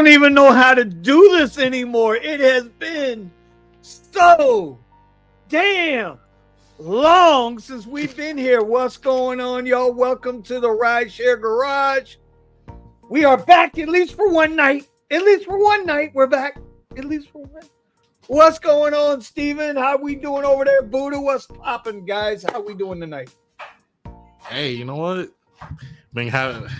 don't even know how to do this anymore. It has been so damn long since we've been here. What's going on, y'all? Welcome to the Rideshare Garage. We are back at least for one night. At least for one night, we're back. At least for one night. What's going on, Steven? How we doing over there? Buddha, what's popping, guys? How we doing tonight? Hey, you know what? Been having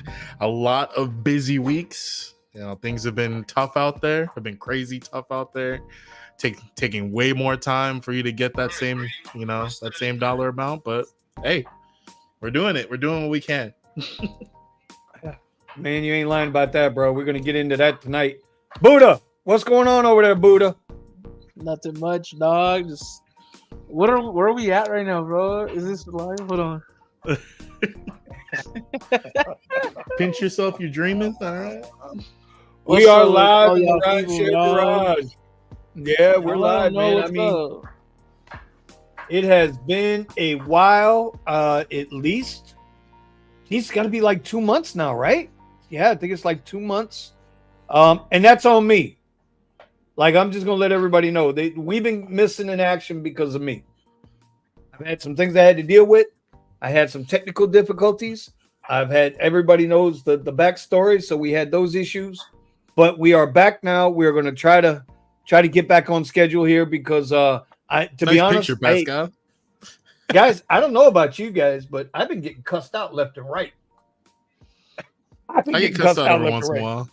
a lot of busy weeks. You know, things have been tough out there. Have been crazy tough out there. Taking way more time for you to get that same, that same dollar amount. But hey, we're doing it. We're doing what we can. Man, you ain't lying about that, bro. We're gonna get into that tonight. Buddha, what's going on over there, Buddha? Nothing much, dog. Just where are we at right now, bro? Is this live? Hold on. Pinch yourself, you're dreaming. All right. We are live in the Rideshare Garage. Yeah, we're live, man. I mean, it has been a while. At least it's got to be like 2 months now, right? Yeah, I think it's like 2 months. And that's on me. Like, I'm just gonna let everybody know we've been missing in action because of me. I've had some things I had to deal with. I had some technical difficulties. Everybody knows the backstory, so we had those issues. But we are back now. We're going to try to get back on schedule here because be honest, picture, Pascal. Guys, I don't know about you guys, but I've been getting cussed out left and right. I get cussed out every once in a while.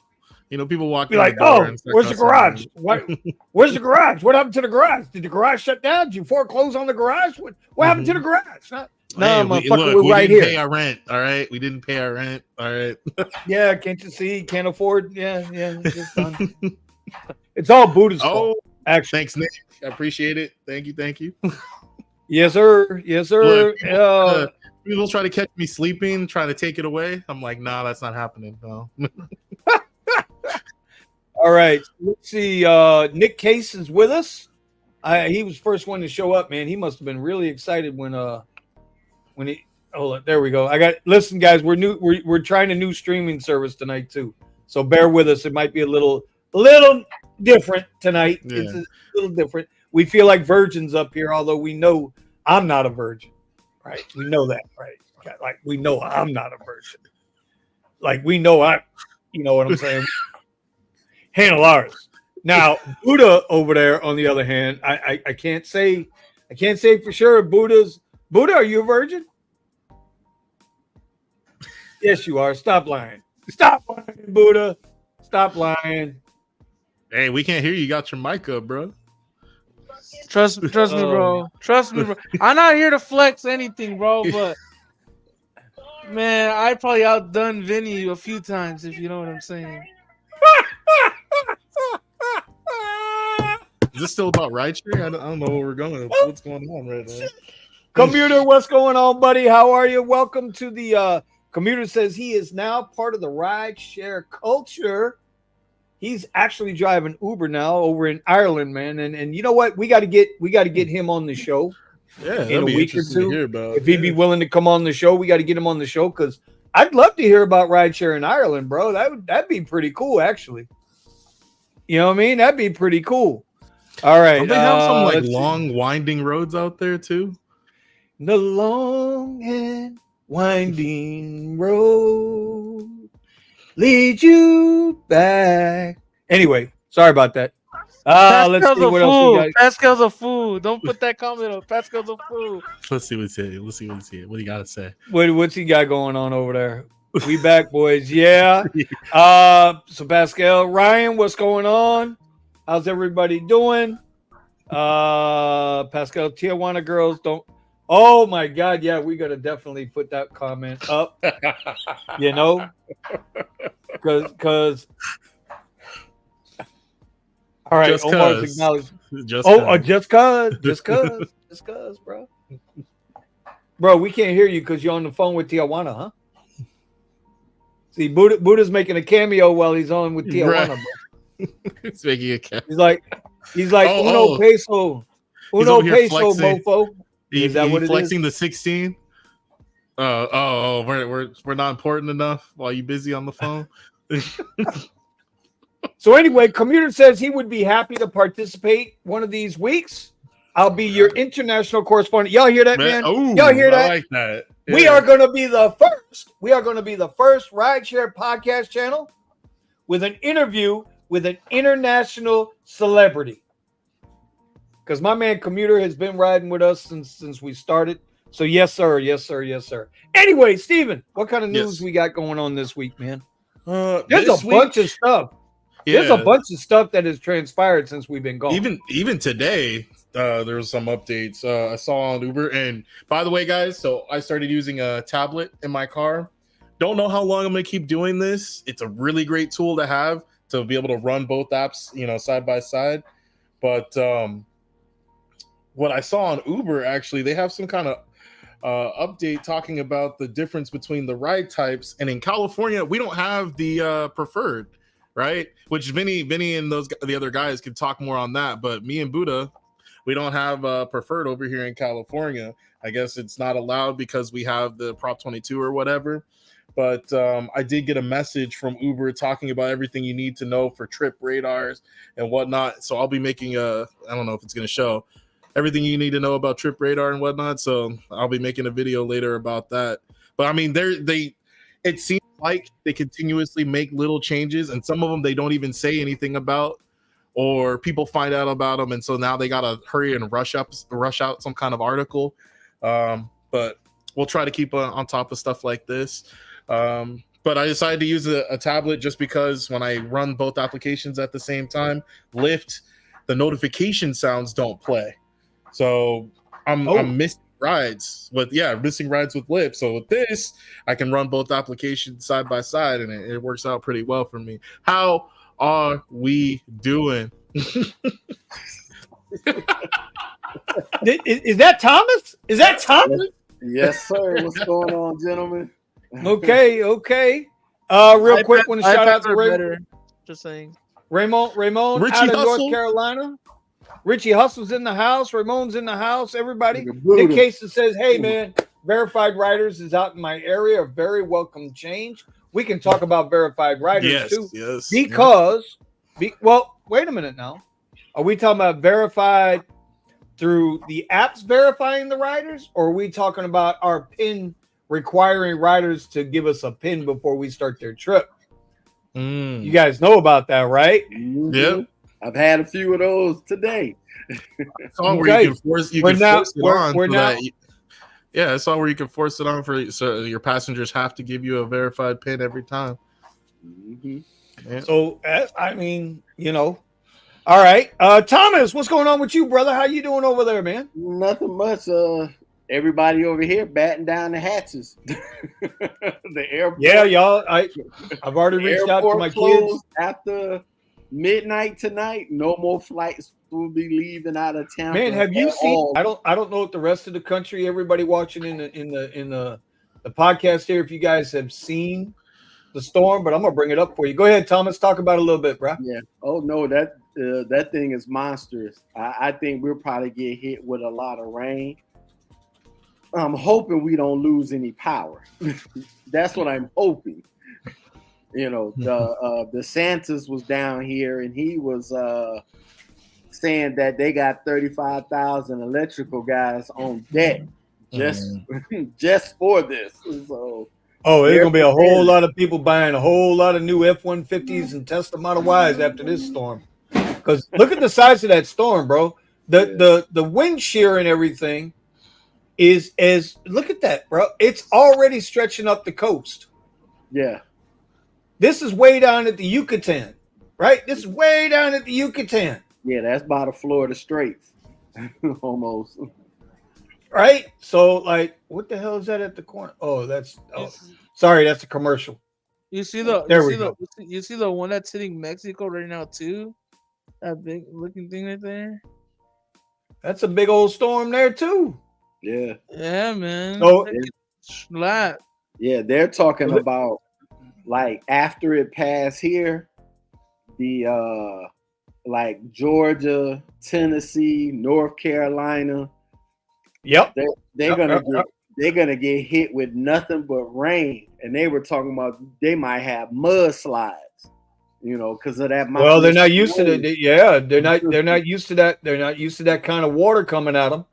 You know, people walk in like, "Oh, where's the garage? Where's the garage? What happened to the garage? Did the garage shut down? Did you foreclose on the garage? What happened to the garage?" No, motherfucker, we're right here. We didn't pay our rent, all right? We didn't pay our rent, all right? Yeah, can't you see? Can't afford. Yeah. It's done. It's all Buddha's fault. Actually, thanks, Nick. I appreciate it. Thank you. Yes, sir. Look, people try to catch me sleeping, try to take it away. I'm like, nah, that's not happening. No. All right. Let's see. Nick Case is with us. He was the first one to show up, man. He must have been really excited when he. Hold on, there we go. Listen, guys. We're trying a new streaming service tonight too, so bear with us. It might be a little different tonight. Yeah. It's a little different. We feel like virgins up here, although we know I'm not a virgin, right? We know that, right? Like we know I'm not a virgin. Like we know you know what I'm saying? Handle ours. Now, Buddha over there, on the other hand, I can't say for sure. Buddha, are you a virgin? Yes, you are. Stop lying. Stop lying, Buddha. Stop lying. Hey, we can't hear you. You got your mic up, bro. Trust me, bro. Trust me, bro. I'm not here to flex anything, bro, but man, I probably outdone Vinny a few times, if you know what I'm saying. Is this still about rideshare? I don't know where we're going. What's going on right now? Commuter, what's going on, buddy? How are you? Welcome to the Commuter says he is now part of the rideshare culture. He's actually driving Uber now over in Ireland, man. And you know what? We got to get him on the show. Yeah, in a week or two. To hear about. If he'd be willing to come on the show, we got to get him on the show because I'd love to hear about rideshare in Ireland, bro. That'd be pretty cool, actually. You know what I mean? That'd be pretty cool. All right. Don't they have some long, winding roads out there too? The long and winding road leads you back. Anyway, sorry about that. Let's see what else we got. Pascal's a fool. Don't put that comment up. Pascal's a fool. Let's see what's here. What do you got to say? What's he got going on over there? We back, boys. Yeah. So Pascal, Ryan, what's going on? How's everybody doing? Pascal, Tijuana girls don't. Oh my God, yeah, we gotta definitely put that comment up. You know, because. All right, Omar's acknowledged. Just cause, bro. Bro, we can't hear you because you're on the phone with Tijuana, huh? See, Buddha's making a cameo while he's on with Tijuana, bro. He's making a cameo. He's like uno peso, mofo. Is that what it is? Flexing the 16. We're not important enough while you busy on the phone. So anyway, Commuter says he would be happy to participate one of these weeks. I'll be your international correspondent. Y'all hear that, man? Y'all hear that? I like that. Yeah. We are going to be the first. We are going to be the first rideshare podcast channel with an interview with an international celebrity. Because my man Commuter has been riding with us since we started. So yes, sir. Yes, sir. Yes, sir. Anyway, Steven, what kind of news we got going on this week, man? There's a bunch of stuff. Yeah. There's a bunch of stuff that has transpired since we've been gone. Even today, there was some updates I saw on Uber. And by the way, guys, so I started using a tablet in my car. Don't know how long I'm going to keep doing this. It's a really great tool to have to be able to run both apps, side by side. But what I saw on Uber, actually, they have some kind of update talking about the difference between the ride types. And in California, we don't have the preferred, right? Which Vinny and the other guys could talk more on that. But me and Buddha, we don't have preferred over here in California. I guess it's not allowed because we have the Prop 22 or whatever. But I did get a message from Uber talking about everything you need to know for trip radars and whatnot. So I'll be making I don't know if it's going to show everything you need to know about trip radar and whatnot. So I'll be making a video later about that. But I mean, it seems like they continuously make little changes, and some of them they don't even say anything about, or people find out about them, and so now they gotta hurry and rush out some kind of article. But we'll try to keep on top of stuff like this. But I decided to use a tablet just because when I run both applications at the same time, Lyft, the notification sounds don't play. So I'm missing rides with Lyft. So with this, I can run both applications side by side, and it works out pretty well for me. How are we doing? Is that Thomas? Is that Thomas? Yes, sir. What's going on, gentlemen? Okay. Real quick, want to shout out to Raymond. Just saying. Raymond Richie out of Hustle. North Carolina. Richie Hustle's in the house. Ramon's in the house. Everybody. Nick Casey says, hey, man, verified riders is out in my area. A very welcome change. We can talk about verified riders, too. Yes. Because, wait a minute now. Are we talking about verified through the apps verifying the riders? Or are we talking about our PIN requiring riders to give us a PIN before we start their trip? You guys know about that, right? Mm-hmm. Yep. I've had a few of those today. It's all where you can force it on. Yeah, it's all where you can force it on so your passengers have to give you a verified PIN every time. Mm-hmm. Yeah. So, I mean, all right. Thomas, what's going on with you, brother? How you doing over there, man? Nothing much. Everybody over here batting down the hatches. The airport. Yeah, y'all. I've already reached out to my kids. After midnight tonight, no more flights will be leaving out of town. Man, have you seen? I don't know if the rest of the country, everybody watching in the podcast here, if you guys have seen the storm, but I'm gonna bring it up for you. Go ahead, Thomas. Talk about it a little bit, bro. Yeah. Oh no, that thing is monstrous. I think we'll probably get hit with a lot of rain. I'm hoping we don't lose any power. That's what I'm hoping. The Santas was down here, and he was saying that they got 35,000 electrical guys on deck just for this. So, there's gonna be a whole lot of people buying a whole lot of new F-150s and Tesla Model Ys after this storm. Because look at the size of that storm, bro. The wind shear and everything look at that, bro. It's already stretching up the coast. Yeah. This is way down at the Yucatan, right? This is way down at the Yucatan. Yeah, that's by the Florida Straits. Almost. Right? So, what the hell is that at the corner? Sorry, that's a commercial. You see the one that's hitting Mexico right now too? That big looking thing right there. That's a big old storm there too. Yeah. Yeah, man. So, yeah, they're talking about after it passed here, the Georgia, Tennessee, North Carolina. Yep. They're gonna get hit with nothing but rain. And they were talking about they might have mudslides. because of that. Well, they're not used to it. Yeah, they're not used to that. They're not used to that kind of water coming at them.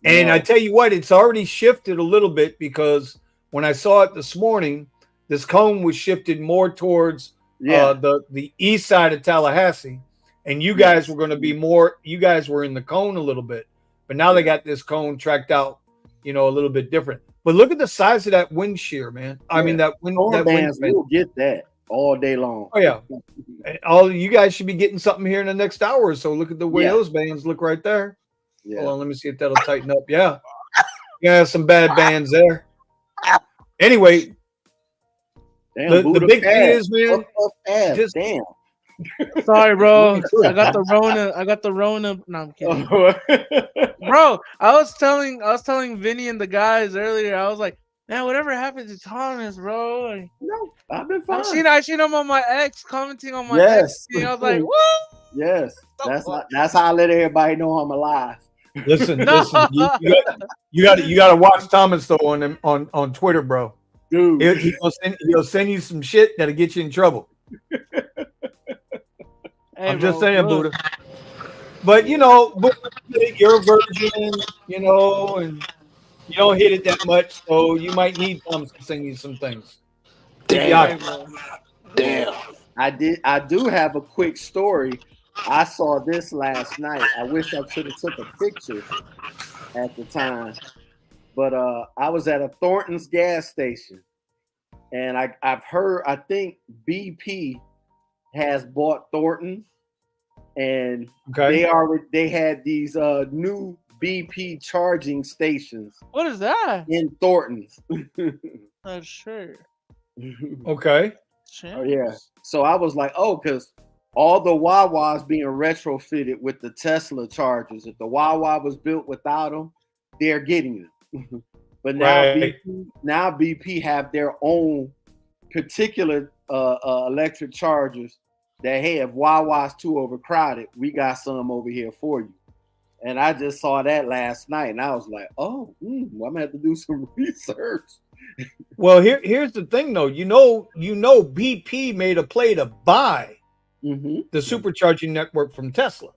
And I tell you what, it's already shifted a little bit because when I saw it this morning, this cone was shifted more towards the east side of Tallahassee, and you guys were going to be more. You guys were in the cone a little bit, but now they got this cone tracked out, a little bit different. But look at the size of that wind shear, man. I mean that wind. Storm that bands wind will get that all day long. Oh yeah, all you guys should be getting something here in the next hour or so. Look at the way those bands look right there. Yeah. Hold on, let me see if that'll tighten up. Yeah, some bad bands there. Anyway, the big thing is, man. Damn. Sorry, bro. I got the Rona. No, I'm kidding. Bro, I was telling Vinny and the guys earlier. I was like, man, whatever happened to Thomas, bro? Like, no, I've been fine. I seen him on my ex commenting on my ex. I was like, what? Yes, that's how I let everybody know I'm alive. Listen, you got to watch Thomas though on Twitter, bro. Dude, he'll send you some shit that'll get you in trouble. Hey, I'm just saying, Buddha. But you're a virgin, and you don't hit it that much, so you might need Thomas to send you some things. Damn. I do have a quick story. I saw this last night. I wish I could have took a picture at the time, but I was at a Thornton's gas station, and I've heard. I think BP has bought Thornton, and they had these new BP charging stations. What is that? In Thornton's. Sure. Okay. Oh, yeah. So I was like, because all the Wawas being retrofitted with the Tesla chargers. If the Wawa was built without them, they're getting them. But now BP have their own particular electric chargers that, hey, if Wawa's too overcrowded, we got some over here for you. And I just saw that last night, and I was like, I'm gonna have to do some research. Well, here's the thing, though. BP made a play to buy the supercharging network from Tesla.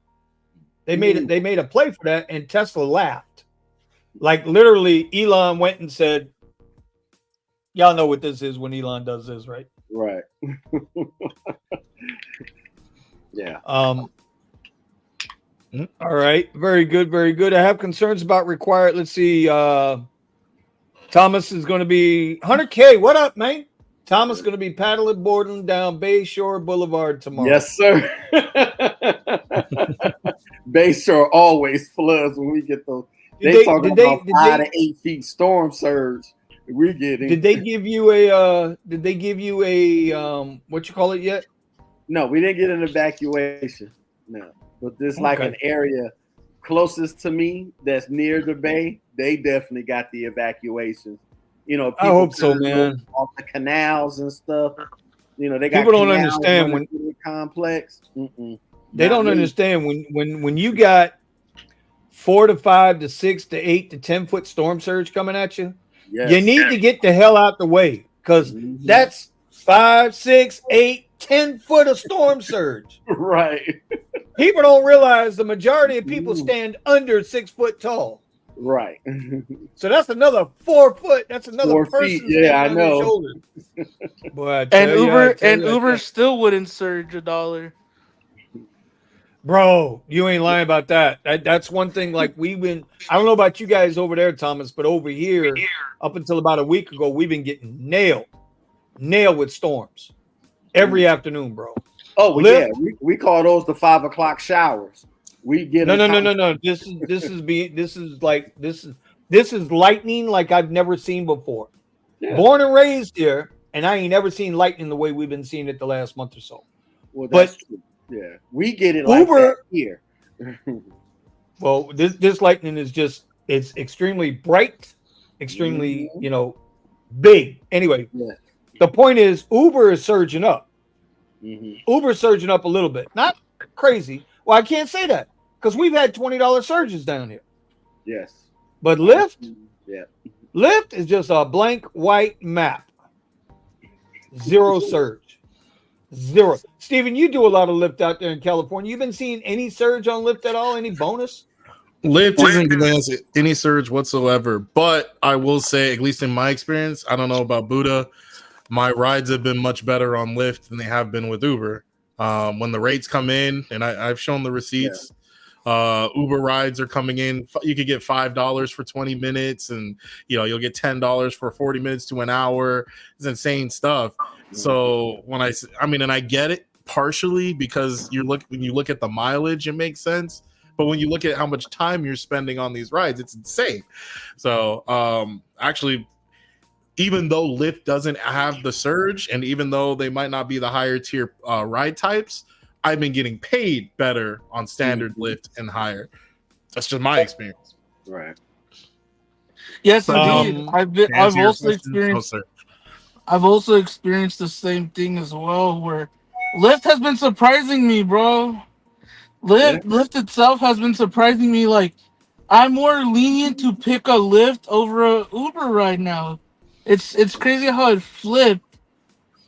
They made a play for that, and Tesla laughed. Like literally, Elon went and said, "Y'all know what this is when Elon does this, right?" Right. Yeah. All right. Very good. Very good. I have concerns about required. Let's see. Thomas is going to be 100K. What up, man? Thomas is going to be paddling boarding down Bayshore Boulevard tomorrow. Yes, sir. Bayshore always floods when we get those. They talking about 5 to 8 feet storm surge. We getting. Did they give you a? What you call it yet? No, we didn't get an evacuation. No, but this like an area closest to me that's near the bay. They definitely got the evacuations. People I hope so, man. Off the canals and stuff. They got people don't understand when the complex. They don't understand when you got 4 to 5 to 6 to 8 to 10 foot storm surge coming at you. Yes. You need to get the hell out the way because that's 5, 6, 8, 10 foot of storm surge. Right. People don't realize the majority of people stand under 6 foot tall. Right. So that's another 4 foot. That's another 4 person. Feet. Yeah, I know. Boy, Uber still wouldn't surge $1. Bro, you ain't lying about that. That's one thing. Like I don't know about you guys over there, Thomas, but over here, up until about a week ago, we've been getting nailed with storms every afternoon, bro. Oh, well, yeah, we call those the 5 o'clock showers. We get no. This is lightning like I've never seen before. Yeah. Born and raised here, and I ain't never seen lightning the way we've been seeing it the last month or so. Well, that's true. Yeah, we get it like that here. Well, this lightning is it's extremely bright, extremely big. Anyway, the point is Uber is surging up. Uber is surging up a little bit, not crazy. Well, I can't say that because we've had $20 surges down here. Yes, but Lyft is just a blank white map, zero surge. Zero. Steven, you do a lot of Lyft out there in California. You been seeing any surge on Lyft at all? Any bonus? Lyft isn't giving us any surge whatsoever, but I will say, at least in my experience, I don't know about Buddha, my rides have been much better on Lyft than they have been with Uber. When the rates come in, and I've shown the receipts, Uber rides are coming in. You could get $5 for 20 minutes, and you'll get $10 for 40 minutes to an hour. It's insane stuff. So when and I get it partially because when you look at the mileage, it makes sense. But when you look at how much time you're spending on these rides, it's insane. So actually, even though Lyft doesn't have the surge, and even though they might not be the higher tier ride types, I've been getting paid better on standard Lyft and higher. That's just my experience. Right. Yes, indeed. I've also experienced the same thing as well, where Lyft has been surprising me, bro. Lyft itself has been surprising me. Like, I'm more lenient to pick a Lyft over a Uber right now. It's crazy how it flipped,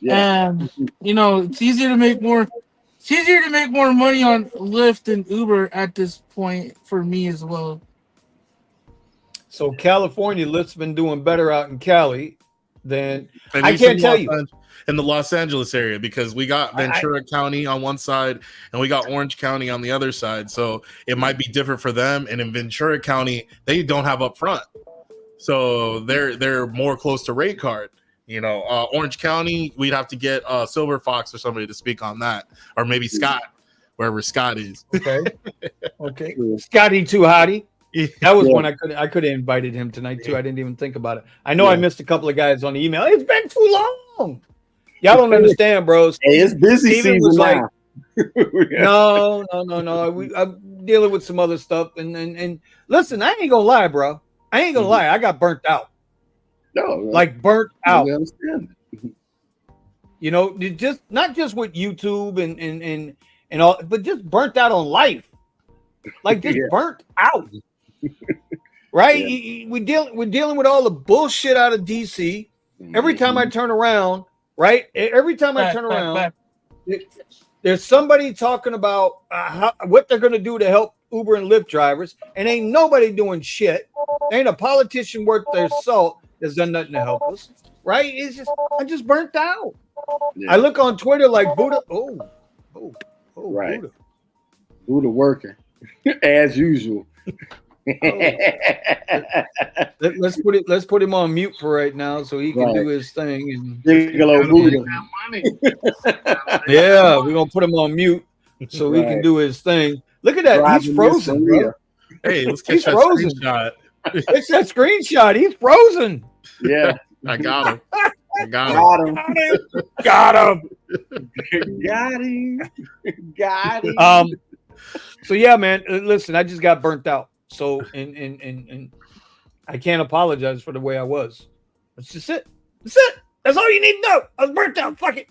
and it's easier to make more money on Lyft than Uber at this point for me as well. So California, Lyft's been doing better out in Cali than I can't tell you. In the Los Angeles area, because we got Ventura County on one side and we got Orange County on the other side. So it might be different for them. And in Ventura County, they don't have upfront. So they're more close to rate card. Orange County, we'd have to get Silver Fox or somebody to speak on that. Or maybe Scott, wherever Scott is. Okay. Scotty Too Hottie. That was one I could have invited him tonight too. I didn't even think about it. I know I missed a couple of guys on the email. It's been too long. Y'all don't understand, bros. Hey, it's busy Steven season was now. No. I'm dealing with some other stuff. And listen, I ain't gonna lie, bro. I ain't gonna lie. I got burnt out. No, like burnt out. I understand. Just not just with YouTube and all, but just burnt out on life. Like just burnt out. Right? Yeah. We're dealing with all the bullshit out of DC. Every time I turn around. Right. Every time I turn around, there's somebody talking about what they're going to do to help Uber and Lyft drivers, and ain't nobody doing shit. There ain't a politician worth their salt that's done nothing to help us. Right? I'm just burnt out. Yeah. I look on Twitter like Buddha. Right. Buddha. Buddha working as usual. Let's put him on mute for right now so he can do his thing. And yeah, we're gonna put him on mute so he can do his thing. Look at that, he's frozen, bro. Hey, let's catch that screenshot. It's that screenshot. He's frozen. Yeah, I got him. Got him. So yeah, man. Listen, I just got burnt out. So and I can't apologize for the way I was. That's just it. That's it. That's all you need to know. I was burnt out. Fuck it.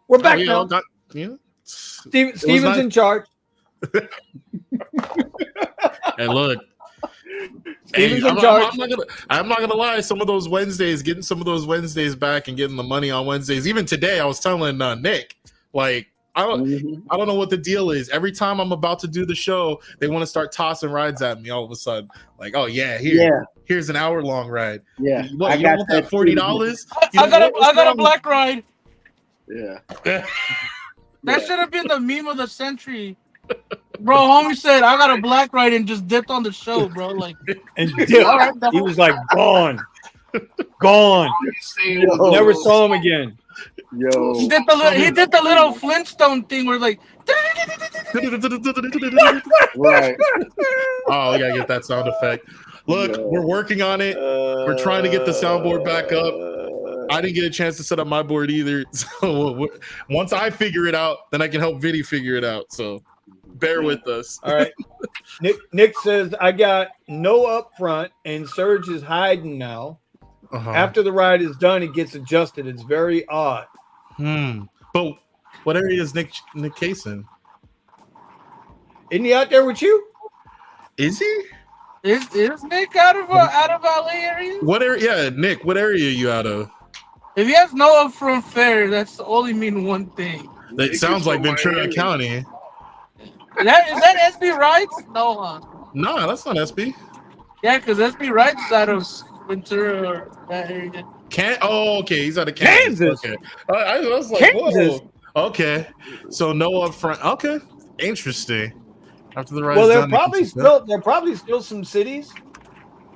We're back now. Steven's nice. In charge. Hey, look. Steven's in charge. I'm not gonna lie. Getting some of those Wednesdays back and getting the money on Wednesdays. Even today, I was telling Nick, like, I don't know what the deal is. Every time I'm about to do the show, they want to start tossing rides at me all of a sudden. Like, oh yeah, here's an hour-long ride. Yeah. What, you want that $40? I got a black ride. Yeah. That should have been the meme of the century. Bro, homie said I got a black ride and just dipped on the show, bro. Like, and dipped. He was like gone. Never saw him again. Yo, he did the little Flintstone thing where like right. Oh, we gotta get that sound effect. Look, we're working on it. We're trying to get the soundboard back up. I didn't get a chance to set up my board either. So once I figure it out, then I can help Vinny figure it out. So bear with us. All right. Nick says I got no upfront and Surge is hiding now. After the ride is done, it gets adjusted. It's very odd. But what area is Nick Kaysen? Isn't he out there with you? Is he? Is Nick out of LA area? What area? Yeah, Nick. What area are you out of? If he has no upfront fare, that's only mean one thing. That sounds like Ventura County. Is that SB Rides? No, huh? No, that's not SB. Yeah, because SB Rides is out of Ventura or that area. Okay, he's out of Kansas. Okay, I was like, Kansas. whoa. Okay, so no upfront. Okay, interesting. After the rise, Well, there are probably still some cities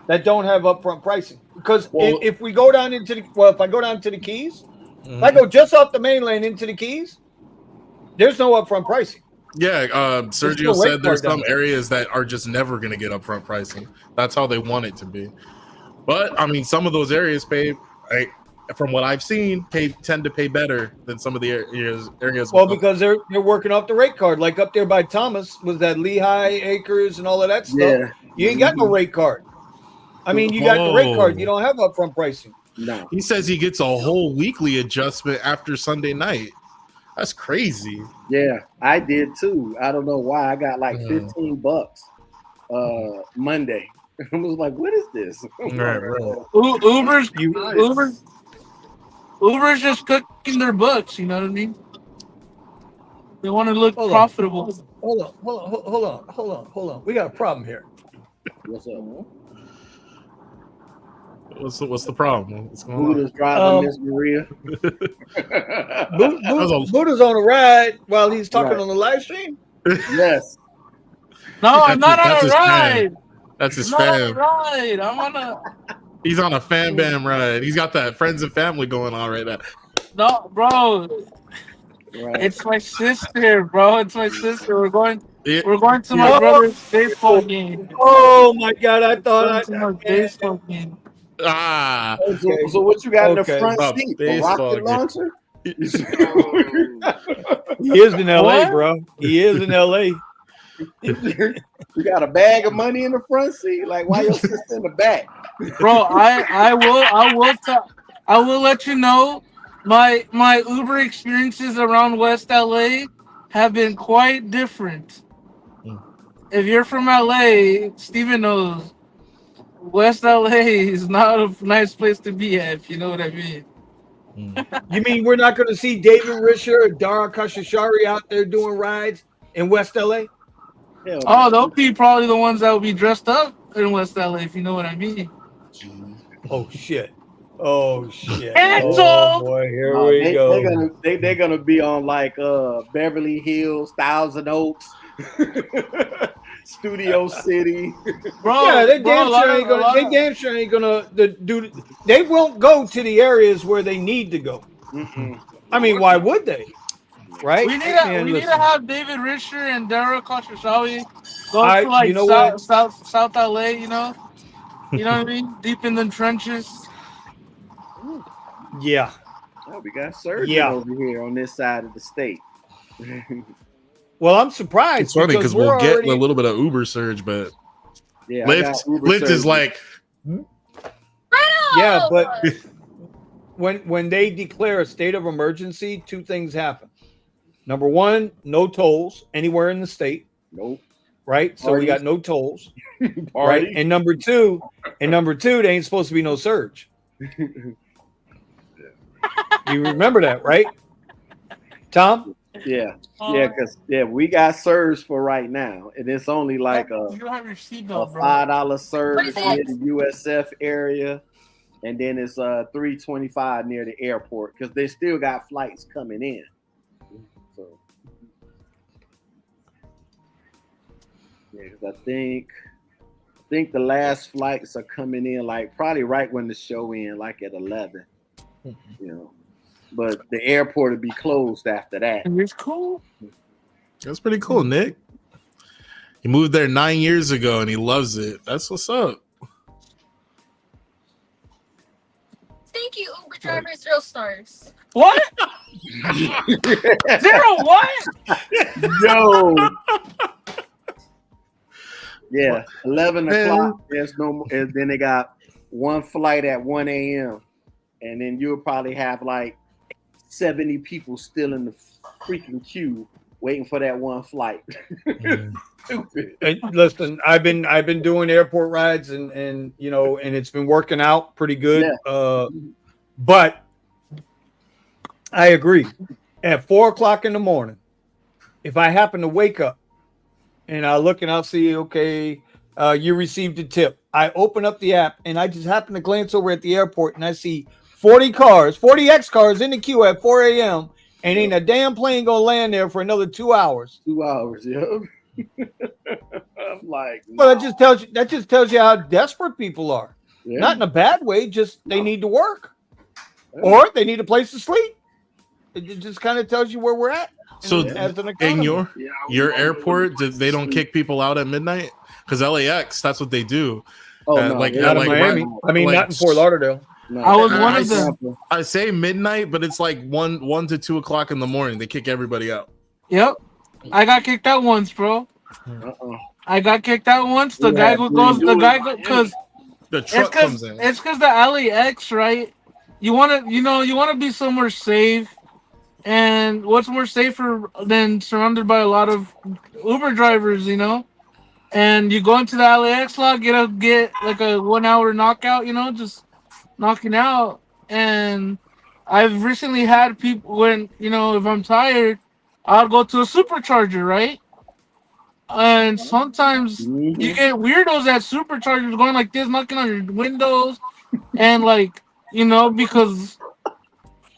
that don't have upfront pricing because if we go down into if I go down to the Keys, if I go just off the mainland into the Keys, there's no upfront pricing. Yeah, Sergio said there's some areas that are just never going to get upfront pricing. That's how they want it to be. But I mean, some of those areas pay. From what I've seen, tend to pay better than some of the areas. Well, because they're working off the rate card, like up there by Thomas was that Lehigh Acres and all of that stuff. Yeah. You ain't got no rate card. I mean, you got the rate card. You don't have upfront pricing. No. He says he gets a whole weekly adjustment after Sunday night. That's crazy. Yeah, I did too. I don't know why. I got like $15 Monday. I was like, what is this? Right. Uber's just cooking their books, you know what I mean? They want to look profitable. Hold on. We got a problem here. What's up? What's the problem? What's going on? Buddha's driving Miss Maria. Buddha's on a ride while he's talking on the live stream. Yes. No, I'm not on a ride. That's his fam. Ride. He's on a fam bam ride. He's got that friends and family going on right now. No, bro. Right. It's my sister, bro. It's my sister. We're going to my brother's baseball game. Oh my god! I thought my baseball game. So what you got in the front seat? A rocket launcher? He is in LA, bro. He is in LA. You got a bag of money in the front seat? Like, why your sister in the back? Bro, I will let you know my Uber experiences around West LA have been quite different. If you're from LA, Steven knows West LA is not a nice place to be at, if you know what I mean. You mean we're not going to see David Risher or Dara Khosrowshahi out there doing rides in West LA? They'll be probably the ones that will be dressed up in West LA, if you know what I mean. Oh shit! Cancel! Oh boy, here we go. They're gonna be on like Beverly Hills, Thousand Oaks, Studio City. Bro, yeah, they damn sure ain't gonna do. They won't go to the areas where they need to go. I mean, why would they? Right? We need to have David Risher and Dara Khosrowshahi go to like South LA, you know? You know what I mean? Deep in the trenches. Yeah. Oh, we got surgery over here on this side of the state. Well, I'm surprised. It's funny because we'll get a little bit of Uber surge, but Lyft is like, yeah, but when they declare a state of emergency, two things happen. Number one, no tolls anywhere in the state. Nope. Right? So we got no tolls. Right? And number two, there ain't supposed to be no surge. You remember that, right? Tom? Yeah. Because we got surge for right now. And it's only like a $5 surge near the USF area. And then it's $3.25 near the airport because they still got flights coming in. So, because I think the last flights are coming in like probably right when the show ends, like at 11. You know, but the airport will be closed after that. It's cool. That's pretty cool, Nick. He moved there 9 years ago and he loves it. That's what's up. Thank you, Uber driver 0 stars. What? 0 what? Yo. Yeah, 11 o'clock. There's no more. And then they got one flight at 1 a.m. And then you'll probably have like 70 people still in the freaking queue waiting for that one flight. Stupid. And listen, I've been doing airport rides and you know, and it's been working out pretty good. Yeah. But I agree. At 4 o'clock in the morning, if I happen to wake up and I look and I'll see, okay, you received a tip. I open up the app and I just happen to glance over at the airport and I see 40 cars, 40X cars in the queue at 4 a.m. and ain't a damn plane gonna land there for another 2 hours. 2 hours, yeah. I'm like, Well, that just tells you how desperate people are. yeah. Not in a bad way, just they need to work or they need a place to sleep. It just kind of tells you where we're at. So as an in economy. your airport, they don't kick people out at midnight? Because LAX, that's what they do. Oh, no, not in Miami. I mean, not in Fort Lauderdale. No. I was one of them. I say midnight, but it's like 1 to 2 o'clock in the morning. They kick everybody out. Yep. I got kicked out once, bro. I got kicked out once. The guy goes, because the truck comes in. It's because the LAX, right? You want to be somewhere safe. And what's more safer than surrounded by a lot of Uber drivers, you know? And you go into the LAX lot, get like a 1 hour knockout, you know, just knocking out. And I've recently had people when, you know, if I'm tired, I'll go to a supercharger, right? And sometimes you get weirdos at superchargers going like this, knocking on your windows, and like, you know, because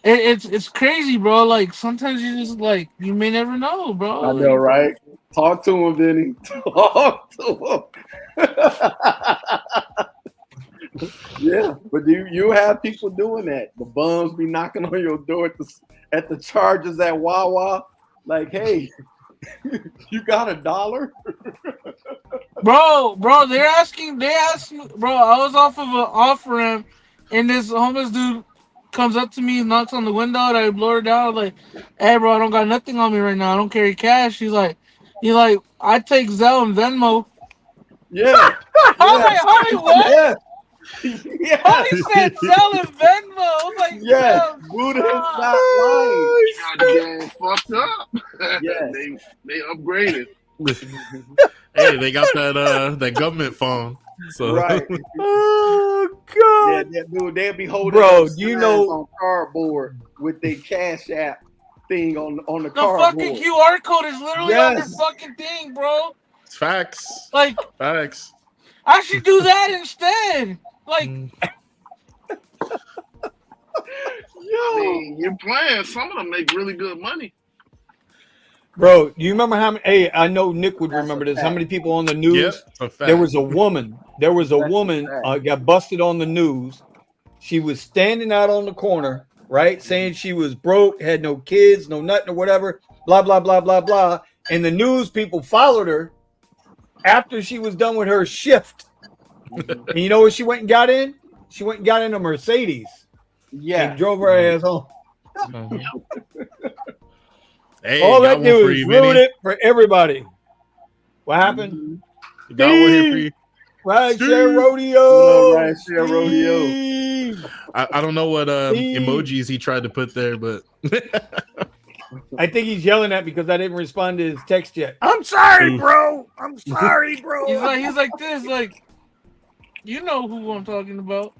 it's crazy, bro. Like sometimes you just like you may never know, bro. I know, right? Talk to him, Vinny. Talk to him. Yeah, but you have people doing that. The bums be knocking on your door at the chargers at Wawa, like, hey, you got $1? Bro, they asked me, bro. I was off of an off ramp, and this homeless dude comes up to me, knocks on the window, and I blow her down. I'm like, hey, bro, I don't got nothing on me right now. I don't carry cash. He's like, I take Zelle and Venmo. Yeah. I was like, homie, what? Yeah. Yeah. Homie said Zelle and Venmo. I was like, yeah. Buddha is not lying. Got the game fucked up. Yeah. they upgraded. Hey, they got that government phone. So Right. Oh God. Yeah, dude, they'll be holding on cardboard with their Cash App thing on the cardboard. The fucking QR code is literally on their fucking thing, bro. It's facts. Like, Facts. I should do that instead. Like, I mean, you're playing. Some of them make really good money. Bro, do you remember how many? Hey, I know Nick would remember this. How many people on the news? Yep, there was a woman. Got busted on the news. She was standing out on the corner, right, saying she was broke, had no kids, no nothing or whatever. Blah blah blah blah blah. And the news people followed her after she was done with her shift. And you know what she went and got in? She went and got in a Mercedes. Yeah. And drove her ass home. Hey, all that do is ruin it for everybody. What happened? Got one here for you. Rideshare rodeo. Rideshare rodeo. I don't know what emojis he tried to put there, but I think he's yelling at me because I didn't respond to his text yet. I'm sorry, bro. I'm sorry, bro. he's like this, like, you know who I'm talking about.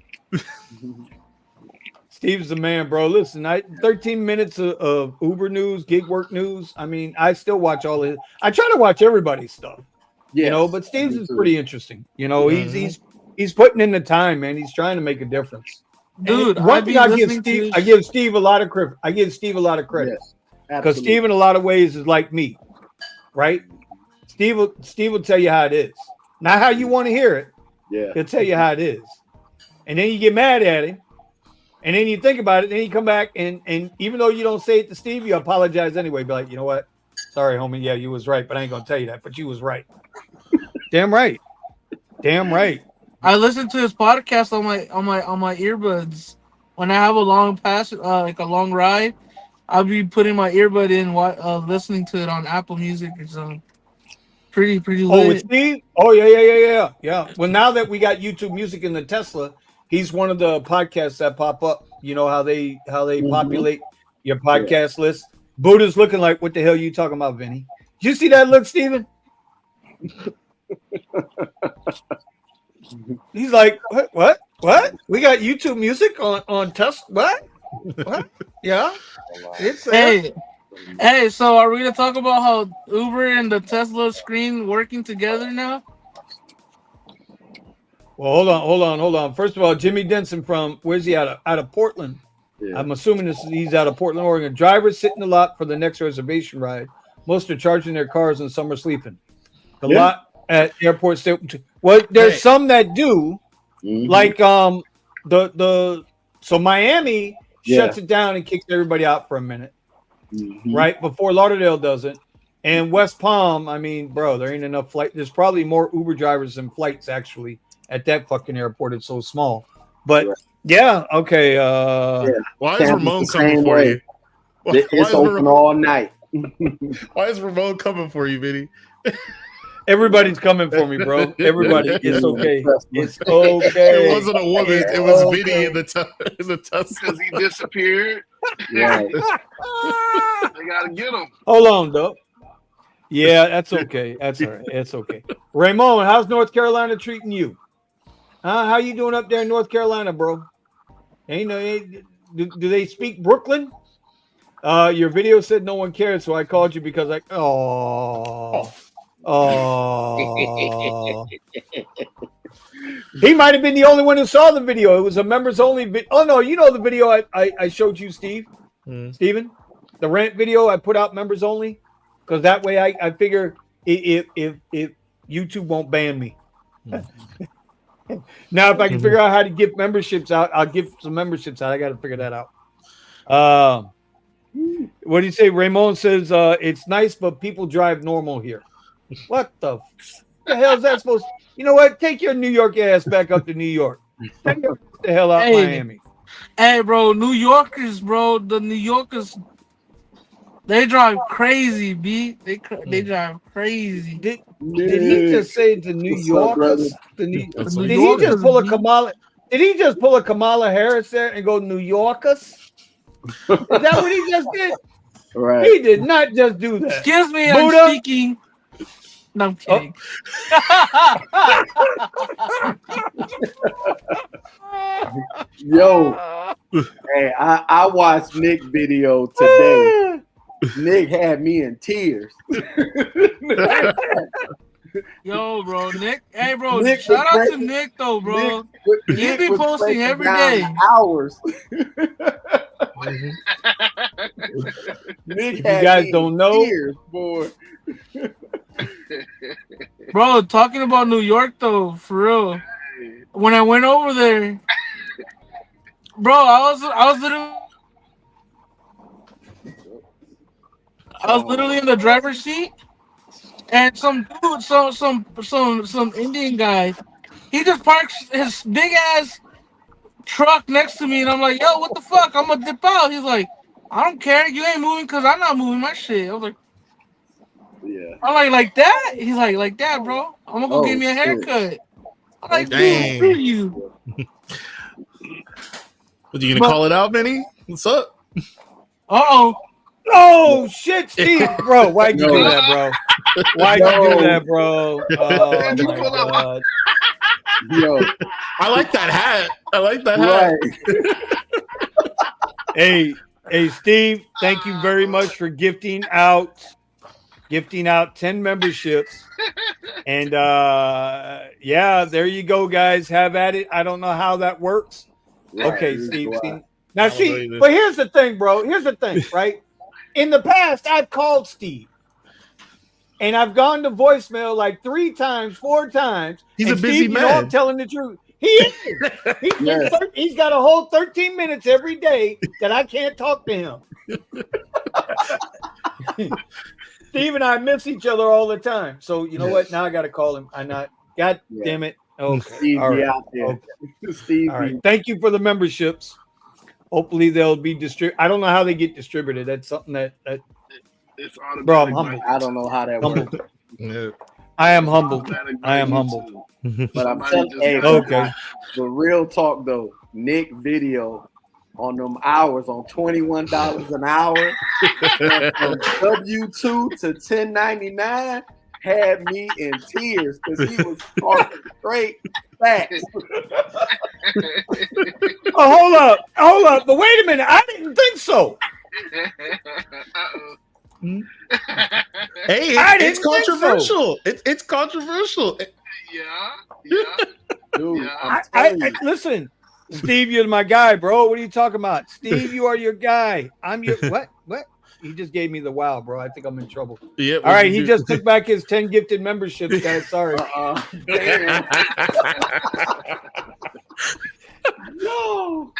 Steve's the man, bro. Listen, 13 minutes of Uber news, gig work news. I mean, I still watch all his. I try to watch everybody's stuff, you know. But Steve's is pretty interesting. You know, he's putting in the time, man. He's trying to make a difference. Dude, one thing I give Steve a lot of credit. I give Steve a lot of credit because Steve, in a lot of ways, is like me, right? Steve will tell you how it is, not how you want to hear it. Yeah, he'll tell you how it is, and then you get mad at him. And then you think about it, then you come back and even though you don't say it to Steve, you apologize anyway. Be like, you know what? Sorry, homie. Yeah, you was right, but I ain't gonna tell you that. But you was right. Damn right. Damn right. I listen to his podcast on my earbuds when I have a long pass, like a long ride. I'll be putting my earbud in, listening to it on Apple Music or something. Pretty lit. Oh, with Steve? Oh yeah. Well, now that we got YouTube Music in the Tesla. He's one of the podcasts that pop up. You know how they populate your podcast list. Buddha's looking like, what the hell are you talking about, Vinny? Did you see that look, Steven? He's like, what? We got YouTube Music on Tesla? What? Yeah, it's there. Hey, so are we gonna talk about how Uber and the Tesla screen working together now? Well, hold on. First of all, Jimmy Denson from where's he out of Portland? Yeah. I'm assuming he's out of Portland, Oregon. Drivers sit in the lot for the next reservation ride. Most are charging their cars and some are sleeping. The lot at airports. Well, there's some that do, like so Miami shuts it down and kicks everybody out for a minute, right before Lauderdale doesn't. And West Palm, I mean, bro, there ain't enough flight. There's probably more Uber drivers than flights actually at that fucking airport. It's so small, but. Yeah. Okay. Why is Ramon coming for you? It's open all night. Why is Ramon coming for you, Vinny? Everybody's coming for me, bro. Everybody. It's okay. It's okay. It wasn't a woman. It was Vinny in the Tesla. Because he disappeared. Right. They gotta get him. Hold on, though. Yeah, that's okay. That's all right. It's okay. Ramon, how's North Carolina treating you? How you doing up there in North Carolina, bro? Do they speak Brooklyn? Your video said no one cared, so I called you because he might have been the only one who saw the video. It was a members only video. Oh no, you know the video I showed you, Steven? The rant video I put out members only, because that way I figure if YouTube won't ban me. Now, if I can figure out how to give memberships out, I'll give some memberships out. I got to figure that out. What do you say? Ramon says it's nice, but people drive normal here. What the hell is that supposed to? You know what? Take your New York ass back up to New York. Take the hell out Miami. Hey, bro, New Yorkers, bro. The New Yorkers, they drive crazy, B. They drive crazy. Did he just say the New Yorkers? Did he just pull a Kamala? Did he just pull a Kamala Harris there and go New Yorkers? Is that what he just did? Right. He did not just do that. Excuse me, Buddha? I'm speaking. No, I'm kidding. Yo, hey, I watched Nick video today. Nick had me in tears. Yo, bro, Nick. Hey, bro, shout out to Nick, though, bro. He be posting every day. Hours. Nick If you guys don't know, tears, boy. Bro, talking about New York, though, for real. When I went over there, bro, I was literally in the driver's seat, and some dude, some Indian guy, he just parks his big ass truck next to me, and I'm like, yo, what the fuck? I'm gonna dip out. He's like, I don't care, you ain't moving because I'm not moving my shit. I was like, yeah. I'm like that? He's like that, bro. I'm gonna go get me a haircut. I'm like, dude, screw you. What, you gonna call it out, Vinny? What's up? Uh-oh. Oh shit, Steve, bro! Why'd you do that, bro? Why'd you do that, bro? Oh my god! Yo, I like that hat. Hey, Steve! Thank you very much for gifting out 10 memberships, and yeah, there you go, guys. Have at it. I don't know how that works. Okay, Steve. Now, see, but here's the thing, bro. Here's the thing, right? In the past, I've called Steve, and I've gone to voicemail like 3 times, 4 times. He's a busy Steve, man. You know I'm telling the truth. He is. He's got a whole 13 minutes every day that I can't talk to him. Steve and I miss each other all the time. So you know what? Now I got to call him. God damn it. Okay. Steve all right. out there. Okay. Steve. All right. Thank you for the memberships. Hopefully they'll be distributed. I don't know how they get distributed. That's something that it's automatic. bro, I'm humbled. I don't know how that works. Yeah. I am humbled. I am humbled. But I'm telling you, okay. The real talk though, Nick video on them hours on $21 an hour from W2 to 1099 had me in tears because he was talking straight facts. Oh, hold up. But wait a minute. I didn't think so. Hey, I it's didn't think so. controversial. It's controversial. Yeah. Dude, Yeah. I'm telling you. Listen, Steve, you're my guy, bro. What are you talking about? Steve, you are your guy. I'm your what? He just gave me the wow, bro. I think I'm in trouble. Yeah. All right, he just took back his 10 gifted memberships, guys. Sorry. Damn. No.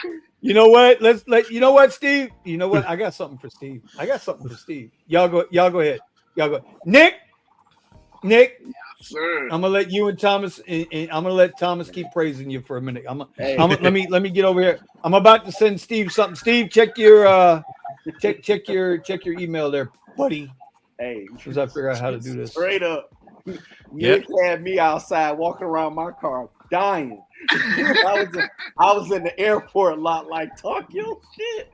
You know what? You know what, Steve? You know what? I got something for Steve. Y'all go ahead. Nick, Sir. I'm gonna let you and Thomas, and I'm gonna let Thomas keep praising you for a minute. Let me get over here. I'm about to send Steve something. Steve, check your check your email there, buddy. Hey, Because I figure out how to do this. Straight up. Nick had me outside walking around my car dying. I was in the airport lot like, talk your shit.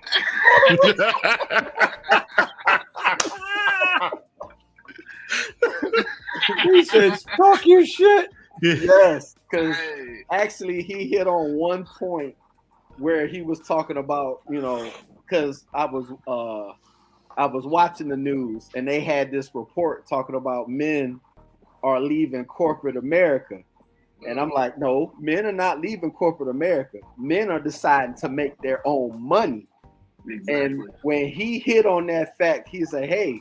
He says, talk your shit. Yes, because actually he hit on one point where he was talking about, because I was watching the news and they had this report talking about men are leaving corporate America. And I'm like, no, men are not leaving corporate America. Men are deciding to make their own money. Exactly. And when he hit on that fact, he said, hey,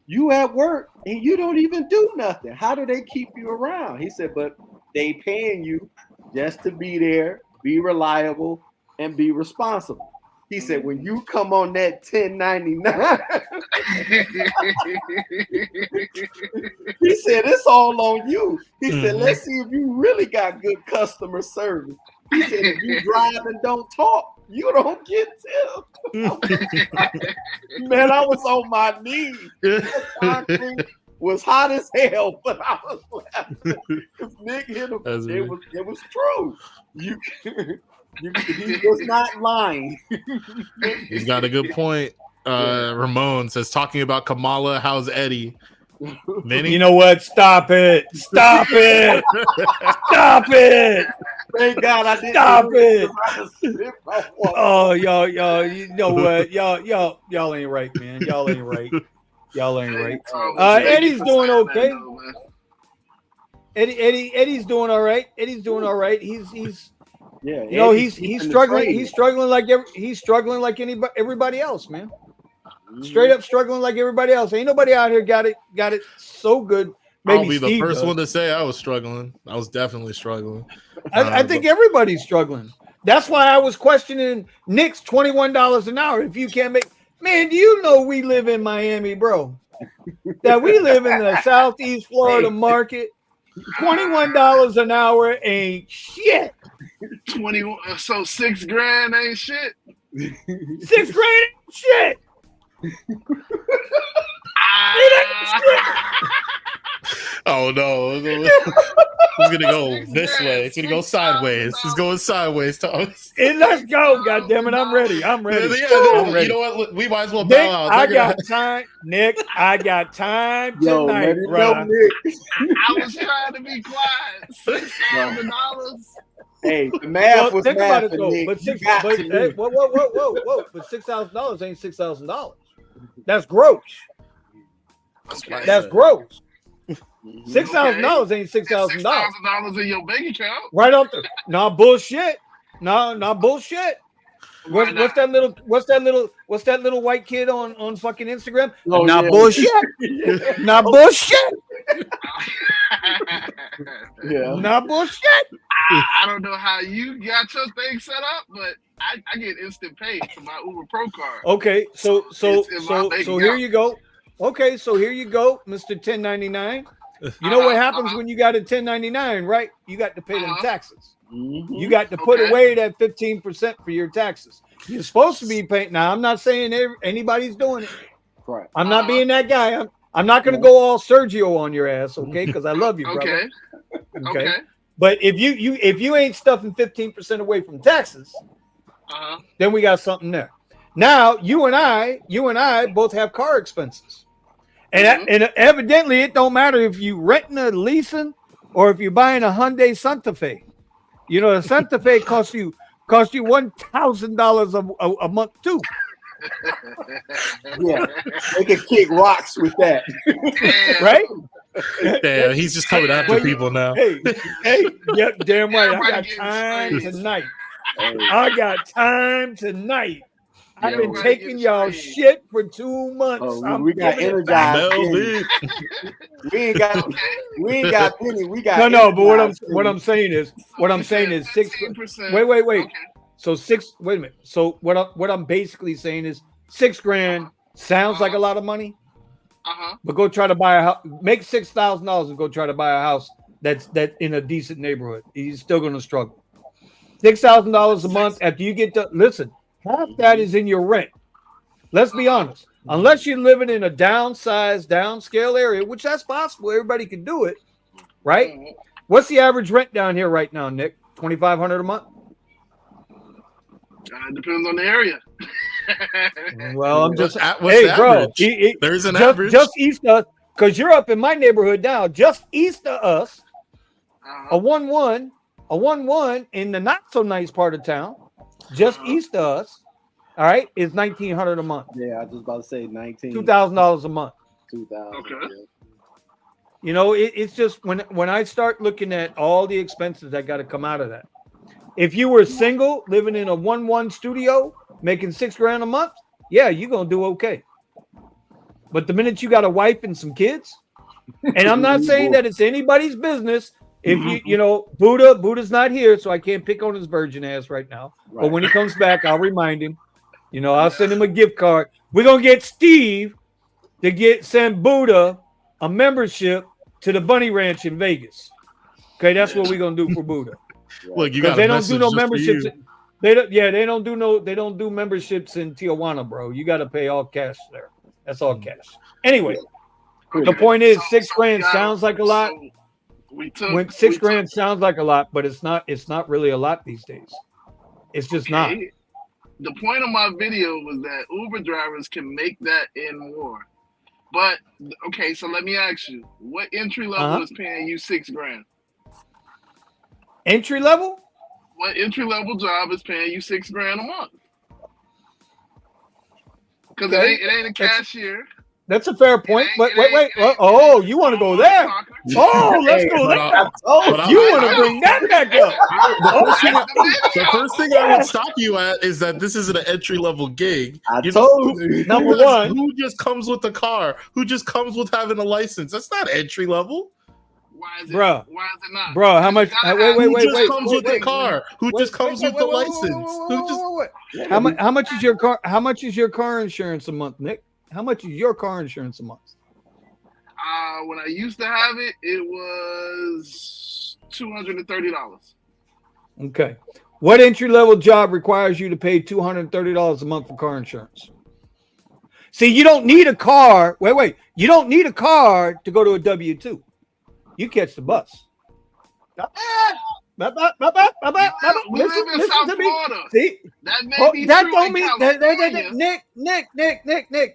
you at work and you don't even do nothing. How do they keep you around? He said, but they paying you just to be there, be reliable, and be responsible. He said, when you come on that 1099, he said, it's all on you. He said, let's see if you really got good customer service. He said, if you drive and don't talk, you don't get tipped. Man, I was on my knees. Concrete was hot as hell, but I was laughing. Because Nick hit him. It was true. He was not lying. He's got a good point. Ramon says, talking about Kamala, how's Eddie? Vinny? You know what? Stop it. Stop it. Thank God I didn't. Stop it. Oh, y'all, you know what? Y'all ain't right, man. Y'all ain't right. Eddie's doing okay. Eddie's doing all right. He's he's struggling. He's struggling like everybody else, man. Straight up struggling like everybody else. Ain't nobody out here got it so good. Maybe I'll be Steve the first does. one to say I was struggling. I was definitely struggling. I think everybody's struggling. That's why I was questioning Nick's $21 an hour. If you can't make, man, do you know we live in Miami, bro? That we live in the Southeast Florida market. $21 an hour ain't shit. 21. So $6,000 ain't shit. $6,000 ain't shit. Oh no. It's gonna go this way. It's gonna go sideways. It's going sideways, Thomas. Let's go, goddammit. I'm ready. I'm ready. You know what? We might as well bow out. I got time. Nick, I got time tonight, bro. I was trying to be quiet. $6,000. Hey, the math was think math about it though. Nick. But Whoa. But $6,000 ain't $6,000. That's gross. That's gross. $6,000 ain't $6,000. $6,000 in your bank account. Right up there. No bullshit. No bullshit. What's that little white kid on fucking Instagram? Oh, not bullshit. Not bullshit. Yeah. Not bullshit. I don't know how you got your thing set up, but I get instant pay for my Uber Pro card. Okay, so here you go. Okay, so here you go, Mr. 1099. You know what happens when you got a 1099, right? You got to pay them taxes. Mm-hmm. You got to put away that 15% for your taxes. You're supposed to be paying. Now, I'm not saying anybody's doing it. Right. I'm not being that guy. I'm not going to go all Sergio on your ass, okay? Because I love you, brother. Okay. But if you ain't stuffing 15% away from taxes, then we got something there. Now, you and I both have car expenses. And evidently, it don't matter if you renting a leasing or if you're buying a Hyundai Santa Fe. You know, the Santa Fe costs you cost you $1,000 a month too. Yeah, they can kick rocks with that. Damn. Right? Damn, he's just coming after Well, people now. Hey, yep, damn right. I Everybody got getting time sprayed. tonight. Hey, I got time tonight. I've been Everybody taking getting y'all sprayed. shit for 2 months. oh, I'm we got giving it back. energized. Melvin. We ain't got Okay. we ain't got penny. We got No, but energized what I'm penny. saying is So what you I'm saying said is 6. 15%. Wait. Okay. So 6. Wait a minute. So what I'm basically saying is $6,000 sounds like a lot of money, but go try to buy a house. Make $6,000 and go try to buy a house that's in a decent neighborhood. You're still going to struggle. $6,000 a month after you get to listen. Half that is in your rent. Let's be honest. Unless you're living in a downsized, downscale area, which that's possible, everybody can do it, right? What's the average rent down here right now, Nick? $2,500 a month. Depends on the area. Well, I'm just What's hey, the bro. average? There's an just, average. just east of, because you're up in my neighborhood now. Just east of us, a 1-1 in the not so nice part of town, just east of us. All right, is $1,900 a month. Yeah, I was just about to say 19. $2,000 a month. 2,000. Okay. Yeah. You know, it's just when I start looking at all the expenses that got to come out of that. If you were single, living in a 1-1 studio, making $6,000 a month, yeah, you're gonna do okay. But the minute you got a wife and some kids, and I'm not saying that it's anybody's business. If you know, Buddha's not here, so I can't pick on his virgin ass right now. Right. But when he comes back, I'll remind him. You know, I'll send him a gift card. We're gonna get Steve to send Buddha a membership to the Bunny Ranch in Vegas. Okay, that's what we're gonna do for Buddha. Look, you Because got they a don't do message no just for memberships. you. They don't do memberships in Tijuana, bro. You got to pay all cash there. That's all cash. Anyway, the point is $6,000 sounds like a lot. So we took When $6,000 sounds like a lot, but it's not really a lot these days. It's just not. The point of my video was that Uber drivers can make that and more. But okay, so let me ask you, what entry level is paying you $6,000? Entry level? What entry level job is paying you $6,000 a month? Because it ain't a cashier. That's a fair point. Wait. Oh, you want to go there? Oh, let's go there. You want to bring that back up? The first thing I would stop you at is that this isn't an entry level gig. I told you. Number one, who just comes with a car? Who just comes with having a license? That's not entry level. Why is it? Bruh. Why is it not? Bro, how much? Who just comes with the car? Who just comes with the license? How much is your car? How much is your car insurance a month, Nick? How much is your car insurance a month? When I used to have it, it was $230. Okay. What entry level job requires you to pay $230 a month for car insurance? See, you don't need a car. Wait. You don't need a car to go to a W-2. You catch the bus. We live in South Florida. See? That may be that true don't in mean California. Nick.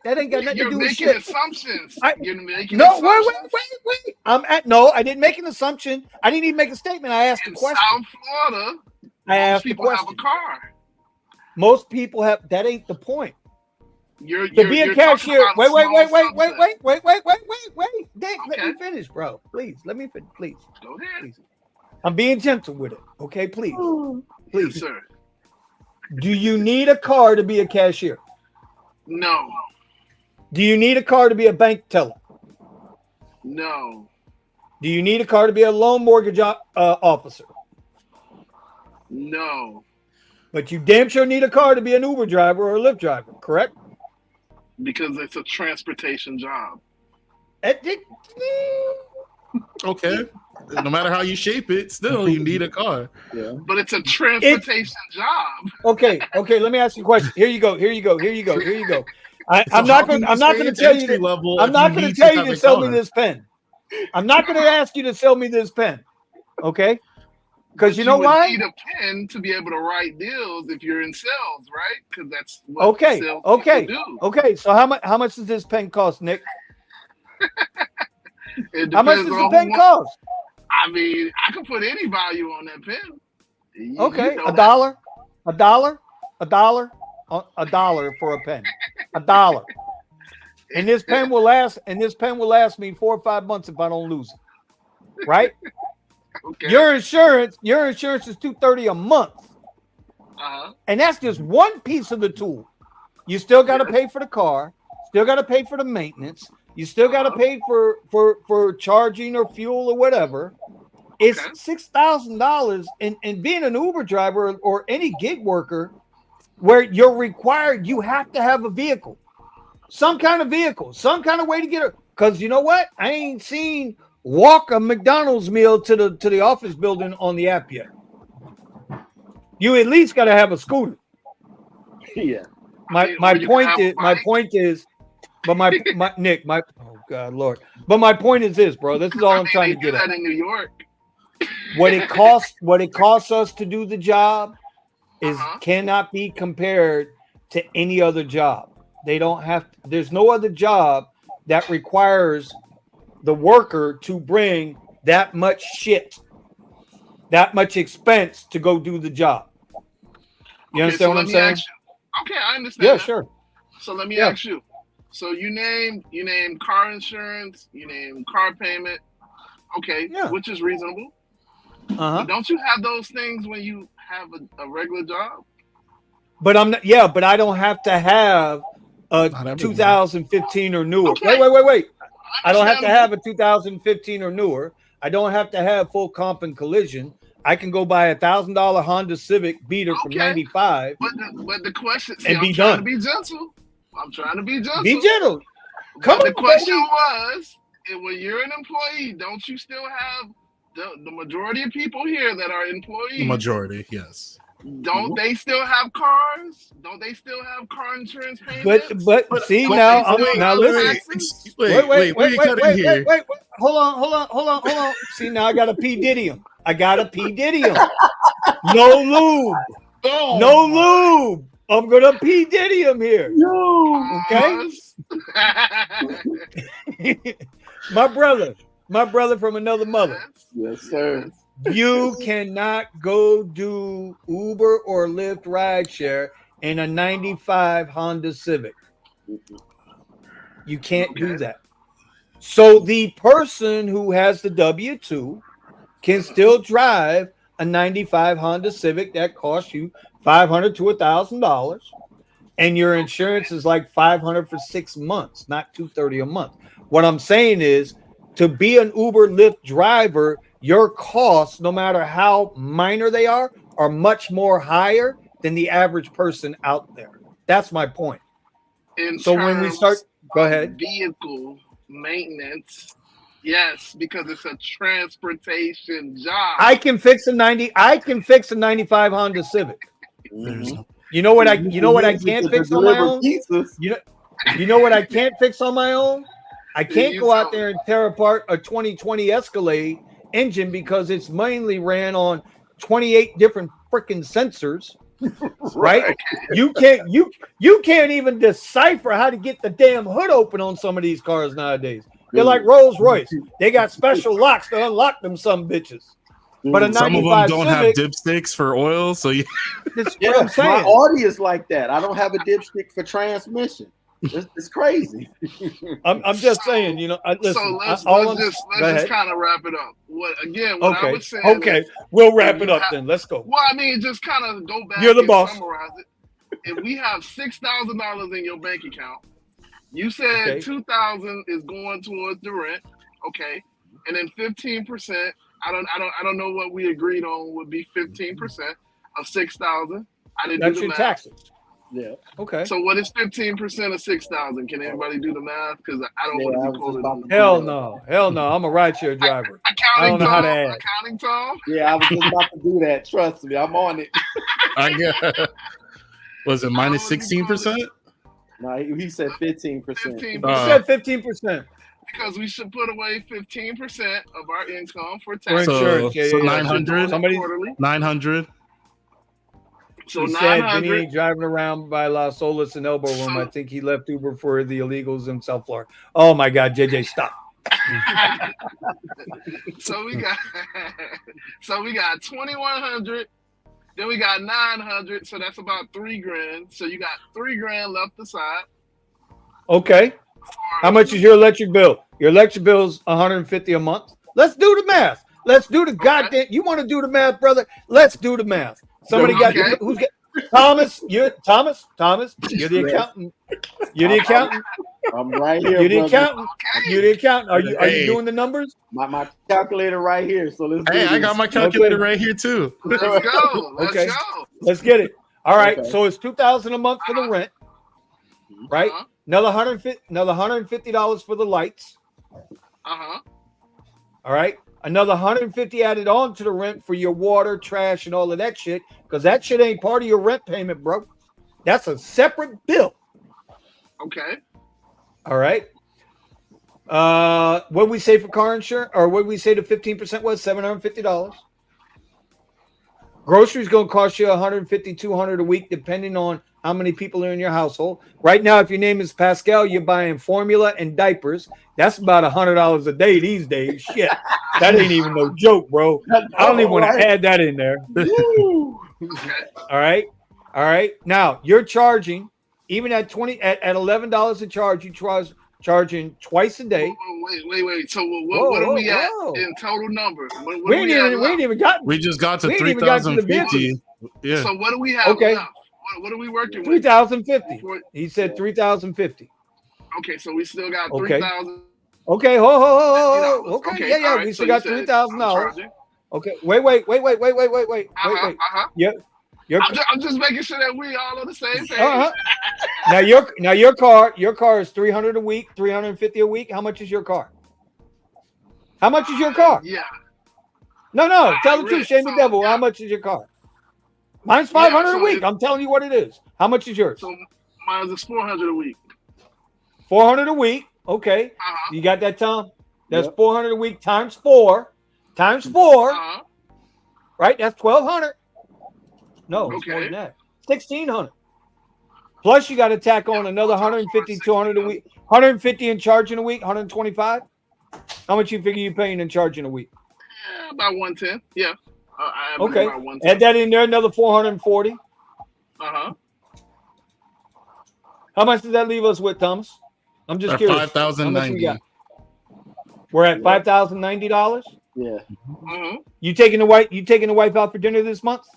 That ain't got nothing to You're do with making shit. assumptions. You're making No, assumptions. wait. No, I didn't make an assumption. I didn't even make a statement. I asked a In question. South Florida, most people have a car. Most people have. That ain't the point. You're be a cashier. Wait. Dick, Okay. let me finish, bro. Please, let me finish. Please. Go ahead. Please. I'm being gentle with it. Okay, please. Please. Yes, sir. Do you need a car to be a cashier? No. Do you need a car to be a bank teller? No. Do you need a car to be a loan mortgage officer? No. But you damn sure need a car to be an Uber driver or a Lyft driver, correct? Because it's a transportation job. Okay. No matter how you shape it, still you need a car. Yeah. But it's a transportation job. Okay. Let me ask you a question. Here you go. I'm not going to tell you to sell me this pen. I'm not going to ask you to sell me this pen. Okay? Because you know why? You need a pen to be able to write deals if you're in sales, right? Because that's what sales do. Okay. So how much does this pen cost, Nick? How much does the pen cost? I mean, I can put any value on that pen. Okay, $1. A dollar for a pen. $1. And this pen will last. And this pen will last me 4 or 5 months if I don't lose it. Right? Okay. Your insurance is $230 a month. And that's just one piece of the tool. You still got to pay for the car. Still got to pay for the maintenance. You still got to pay for charging or fuel or whatever. It's $6,000. And being an Uber driver or any gig worker, where you're required, you have to have a vehicle, some kind of vehicle, some kind of way to get it. Because you know what? I ain't seen walk a McDonald's meal to the office building on the app yet. You at least got to have a scooter. Yeah. My point is, but my Nick, oh God, Lord. But my point is this, bro. This is all I'm trying to get at. In New York. What it costs us to do the job is cannot be compared to any other job. They don't have. There's no other job that requires the worker to bring that much shit, that much expense to go do the job. You understand what I'm saying? Okay, I understand. Yeah, that. sure. So let me ask you. So you name car insurance, you name car payment. Okay, which is reasonable. But don't you have those things when you have a regular job? But I'm not. Yeah, but I don't have to have a 2015 or newer. Okay. Wait. I don't have to have a 2015 or newer. I don't have to have full comp and collision. I can go buy $1,000 Honda Civic beater from '95. But the question, and be trying done. To be gentle. I'm trying to be gentle. Be gentle. Come on, the question was, when you're an employee, don't you still have the majority of people here that are employees? The majority, yes. Don't they still have cars? Don't they still have car insurance payments? But see now, listen. Wait. Hold on. See now, I got a P Diddy'em. No lube. I'm gonna P Diddy'em here. Okay. My brother from another mother. Yes, sir. You cannot go do Uber or Lyft rideshare in a '95 Honda Civic. You can't do that. So the person who has the W-2 can still drive a '95 Honda Civic that costs you $500 to $1,000, and your insurance is like $500 for 6 months, not $230 a month. What I'm saying is, to be an Uber Lyft driver, your costs, no matter how minor they are much more higher than the average person out there. That's my point. So when we start, go ahead. Vehicle maintenance, yes, because it's a transportation job. I can fix a 95 Honda Civic. Mm-hmm. You know what I can't fix on my own? You know what I can't fix on my own? I can't go out there and tear apart a 2020 Escalade engine because it's mainly ran on 28 different freaking sensors, right? You can't even decipher how to get the damn hood open on some of these cars nowadays. They're like Rolls Royce. They got special locks to unlock them some bitches. But a some of them don't have dipsticks for oil, so that's what I'm saying. My Audi is like that. I don't have a dipstick for transmission. It's crazy. I'm just saying, listen, so let's just kind of wrap it up. I was saying. Okay, we'll wrap it up then. Let's go. Well, I mean, just kind of go back. You're the boss. Summarize it. If we have $6,000 in your bank account, you said $2,000 is going towards the rent, okay, and then 15%. I don't know what we agreed on would be 15% of $6,000. I didn't. That's do the your math. taxes. Yeah. Okay. So what is 15% of 6,000? Can anybody do the math? Because I don't want to be quoted on the Hell no. I'm a rideshare driver. I don't know how to add. Accounting, Tom? Yeah, I was just about to do that. Trust me, I'm on it. Was it minus 16%? No, he said 15%. 15%. He said 15%. Because we should put away 15% of our income for tax. For insurance. So 900. 900. So he said Vinny ain't driving around by Las Olas and Elbow Room. I think he left Uber for the illegals in South Florida. Oh my God, JJ, stop. So we got 2,100 Then we got 900, so that's about $3,000. So you got $3,000 left aside. Okay. How much is your electric bill? Your electric bill is $150 a month. Let's do the math. Let's do the goddamn. You want to do the math, brother? Let's do the math. Somebody got who's got Thomas? Thomas. You're the accountant. You're the accountant. I'm right here. You're the brother. accountant. You're the accountant. Are you doing the numbers? My calculator right here. So let's. Hey, I got my calculator right here too. Let's go. Let's go. Let's get it. All right. So it's $2,000 a month for the rent, right? Another $150 for the lights. Uh-huh. All right. Another $150 added on to the rent for your water, trash, and all of that shit. Because that shit ain't part of your rent payment, bro. That's a separate bill. Okay. All right. What we say for car insurance, or what we say the 15% was $750. Groceries gonna cost you $150, $200 a week, depending on how many people are in your household. Right now, if your name is Pascal, you're buying formula and diapers. That's about $100 a day these days. Shit, that ain't even no joke, bro. I don't even want to add that in there. All right. Now you're charging, even at $11 a charge, you charging twice a day. Wait. So what are we at in total number? We ain't even got. We just got to 3,050. Yeah. So what do we have left? What are we working with? 3,050. He said 3,050. Okay, so we still got 3,000. Okay, Okay, yeah. Right, we still got $3,000. Okay, wait. Yeah. I'm just making sure that we all on the same page. Now your car is $300 a week, $350 a week. How much is your car? How much is your car? Yeah. No. Tell the truth, shame the devil. How much is your car? Mine's $500 a week. I'm telling you what it is. How much is yours? So mine's is $400 a week. $400 a week. Okay. You got that, Tom? That's $400 a week times 4. Right? That's $1,200. No, it's more than that. $1,600. Plus, you got to tack on another $150, $200 a week, $150 in charging a week, $125. How much you figure you're paying in charging a week? About $110. Yeah. Okay. Add that in there, another $440. How much does that leave us with, Thomas? I'm just curious. $5,090. We're at $5,090. Yeah. You taking the wife out for dinner this month?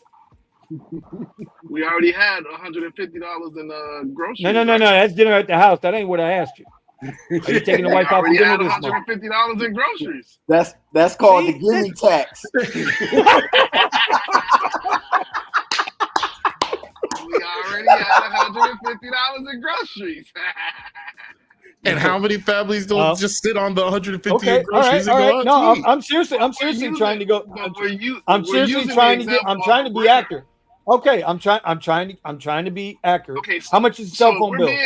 We already had $150 in groceries. No. That's dinner at the house. That ain't what I asked you. Are you taking the wife out for dinner this month? $150 in groceries. That's called the gimme tax. We already had $150 in groceries. And how many families don't just sit on the 150 okay, groceries all right. and go No, out? I'm seriously trying to go. I'm trying to be accurate. Okay, I'm trying to be accurate. Okay, how much is cell phone bills?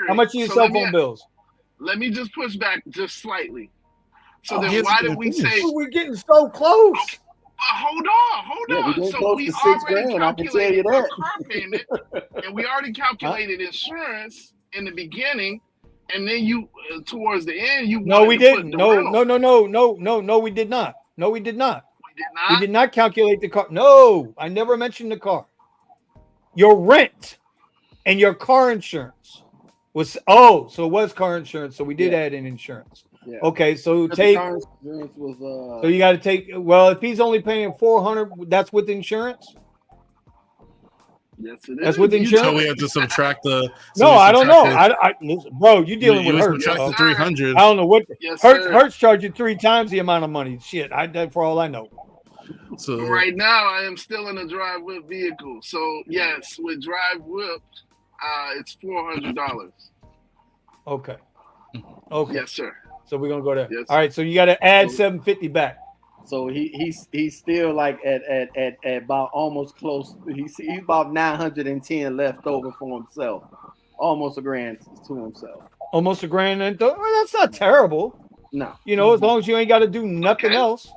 How much is your cell phone bills? Let me just push back just slightly. So then why did we say we're getting so close? Hold on. So we already calculated the car payment, and we already calculated insurance in the beginning, and then you towards the end you. No, we didn't. No, we did not. No, we did not. We did not calculate the car. No, I never mentioned the car. Your rent and your car insurance was so it was car insurance. So we did add in insurance. Yeah. Okay, so take. So you got to take. Well, if he's only paying $400, that's with insurance. Yes, it is. That's with insurance. So we have to subtract the. No, I don't know. Listen, bro, you dealing with Hertz. Yes, 300. I don't know what. Yes, Hertz charge you 3 times the amount of money. Shit, for all I know. So right now, I am still in a drive whip vehicle. So yes, with drive whip, it's $400. Okay. Yes, sir. So we're gonna go there. Yes. All right. So you got to add $750 back. So he's still like at about almost close. He's about 910 left over for himself. Almost $1,000 to himself. Almost $1,000. Well, that's not terrible. No. You know, as long as you ain't got to do nothing else.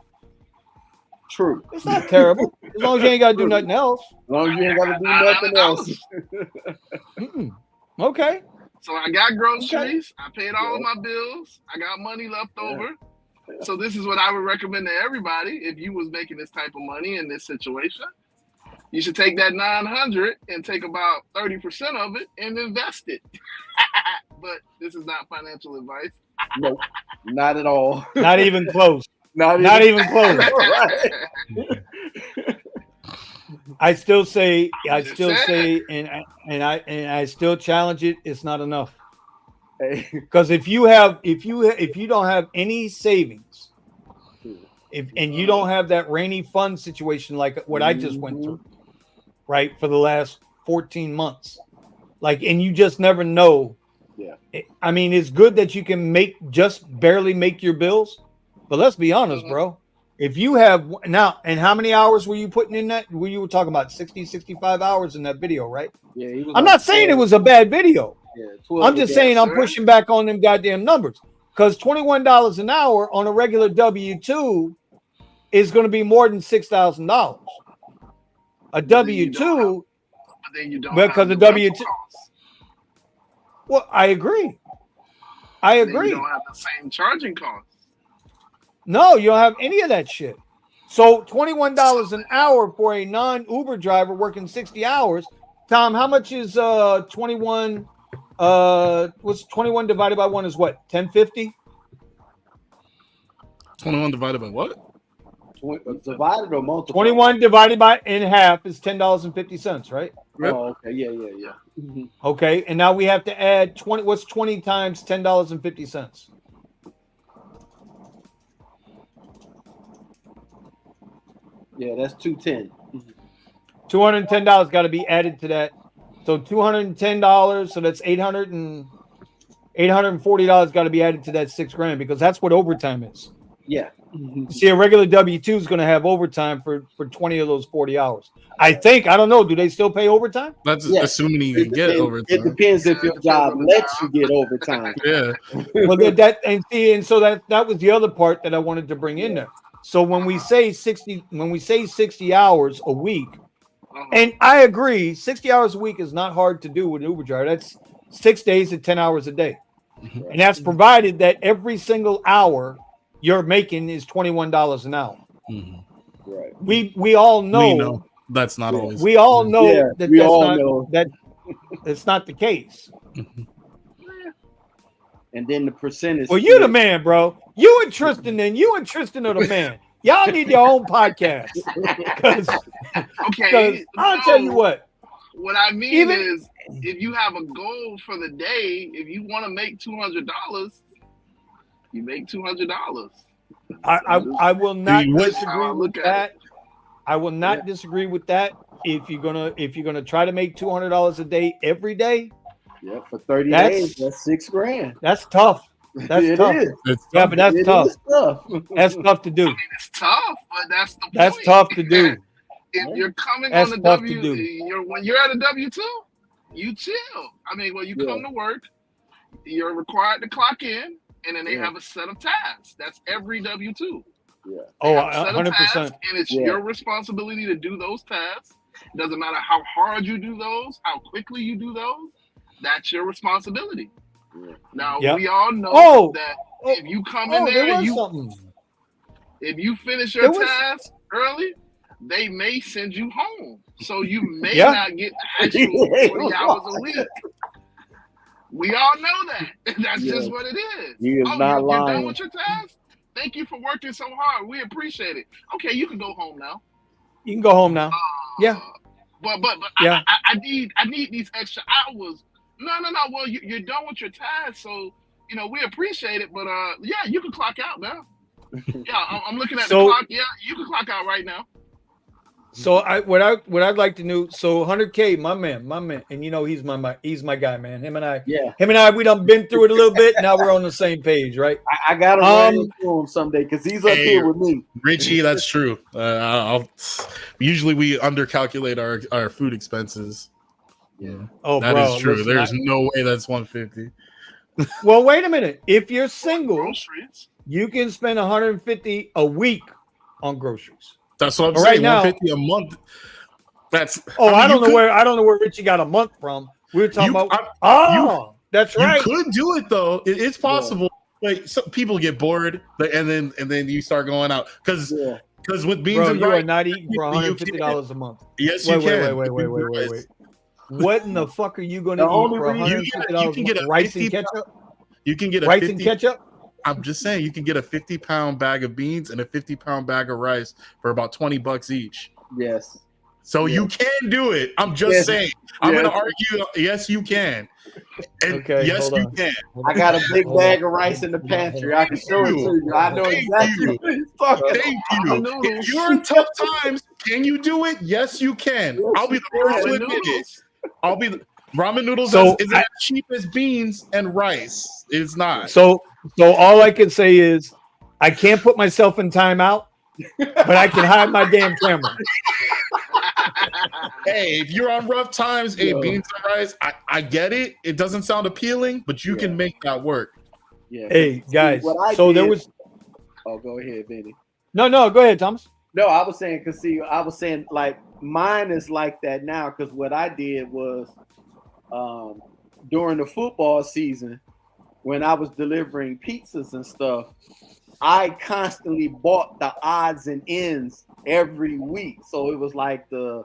True. It's not terrible. As long as you ain't got to do nothing else. As long as you ain't got to do nothing else. Okay. So I got groceries. I paid all of my bills. I got money left over. Yeah. So this is what I would recommend to everybody if you was making this type of money in this situation. You should take that 900 and take about 30% of it and invest it. But this is not financial advice. Nope, not at all. Not even close. Not even close. Right. I still say, and I still challenge it. It's not enough. Because if you don't have any savings, and you don't have that rainy fund situation like what I just went through, right, for the last 14 months, and you just never know. Yeah. I mean, it's good that you can just barely make your bills, but let's be honest, bro. If you have now, and how many hours were you putting in that? You were talking about 60, 65 hours in that video, right? Yeah. I'm not saying it was a bad video. Yeah, I'm just saying I'm pushing back on them goddamn numbers, because $21 an hour on a regular W-2 is going to be more than $6,000. A W-2, but then you don't because the W-2. Well, I agree. You don't have the same charging costs. No, you don't have any of that shit. So $21 an hour for a non-Uber driver working 60 hours. Tom, how much is 21? What's 21 divided by 1 is what? 1050? 21 divided by what? Divided or multiplied? 21 divided by in half is $10.50, right? Oh, okay. Yeah. Mm-hmm. Okay, and now we have to add 20. What's 20 times $10.50? Yeah, that's $210. $210 got to be added to that. So $210. So that's $840 got to be added to that $6,000, because that's what overtime is. Yeah. See, a regular W-2 is going to have overtime for 20 of those 40 hours. I think. I don't know. Do they still pay overtime? That's assuming you get overtime. It depends if your job lets you get overtime. Yeah. Well, so that was the other part that I wanted to bring in there. So when we say 60 hours a week, and I agree, 60 hours a week is not hard to do with an Uber driver. That's 6 days at 10 hours a day. And that's provided that every single hour you're making is $21 an hour. Mm-hmm. Right. We all know, that's not always. We all know that it's not the case. And then the percentage. Well, you're the man, bro. You and Tristan are the man. Y'all need your own podcast. Because I'll tell you what. What I mean is, if you have a goal for the day, if you want to make $200, you make $200. I will not disagree with that. I will not disagree with that. If you're gonna try to make $200 a day every day, for 30 days, that's $6,000. That's tough. That's tough. Yeah, but that's tough. That's tough to do. I mean, it's tough, but that's the point. That's tough to do. If you're coming on the when you're at a W-2, you chill. I mean, when you come to work, you're required to clock in, and then they have a set of tasks. That's every W-2. Yeah. Oh, 100%. And it's your responsibility to do those tasks. It doesn't matter how hard you do those, how quickly you do those. That's your responsibility. Yeah. Now we all know that if you come in there, if you finish your task early, they may send you home. So you may not get the actual 40 hours a week. We all know that. That's just what it is. You're you're done with your task? Thank you for working so hard. We appreciate it. Okay, you can go home now. You can go home now. But I need these extra hours. No. Well, you're done with your task, so we appreciate it. But you can clock out now. I'm looking at the clock. Yeah, you can clock out right now. So what I'd like to know. So 100K, my man, and he's my guy, man. Him and I, we done been through it a little bit. Now we're on the same page, right? I gotta run into him someday because he's up here with me. Richie, that's true. Usually we undercalculate our food expenses. Yeah. Oh, that is true. There's no way that's 150. Well, wait a minute. If you're single, you can spend 150 a week on groceries. That's what I'm saying. Right now, 150 a month. That's. I don't know where Richie got a month from. We were talking about. That's right. You could do it though. It's possible. Like some people get bored, and then you start going out because Because with beans Bro, and you rice, are not eating for you $150 a month. yes, you can. Wait. What in the fuck are you going The to eat only for reason- $150 You can get a rice 50 and ketchup? You can get a Rice 50 and ketchup? I'm just saying you can get a 50-pound bag of beans and a 50-pound bag of rice for about $20 each. Yes. So Yes. you can do it. I'm just Yes. saying. I'm Yes. gonna argue. Yes, you can. And Okay, yes, hold you on. can. I got a big bag of rice in the pantry. I can show it to you. I know Thank exactly you. what he's talking about. Thank you. Noodles. If you're in tough times, can you do it? Yes, you can. I'll be the first to Ramen admit it. noodles. I'll be ramen noodles So isn't as cheap as beans and rice. It's not. So all I can say is I can't put myself in timeout, but I can hide my damn camera. Hey, if you're on rough times, hey, beans and rice, I get it. It doesn't sound appealing, but you can make that work. Yeah. Hey, guys. So there was. Oh, go ahead, Vinny. No, go ahead, Thomas. No, I was saying, like, mine is like that now because what I did was during the football season, when I was delivering pizzas and stuff, I constantly bought the odds and ends every week. So it was like the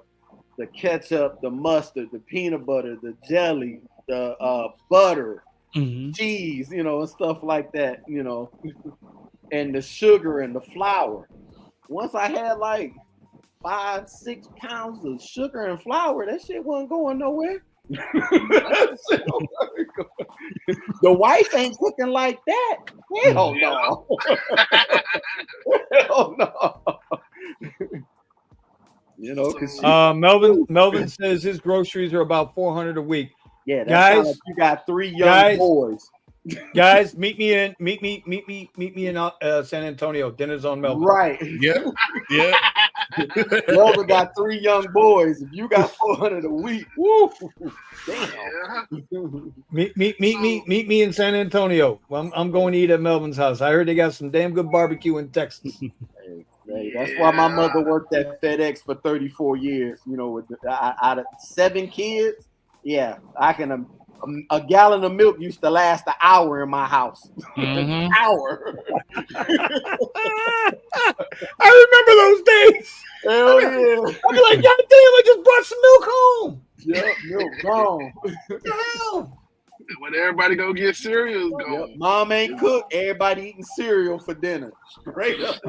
ketchup, the mustard, the peanut butter, the jelly, the butter, cheese, and stuff like that, and the sugar and the flour. Once I had like 5-6 pounds of sugar and flour, that shit wasn't going nowhere. The wife ain't cooking like that. Hell no. Hell no. Because Melvin says his groceries are about $400 a week. Yeah, that guys, sounds like you got 3 young boys. Guys, meet me in San Antonio. Dinner's on Melvin. Right. Yeah. Melvin got 3 young boys. If you got 400 a week, woo, damn. Meet me in San Antonio. I'm going to eat at Melvin's house. I heard they got some damn good barbecue in Texas. Hey, that's why my mother worked at FedEx for 34 years. With out of 7 kids, yeah, I can. A gallon of milk used to last an hour in my house. An hour. I remember those days. Hell yeah. I'd be like, God damn, I just brought some milk home. Yep, milk gone. What the hell? When everybody go get cereal, is gone. Yep. Mom ain't cooked. Everybody eating cereal for dinner. Straight up.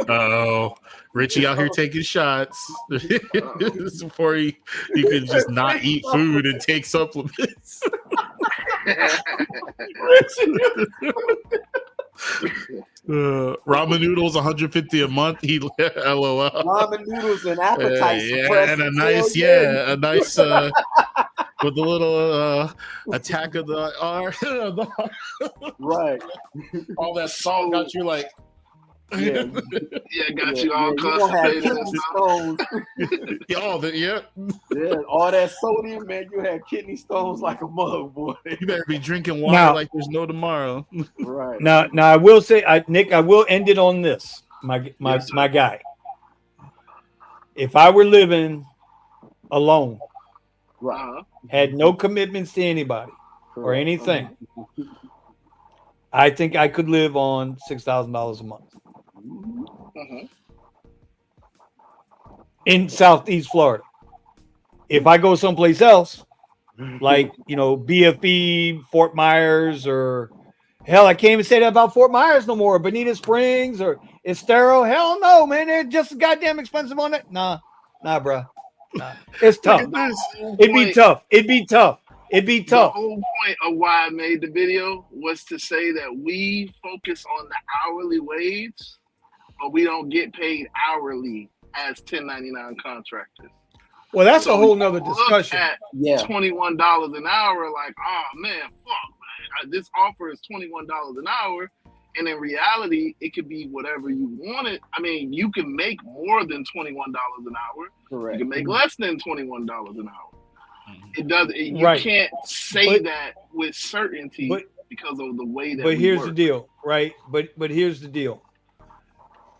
Oh, Richie out here taking shots. Before you could just not eat food and take supplements. Ramen noodles, $150 a month. He LOL. Ramen noodles and appetite suppressant. And a nice with a little attack of the R. Right. All that salt got you like. Yeah, got you all constipated and stuff. Yeah, all that sodium, man. You had kidney stones like a mug, boy. You better be drinking water like there's no tomorrow. Right. Now I will say, Nick, I will end it on this, my guy. If I were living alone, right, had no commitments to anybody or anything, I think I could live on $6,000 a month. In Southeast Florida. If I go someplace else, like BFB, Fort Myers, or hell, I can't even say that about Fort Myers no more. Bonita Springs or Estero, hell no, man, they're just goddamn expensive on it. Nah, bro. Nah. It's tough. It'd be tough. The whole point of why I made the video was to say that we focus on the hourly wage, but we don't get paid hourly as 1099 contractors. Well, that's a whole nother discussion. At $21 an hour, like, oh man, fuck, man, this offer is $21 an hour, and in reality, it could be whatever you want it. I mean, you can make more than $21 an hour. Correct. You can make less than $21 an hour. It does. You can't say that with certainty because of the way that. But here's the deal, right? But here's the deal.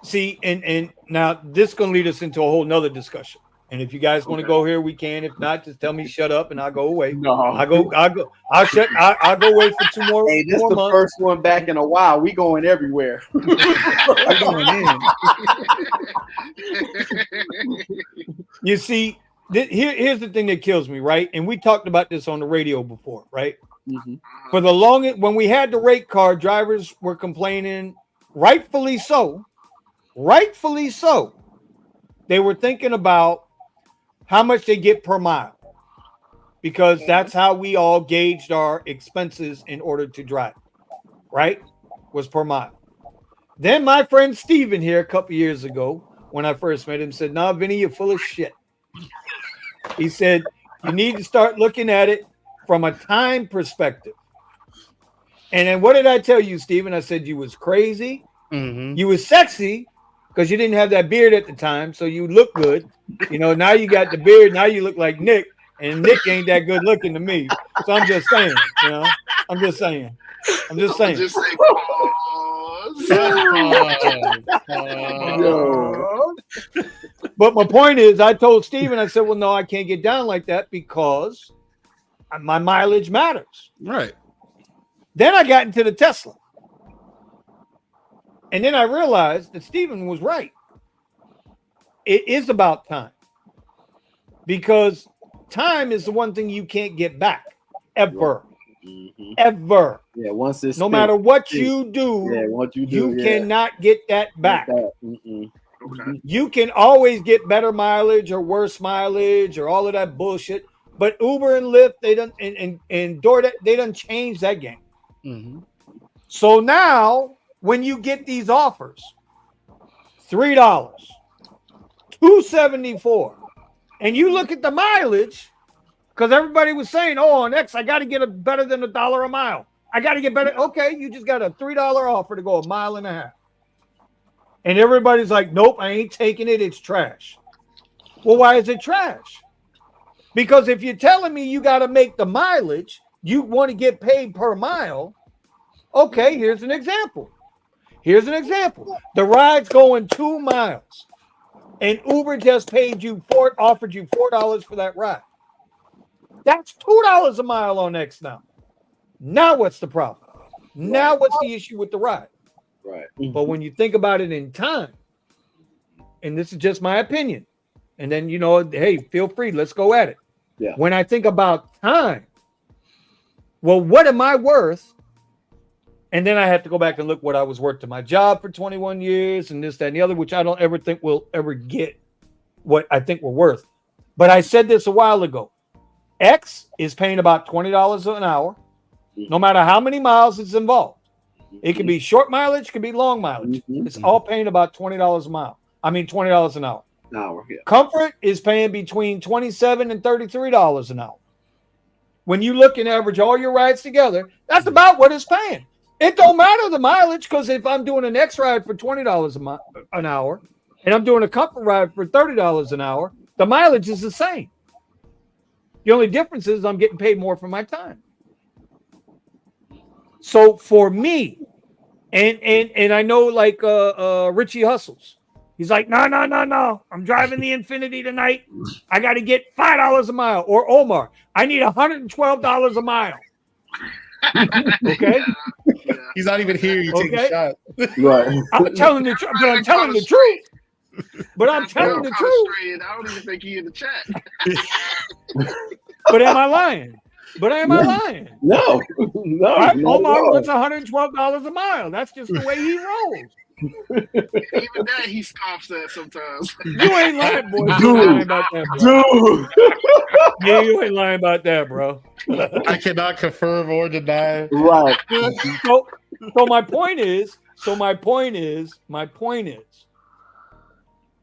See, and now this is going to lead us into a whole nother discussion. And if you guys want to go here, we can. If not, just tell me shut up and I'll go away. No, I'll go away for 2 more. Hey, this is the months. first one back in a while. We going everywhere. I'm going in. You see, here's the thing that kills me, right? And we talked about this on the radio before, right? Mm-hmm. For the longest, when we had the rate card, drivers were complaining, rightfully so. Rightfully so. They were thinking about how much they get per mile, because that's how we all gauged our expenses in order to drive, right? Was per mile. Then my friend Steven here a couple years ago, when I first met him, said, "Nah, Vinny, you're full of shit." He said, "You need to start looking at it from a time perspective." And then what did I tell you, Steven? I said you was crazy. Mm-hmm. You was sexy because you didn't have that beard at the time, so you look good. You know, now you got the beard. Now you look like Nick, and Nick ain't that good looking to me. So I'm just saying, you know, I'm just saying. Just say Yo. But my point is, I told Steven, I said, well, no, I can't get down like that because my mileage matters. Right. Then I got into the Tesla. And then I realized that Steven was right. It is about time. Because time is the one thing you can't get back. Ever. Mm-hmm. Ever. Yeah, once it's No spent, matter what you do, what you cannot get that back. Mm-mm. Okay. You can always get better mileage or worse mileage or all of that bullshit. But Uber and Lyft, they done and DoorDash, they done changed that game. Mm-hmm. So now when you get these offers, $3, $2.74, and you look at the mileage, because everybody was saying, oh, on X, I got to get a better than $1 a mile. I got to get better. Okay, you just got a $3 offer to go 1.5 miles. And everybody's like, nope, I ain't taking it. It's trash. Well, why is it trash? Because if you're telling me you got to make the mileage, you want to get paid per mile. Okay, here's an example. Here's an example. The ride's going 2 miles, and Uber just offered you $4 for that ride. That's $2 a mile on X now. Now what's the problem? Now what's the issue with the ride? Right. But when you think about it in time, and this is just my opinion, and then, you know, hey, feel free, let's go at it. Yeah. When I think about time, well, what am I worth? And then I have to go back and look what I was worth to my job for 21 years and this, that, and the other, which I don't ever think we'll ever get what I think we're worth. But I said this a while ago. X is paying about $20 an hour, no matter how many miles it's involved. It can be short mileage, it can be long mileage. It's all paying about $20 a mile. $20 an hour. Yeah. Comfort is paying between $27 and $33 an hour. When you look and average all your rides together, that's about what it's paying. It don't matter the mileage, because if I'm doing an X ride for $20 an hour and I'm doing a Comfort ride for $30 an hour, the mileage is the same. The only difference is I'm getting paid more for my time. So for me, and I know like Richie Hustles, he's like, no. I'm driving the Infinity tonight. I got to get $5 a mile. Or Omar, I need $112 a mile. Okay. He's not even here. You take a shot. Right. I'm telling the truth, but I'm telling the truth. But I'm telling the truth. I don't even think he in the chat. But am I lying? No. Right? Omar wants $112 a mile. That's just the way he rolls. Even that he scoffs at sometimes. You ain't lying, boy. You ain't lying about that, bro. Yeah, you ain't lying about that, bro. I cannot confirm or deny. Right. So my point is,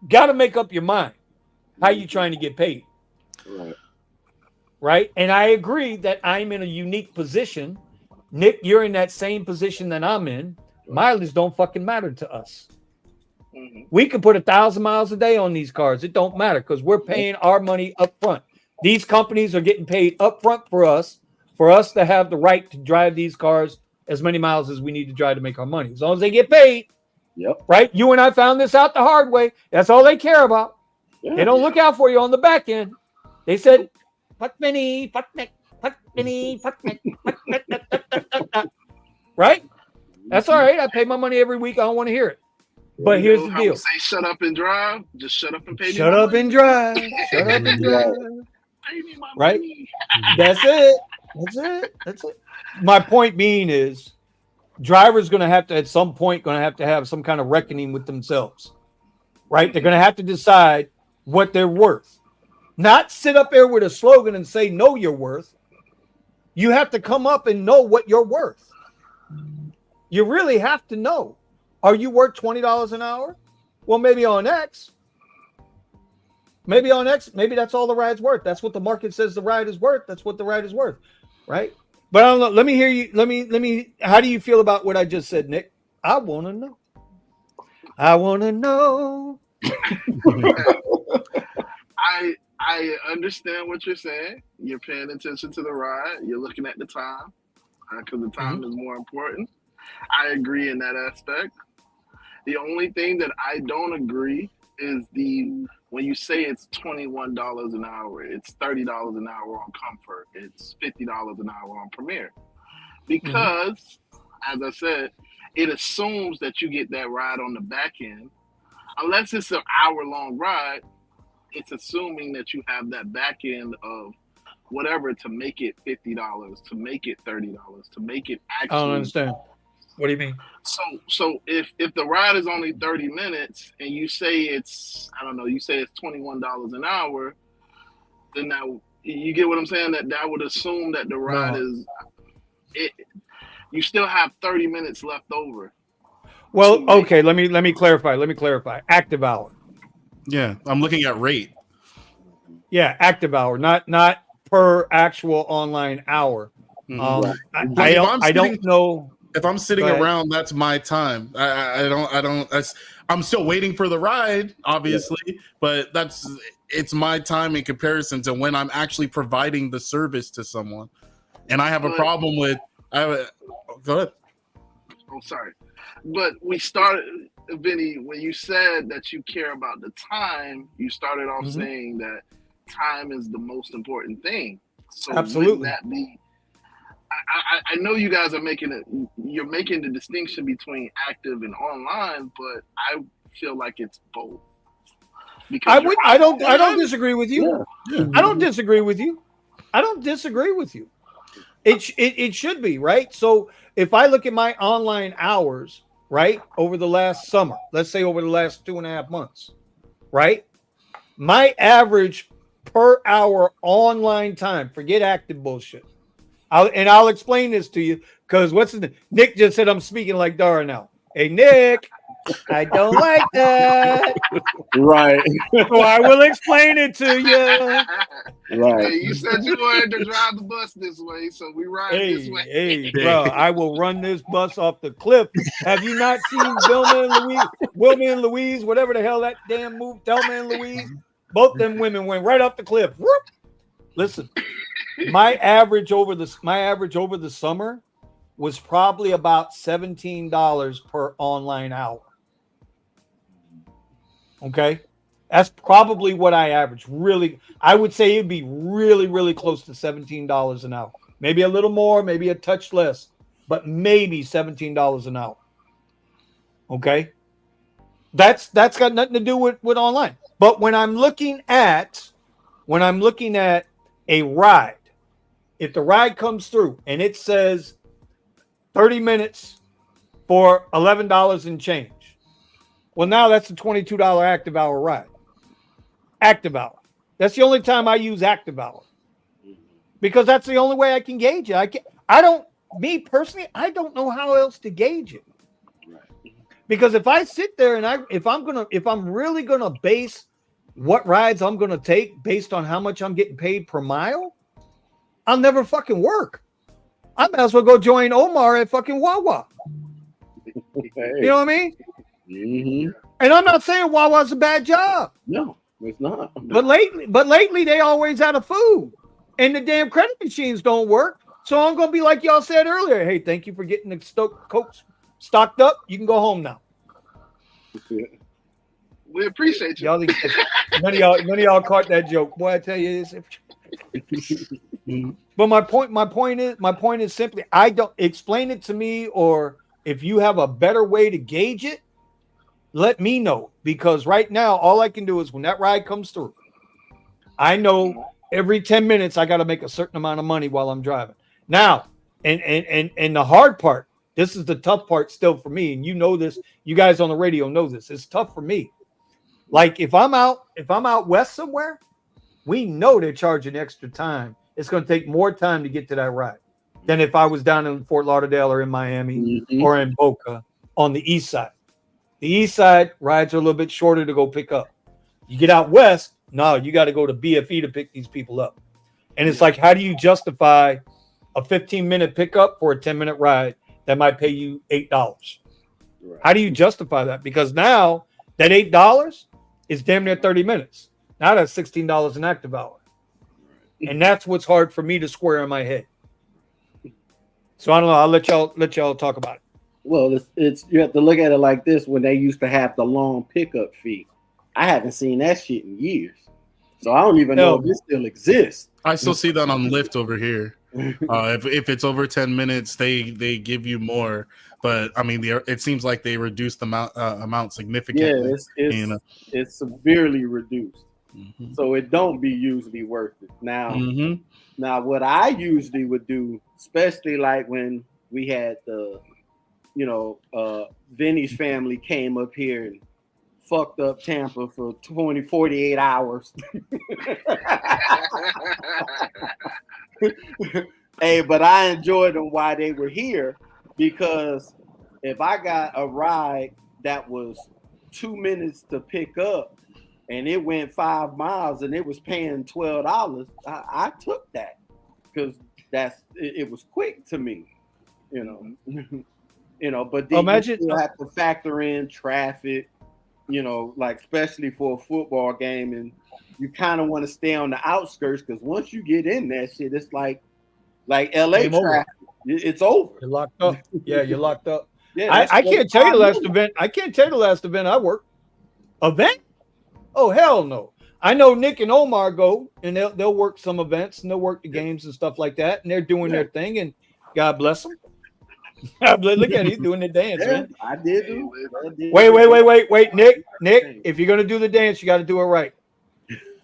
got to make up your mind how you trying to get paid. Right? And I agree that I'm in a unique position. Nick, you're in that same position that I'm in. Mileage don't fucking matter to us. Mm-hmm. We can put 1,000 miles a day on these cars. It don't matter because we're paying our money up front. These companies are getting paid up front for us to have the right to drive these cars as many miles as we need to drive to make our money. As long as they get paid. Yep. Right? You and I found this out the hard way. That's all they care about. Yeah. They don't look out for you on the back end. They said, fuck Vinny, fuck Nick, fuck Vinny, fuck Nick, fuck Nick, right? That's all right. I pay my money every week. I don't want to hear it. But here's the How we deal. say shut up and drive. Just shut up and pay me Shut my up money. and drive. Shut up and drive. Pay me my Right? money. That's it. That's it. That's it. My point being is drivers going to have to, at some point, going to have some kind of reckoning with themselves, right? They're going to have to decide what they're worth. Not sit up there with a slogan and say, know your worth. You have to come up and know what you're worth. You really have to know. Are you worth $20 an hour? Well, maybe on X. Maybe on X, maybe that's all the ride's worth. That's what the market says the ride is worth. That's what the ride is worth, right? But I don't know. Let me hear you. Let me. How do you feel about what I just said, Nick? I want to know. I want to know. I understand what you're saying. You're paying attention to the ride. You're looking at the time because the time is more important. I agree in that aspect. The only thing that I don't agree is when you say it's $21 an hour, it's $30 an hour on Comfort, it's $50 an hour on Premier. Because, as I said, it assumes that you get that ride on the back end. Unless it's an hour-long ride, it's assuming that you have that back end of whatever to make it $50, to make it $30, to make it actually. I don't understand. What do you mean? So if the ride is only 30 minutes and you say it's, I don't know, you say it's $21 an hour, then that, you get what I'm saying? That would assume that the ride is, you still have 30 minutes left over. Well, okay, let me clarify. Active hour. Yeah, I'm looking at rate. Yeah, active hour, not per actual online hour. I don't know. If I'm sitting around, that's my time. I'm still waiting for the ride, obviously, but it's my time in comparison to when I'm actually providing the service to someone. And I have a problem with. Go ahead. Oh, sorry, but we started, Vinny, when you said that you care about the time. You started off saying that time is the most important thing. So absolutely, wouldn't that be? I know you guys are you're making the distinction between active and online, but I feel like it's both. Because I don't disagree with you. Yeah. I don't disagree with you. It should be, right? So if I look at my online hours, right, over the last summer, let's say over the last 2.5 months, right? My average per hour online time, forget active bullshit. I'll explain this to you because Nick just said I'm speaking like Dara now. Hey, Nick, I don't like that. Right. So I will explain it to you. Right. Hey, you said you wanted to drive the bus this way, so we ride this way. Hey, bro, I will run this bus off the cliff. Have you not seen Wilma and Louise, whatever the hell that damn move, Thelma and Louise? Both them women went right off the cliff. Whoop. Listen. My average over the summer was probably about $17 per online hour. Okay, that's probably what I average. Really, I would say it'd be really, really close to $17 an hour. Maybe a little more, maybe a touch less, but maybe $17 an hour. Okay, that's got nothing to do with online. But when I'm looking at a ride. If the ride comes through and it says 30 minutes for $11 and change, well, now that's a $22 active hour ride. Active hour. That's the only time I use active hour because that's the only way I can gauge it. Me personally, I don't know how else to gauge it. Because if I sit there and if I'm really gonna base what rides I'm gonna take based on how much I'm getting paid per mile, I'll never fucking work. I might as well go join Omar at fucking Wawa. Hey. You know what I mean? Mm-hmm. And I'm not saying Wawa's a bad job. No, it's not. But lately they always out of food. And the damn credit machines don't work. So I'm gonna be like y'all said earlier. Hey, thank you for getting the Coke stocked up. You can go home now. We appreciate you. Y'all didn't catch it. None of y'all caught that joke. Boy, I tell you this. But my point is simply, I don't explain it to me, or if you have a better way to gauge it, let me know. Because right now, all I can do is when that ride comes through, I know every 10 minutes I got to make a certain amount of money while I'm driving. Now, and the hard part, this is the tough part still for me, and you know this, you guys on the radio know this. It's tough for me. Like if I'm out west somewhere, we know they're charging extra time. It's going to take more time to get to that ride than if I was down in Fort Lauderdale or in Miami or in Boca on the east side. The east side rides are a little bit shorter to go pick up. You get out west, no, you got to go to BFE to pick these people up. And it's like, how do you justify a 15-minute pickup for a 10-minute ride that might pay you $8? Right. How do you justify that? Because now that $8 is damn near 30 minutes. Now that's $16 an active hour. And that's what's hard for me to square in my head. So I don't know. I'll let y'all talk about it. Well, it's you have to look at it like this. When they used to have the long pickup fee, I haven't seen that shit in years. So I don't even know if this still exists. I still see that on Lyft over here. If it's over 10 minutes, they give you more. But I mean, it seems like they reduced the amount significantly. Yeah, it's severely reduced. Mm-hmm. So it don't be usually worth it. Now what I usually would do, especially like when we had the, Vinny's family came up here and fucked up Tampa for 48 hours. Hey, but I enjoyed them while they were here, because if I got a ride that was 2 minutes to pick up and it went 5 miles and it was paying $12, I took that, because it was quick to me, But then you still have to factor in traffic, like especially for a football game, and you kind of want to stay on the outskirts, because once you get in that shit, it's like LA traffic. It's over. You're locked up. Yeah, you're locked up. Yeah, I can't tell you the last event. I can't tell you the last event I worked. Event? Oh, hell no. I know Nick and Omar go, and they'll work some events, and they'll work the games and stuff like that, and they're doing their thing, and God bless them. Look at he's doing the dance, man. I did. Wait, Nick. If you're gonna do the dance, you got to do it right.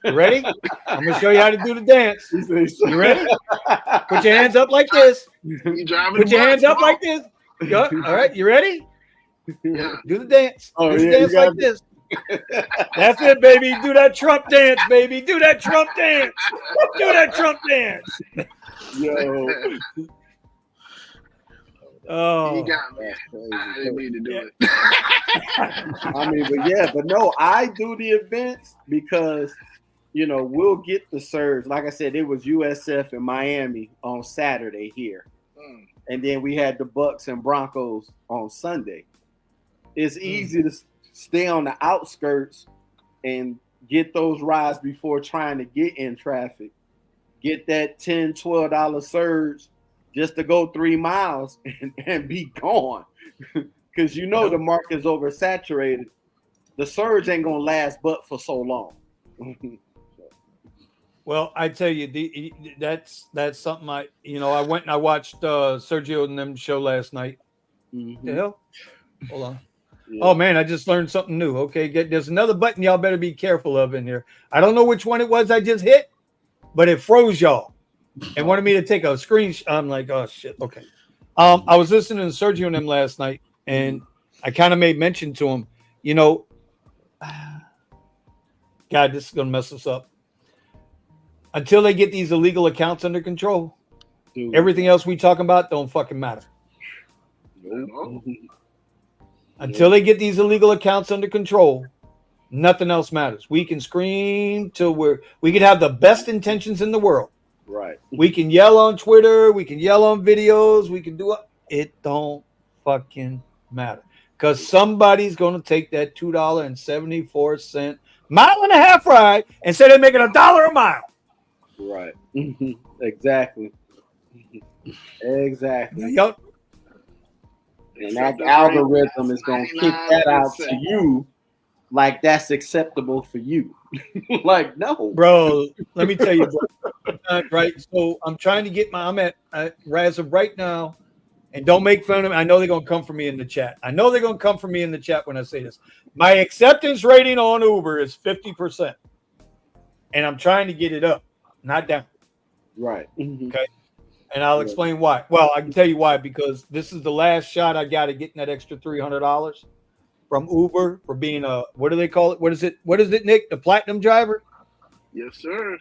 You ready? I'm gonna show you how to do the dance. You ready? Put your hands up like this. Put your hands up like this. All right, you ready? Yeah. Do the dance. Dance like this. That's it, baby. Do that Trump dance, baby. Do that Trump dance. Do that Trump dance. Yo. Oh, he got me. I didn't mean to do it. But no, I do the events because, we'll get the surge. Like I said, it was USF in Miami on Saturday here. And then we had the Bucks and Broncos on Sunday. It's easy to stay on the outskirts and get those rides before trying to get in traffic. Get that $10, $12 surge just to go 3 miles and be gone. Because the market is oversaturated. The surge ain't going to last but for so long. Well, I tell you, that's something I went and I watched Sergio and them show last night. Mm-hmm. The hell? Hold on. Yeah. Oh, man, I just learned something new. Okay, there's another button y'all better be careful of in here. I don't know which one it was I just hit, but it froze y'all and wanted me to take a screenshot. I'm like, oh, shit. Okay. I was listening to Sergio and them last night, and I kind of made mention to him, God, this is going to mess us up. Until they get these illegal accounts under control, everything else we talking about don't fucking matter. Until they get these illegal accounts under control, nothing else matters. We can scream till we can have the best intentions in the world. Right. We can yell on Twitter. We can yell on videos. We can do it. Don't fucking matter. Because somebody's going to take that $2.74 mile-and-a-half ride and say they're making $1 a mile. Right. Exactly. Yep. And that algorithm is going to kick that out to you like that's acceptable for you. Like, no, bro. Let me tell you, bro. Right. So I'm trying to get I'm at as of right now, and don't make fun of me. I know they're gonna come for me in the chat. I know they're gonna come for me in the chat when I say this. My acceptance rating on Uber is 50%, and I'm trying to get it up, not down. Right. Okay. And I'll explain why. Well, I can tell you why, because this is the last shot I got at getting that extra $300 from Uber for being a, what do they call it? What is it, Nick? The platinum driver? Yes, sir.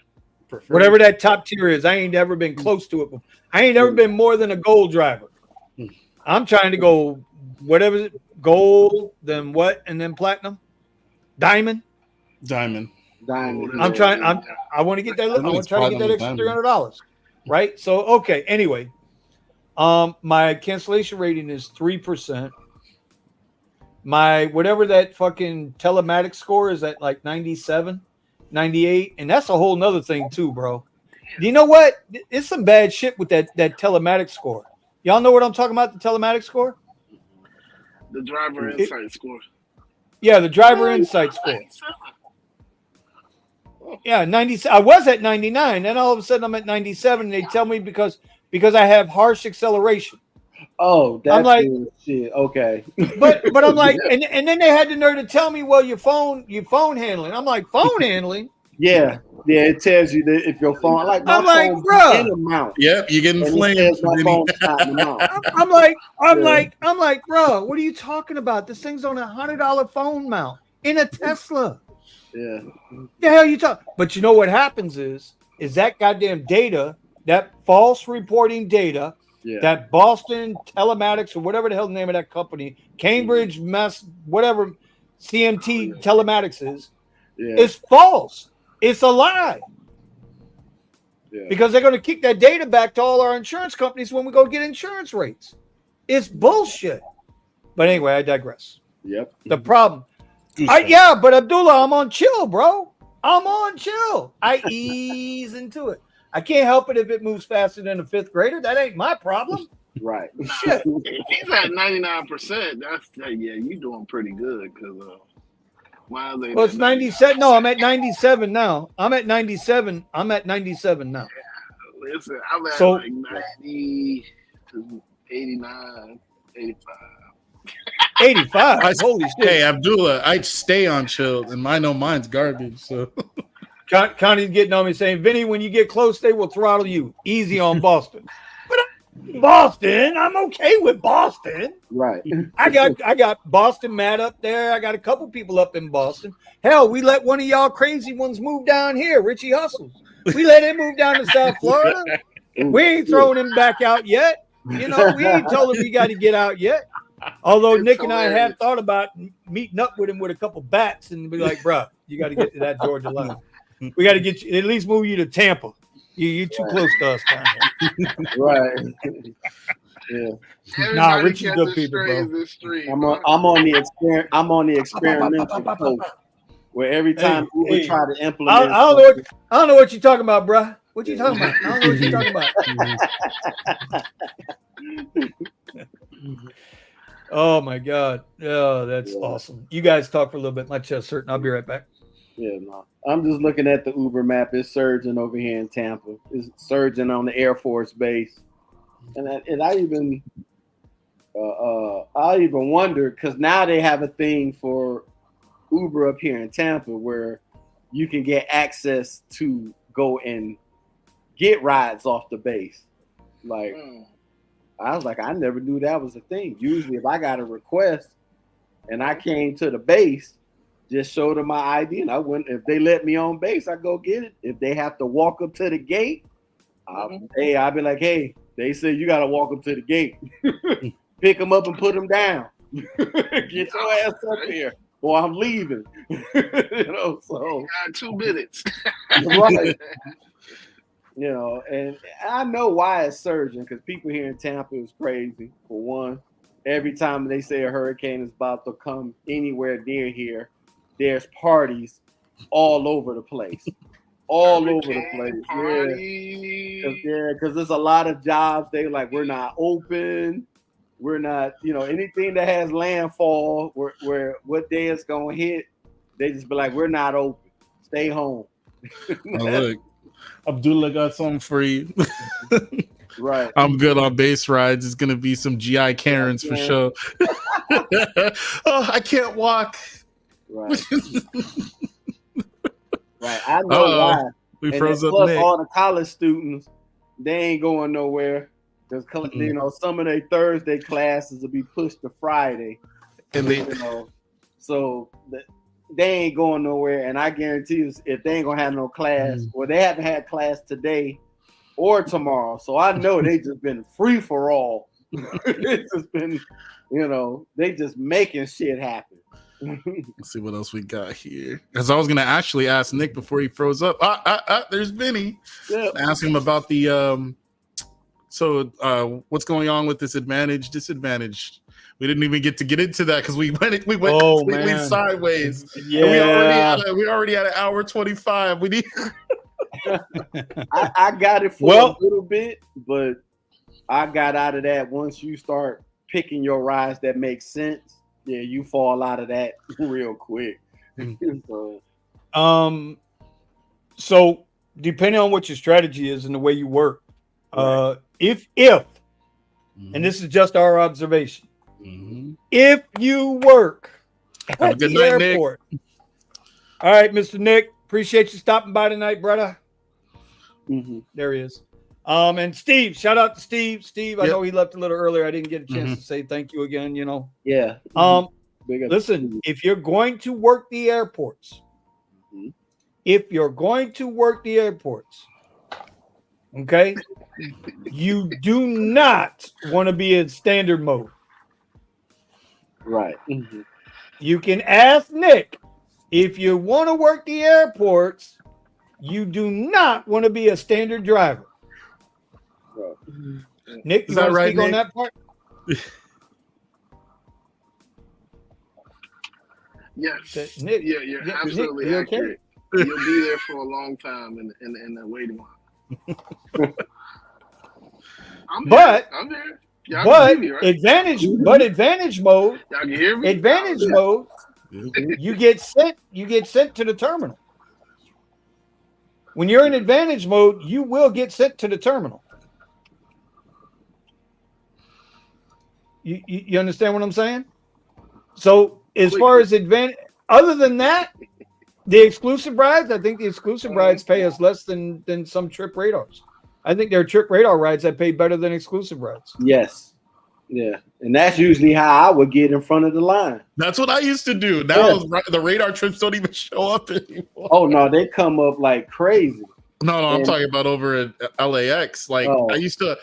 Whatever that top tier is. I ain't ever been close to it before. I ain't ever been more than a gold driver. I'm trying to go, whatever it, gold, then what, and then platinum? Diamond. Diamond. I'm trying, I want to get that, I want to try to get that extra $300. Right? So, okay. Anyway, my cancellation rating is 3%. My whatever that fucking telematics score is at like 97, 98, and that's a whole nother thing too, bro. Do you know what? It's some bad shit with that telematics score. Y'all know what I'm talking about? The telematics score? The driver insight score. Yeah, the driver insight score. Yeah, 90. I was at 99. Then all of a sudden I'm at 97. And they tell me because I have harsh acceleration. Oh, that's I'm like, shit. Okay. But I'm like, and then they had the nerve to tell me, well, your phone handling. I'm like, phone handling? Yeah. Yeah, it tells you that if your phone, like my I'm like, phone, bro. Yep, you're getting flamed. I'm like, bro, what are you talking about? This thing's on $100 phone mount in a Tesla. Yeah. The hell you talking? But you know what happens is that goddamn data, that false reporting data, that Boston Telematics or whatever the hell the name of that company, Cambridge Mass, whatever CMT Telematics is false. It's a lie. Yeah. Because they're going to kick that data back to all our insurance companies when we go get insurance rates. It's bullshit. But anyway, I digress. Yep. The problem. Yeah, but Abdullah, I'm on chill, bro. I'm on chill. I ease into it. I can't help it if it moves faster than a fifth grader. That ain't my problem. Right. Shit. If he's at 99%, you're doing pretty good because well, it's 97. No, I'm at 97 now. I'm at 97 now. Listen, I'm at like 90 to 89, 85. 85. Holy shit. Hey, Abdullah, I stay on chill, and I know mine's garbage. So Connie's getting on me saying, Vinny, when you get close, they will throttle you. Easy on Boston. But Boston, I'm okay with Boston. Right. I got Boston Matt up there. I got a couple people up in Boston. Hell, we let one of y'all crazy ones move down here, Richie Hustles. We let him move down to South Florida. We ain't throwing him back out yet. You know, we ain't told him he got to get out yet. Although Nick and I have thought about meeting up with him with a couple bats and be like, bro, you got to get to that Georgia line. We got to get you, at least move you to Tampa. You're too close to us, right? Yeah. Nah, Richie's good people, bro. I'm on the experimental coast where every time we try to implement. I don't know what you're talking about, bro. What you talking about? I don't know what you're talking about. Oh my God! Oh, that's awesome. You guys talk for a little bit. My chest hurting. I'll be right back. Yeah, no. I'm just looking at the Uber map. It's surging over here in Tampa. It's surging on the Air Force Base, and I even wonder because now they have a thing for Uber up here in Tampa where you can get access to go and get rides off the base. Like, I was like, I never knew that was a thing. Usually, if I got a request and I came to the base, just show them my ID, and I wouldn't. If they let me on base, I go get it. If they have to walk up to the gate, I'd be like, hey, they said you got to walk up to the gate, pick them up and put them down. Get your ass up here, or I'm leaving. So 2 minutes. Right. And I know why it's surging because people here in Tampa is crazy. For one, every time they say a hurricane is about to come anywhere near here, there's parties all over the place. All over the place. Because there's a lot of jobs. They like, we're not open. We're not, anything that has landfall where what day it's going to hit. They just be like, we're not open. Stay home. Oh, look, Abdullah got something for you. Right. I'm good on base rides. It's gonna be some GI Karens for sure. Oh, I can't walk. Right. Right. I know why. We And froze then up plus Nick. all the college students, they ain't going nowhere. Because you know, some of their Thursday classes will be pushed to Friday. And they, You know, so they ain't going nowhere. And I guarantee you, if they ain't gonna have no class, or they haven't had class today or tomorrow, so I know they just been free for all. It's just been, you know, they just making shit happen. let's see what else we got here. Because I was gonna actually ask Nick before he froze up. There's Vinny. Yep. Ask him about the what's going on with this advantage, disadvantage. We didn't even get into that because we went completely sideways. Yeah, and we already had an hour 25. We need. I got it for a little bit, but I got out of that once you start picking your rides that make sense. Yeah, you fall out of that real quick. So depending on what your strategy is and the way you work, if and this is just our observation, if you work at the airport, all right, Mr. Nick, appreciate you stopping by tonight, brother. There he is. And Steve, shout out to Steve. Steve, I know he left a little earlier. I didn't get a chance to say thank you again, you know. Yeah. Listen, if you're going to work the airports, okay, you do not want to be in standard mode. Right. You can ask Nick. If you want to work the airports, you do not want to be a standard driver. Nick, you want to speak on that part? Yes. Nick, yeah, you're absolutely Nick, you accurate. okay? You'll be there for a long time in the waiting line. I'm there. Y'all can hear me, right? advantage mode. Y'all can hear me? Advantage mode. You get sent to the terminal. When you're in advantage mode, you will get sent to the terminal. You understand what I'm saying? So as far as advantage, other than that, the exclusive rides, I think the exclusive rides pay us less than some trip radars. I think there are trip radar rides that pay better than exclusive rides. Yes. Yeah. And that's usually how I would get in front of the line. That's what I used to do. Now the radar trips don't even show up anymore. Oh no, they come up like crazy. No, I'm talking about over at LAX. Like I used to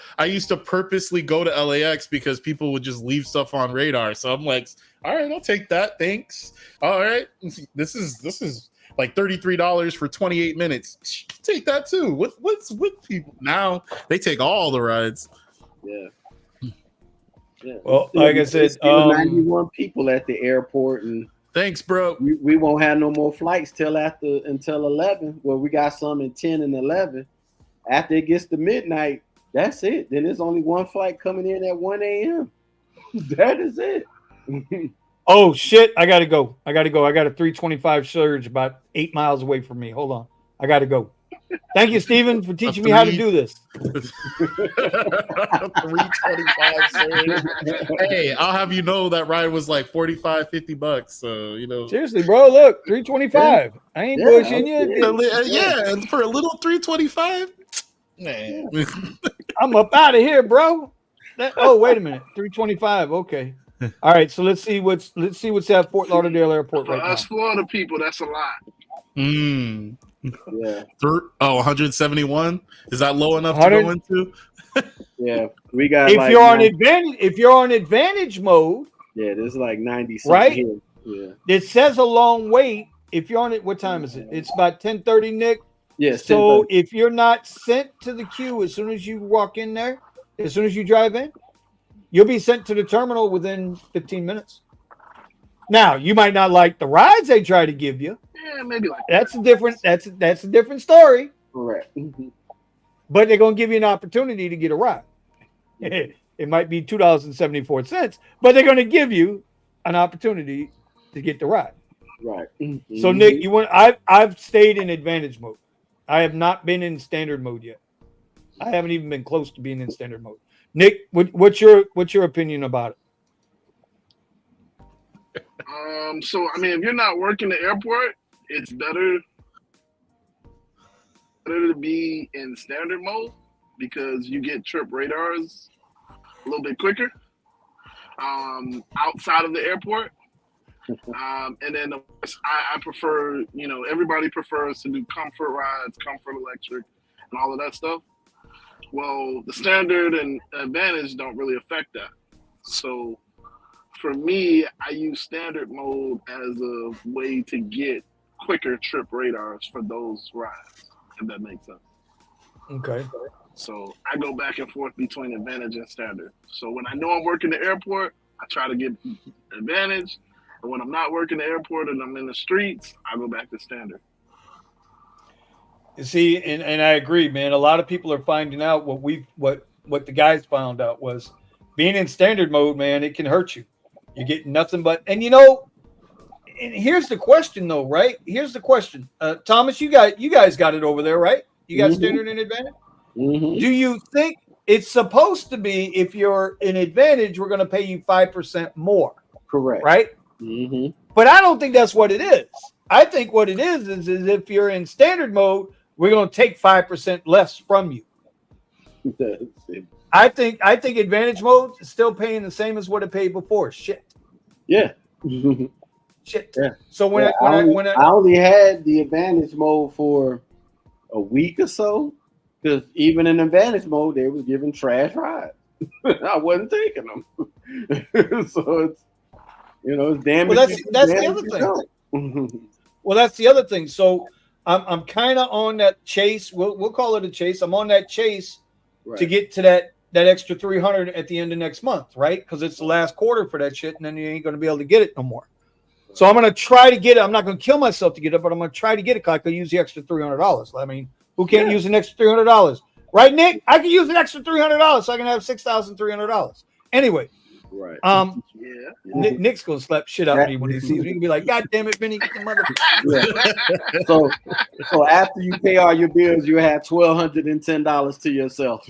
purposely go to LAX because people would just leave stuff on radar. So I'm like, all right, I'll take that. Thanks. All right. This is like $33 for 28 minutes. Take that too. What's with people? Now they take all the rides. Yeah. Yeah. Well, like I said, 91 people at the airport, and thanks, bro. We won't have no more flights until 11. Well, we got some in 10 and 11. After it gets to midnight, that's it. Then there's only one flight coming in at 1 a.m. That is it. Oh shit! I gotta go. I got a 325 surge about 8 miles away from me. Hold on, I gotta go. Thank you, Steven, for teaching me how to do this. 325 surge. Hey, I'll have you know that ride was like $45-$50. So you know, seriously, bro. Look, 325. I ain't bullshitting you. Yeah, and for a little 325, man. I'm up out of here, bro. Wait a minute, 325. Okay. All right, so let's see what's at Fort Lauderdale Airport right now. For us Florida people, that's a lot. Yeah. 171. Is that low enough to go into? Yeah, we got. If you're on advantage mode. Yeah, there's like 90. Right. Here. Yeah. It says a long wait. If you're on it, what time is it? It's about 10:30, Nick. Yes. So 10:30. if you're not sent to the queue as soon as you walk in there, as soon as you drive in, you'll be sent to the terminal within 15 minutes. Now, you might not like the rides they try to give you. Yeah, maybe like that's a different story. Correct. But they're gonna give you an opportunity to get a ride. It might be $2.74, but they're gonna give you an opportunity to get the ride. Right. So Nick, I've stayed in advantage mode. I have not been in standard mode yet. I haven't even been close to being in standard mode. Nick, what's your opinion about it? So I mean, if you're not working the airport, it's better to be in standard mode because you get trip radars a little bit quicker outside of the airport. And then I prefer, everybody prefers to do comfort rides, comfort electric, and all of that stuff. Well, the standard and advantage don't really affect that. So for me, I use standard mode as a way to get quicker trip radars for those rides, if that makes sense. Okay. So I go back and forth between advantage and standard. So when I know I'm working the airport, I try to get advantage. And when I'm not working the airport and I'm in the streets, I go back to standard. You see, and I agree, man. A lot of people are finding out what the guys found out was being in standard mode, man, it can hurt you. You're getting nothing but, and here's the question though, right? Here's the question. Thomas, you guys got it over there, right? You got standard and advantage? Mm-hmm. Do you think it's supposed to be if you're in advantage, we're going to pay you 5% more? Correct. Right? Mm-hmm. But I don't think that's what it is. I think what it is if you're in standard mode, we're going to take 5% less from you. I think advantage mode is still paying the same as what it paid before. Shit. Yeah. Shit. Yeah. So when I only had the advantage mode for a week or so, because even in advantage mode, they was giving trash rides. I wasn't taking them. So it's damaging. Well, that's the other thing. Well, that's the other thing. So I'm kind of on that chase. We'll call it a chase. I'm on that chase to get to that extra 300 at the end of next month, right? Because it's the last quarter for that shit, and then you ain't going to be able to get it no more. So I'm going to try to get it. I'm not going to kill myself to get it, but I'm going to try to get it because I could use the extra $300. I mean, who can't use an extra $300? Right, Nick? I can use an extra $300 so I can have $6,300. Anyway. Right. Nick's gonna slap shit out of me when he sees me. He can be like, "God damn it, Benny, get the mother." Yeah. So after you pay all your bills, you have $1,210 to yourself.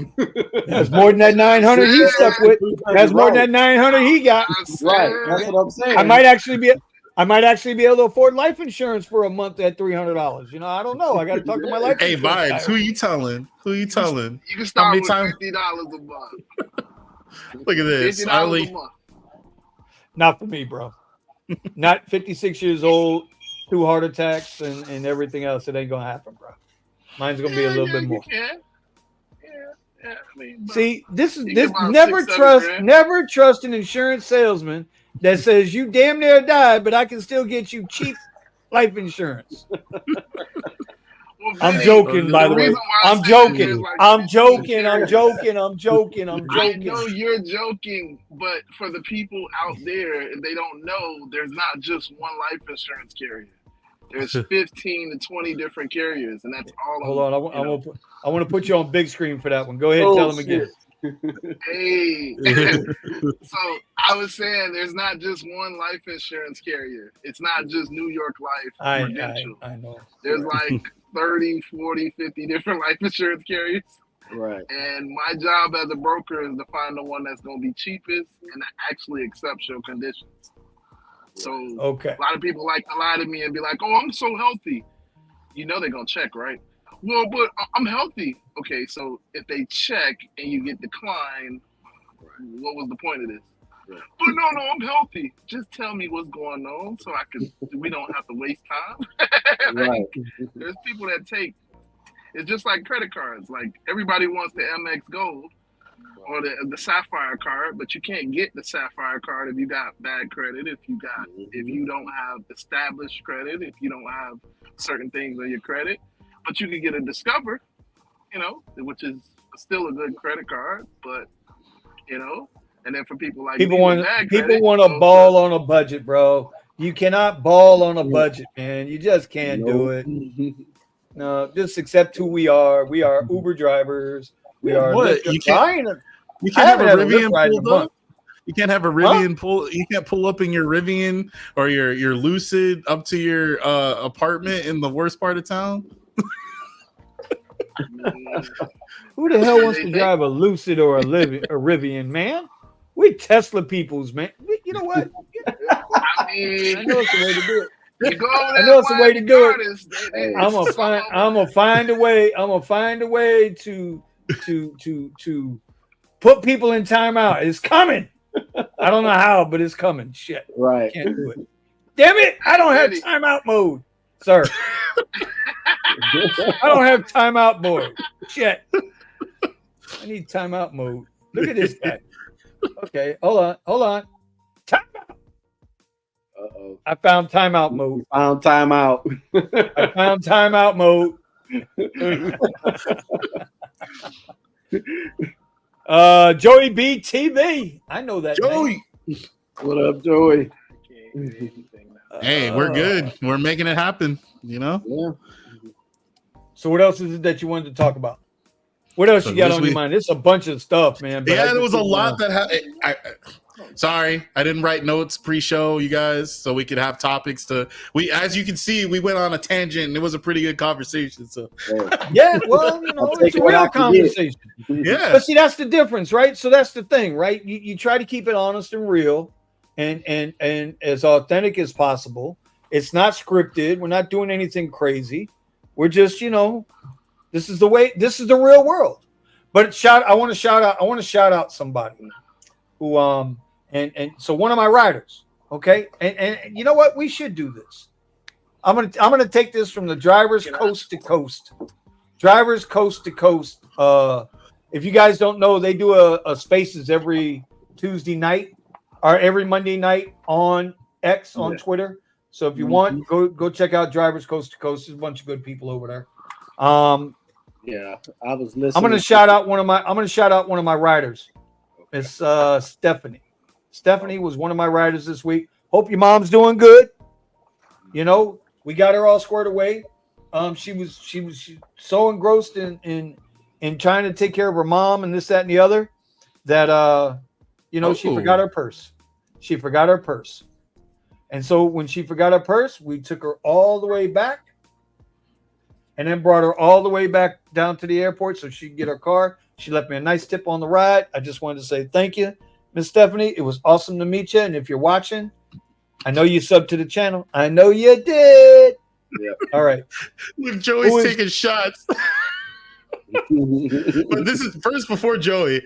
That's more than that 900 he stuck with. That's more than that 900 he got. Right. That's what I'm saying. I might actually be able to afford life insurance for a month at $300. I don't know. I got to talk to my life. Hey, Vibes, who you telling? You can start with $50 a month. Look at this. Not for me, bro. Not 56 years old, 2 heart attacks, and everything else. It ain't gonna happen, bro. Mine's gonna be a little bit more. I mean, see, this never trust an insurance salesman that says you damn near died, but I can still get you cheap life insurance. I'm joking, by the way. I'm joking. I'm joking. I know you're joking, but for the people out there, if they don't know, there's not just one life insurance carrier. There's 15 to 20 different carriers, and that's all. Hold on, I want to put you on big screen for that one. Go ahead, and tell them again. Hey, so I was saying there's not just one life insurance carrier. It's not just New York Life. I know. There's like 30, 40, 50 different life insurance carriers. Right. And my job as a broker is to find the one that's going to be cheapest and actually accepts your conditions. So a lot of people like to lie to me and be like, "Oh, I'm so healthy." They're going to check, right? Well, but I'm healthy. Okay, so if they check and you get declined, what was the point of this? Right. But no, I'm healthy. Just tell me what's going on so we don't have to waste time. Right. There's people that it's just like credit cards. Like everybody wants the MX Gold or the Sapphire card, but you can't get the Sapphire card if you got bad credit, if you don't have established credit, if you don't have certain things on your credit. But you can get a Discover, which is still a good credit card, but and then for people like people want to ball on a budget, bro. You cannot ball on a budget, man. You just can't do it. No, just accept who we are. We are Uber drivers. We are. What? You can't have a Rivian pulled up. You can't have a Rivian pull. You can't pull up in your Rivian or your Lucid up to your apartment in the worst part of town. Who the hell wants to drive a Lucid or a Rivian, man? We Tesla peoples, man. You know what? I mean, I know it's the way to do it. you go I know it's the way to do it. Hey, I'm gonna find a way. I'm gonna find a way to put people in timeout. It's coming. I don't know how, but it's coming. Shit. Right. Can't do it. Damn it! I don't have timeout mode, sir. I don't have timeout mode. Shit. I need timeout mode. Look at this guy. Okay, hold on. Timeout. Uh-oh. I found timeout mode. Found timeout. I found timeout mode. Joey B TV. I know that. Joey. Name. What up, Joey? Hey, we're good. We're making it happen. You know. Yeah. So what else is it that you wanted to talk about? What else you got on your mind? It's a bunch of stuff, man. Yeah, there was a lot that sorry, I didn't write notes pre-show, you guys, so we could have topics to. As you can see, we went on a tangent, and it was a pretty good conversation. So yeah, well, it's a real conversation. Yeah, but see, that's the difference, right? So that's the thing, right? You try to keep it honest and real, and as authentic as possible. It's not scripted. We're not doing anything crazy. We're just, this is the way. This is the real world. But I want to shout out somebody who and so one of my riders, okay, and you know what, we should do this. I'm gonna take this from the drivers coast to coast. Drivers coast to coast. If you guys don't know, they do a Spaces every Tuesday night or every Monday night on X on Twitter. So if you want, go check out Drivers Coast to Coast. There's a bunch of good people over there. Yeah, I was listening. I'm gonna shout out one of my riders. It's Stephanie. Stephanie was one of my riders this week. Hope your mom's doing good. We got her all squared away. She was so engrossed in trying to take care of her mom and this, that, and the other that she forgot her purse. She forgot her purse. And so when she forgot her purse, we took her all the way back and then brought her all the way back down to the airport so she could get her car. She left me a nice tip on the ride. I just wanted to say thank you, Miss Stephanie. It was awesome to meet you. And if you're watching, I know you subbed to the channel. I know you did. Yeah. All right. Look, Joey's taking shots. But this is first before Joey.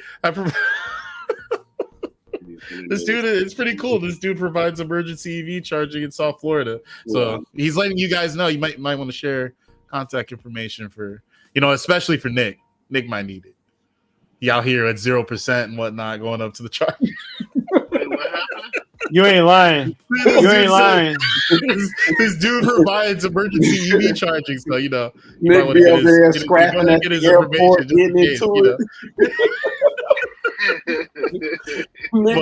This dude, it's pretty cool. This dude provides emergency EV charging in South Florida. So he's letting you guys know. You might want to share contact information for, especially for Nick. Nick might need it. He out here at 0% and whatnot, going up to the charge. Wait, what happened? You ain't lying. You ain't lying. This dude provides emergency EV charging, so you Nick be over there scrapping at the airport, getting into it. Look.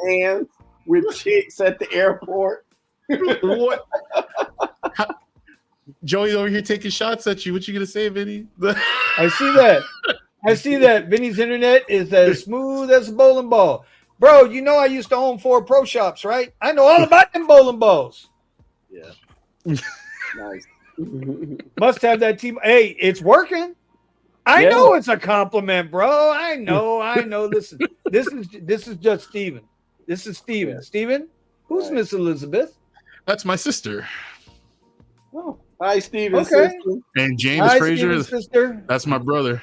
Hands with chicks at the airport. What? Joey over here taking shots at you. What you gonna say, Vinny? I see that. Vinny's internet is as smooth as a bowling ball. Bro, I used to own 4 pro shops, right? I know all about them bowling balls. Yeah. Nice. Must have that team. Hey, it's working. I know it's a compliment, bro. I know. This is just Steven. This is Steven. Yeah. Steven, who's Miss Elizabeth? That's my sister. Oh, hi, Steven. Okay. Sister. And James Frazier is sister. That's my brother.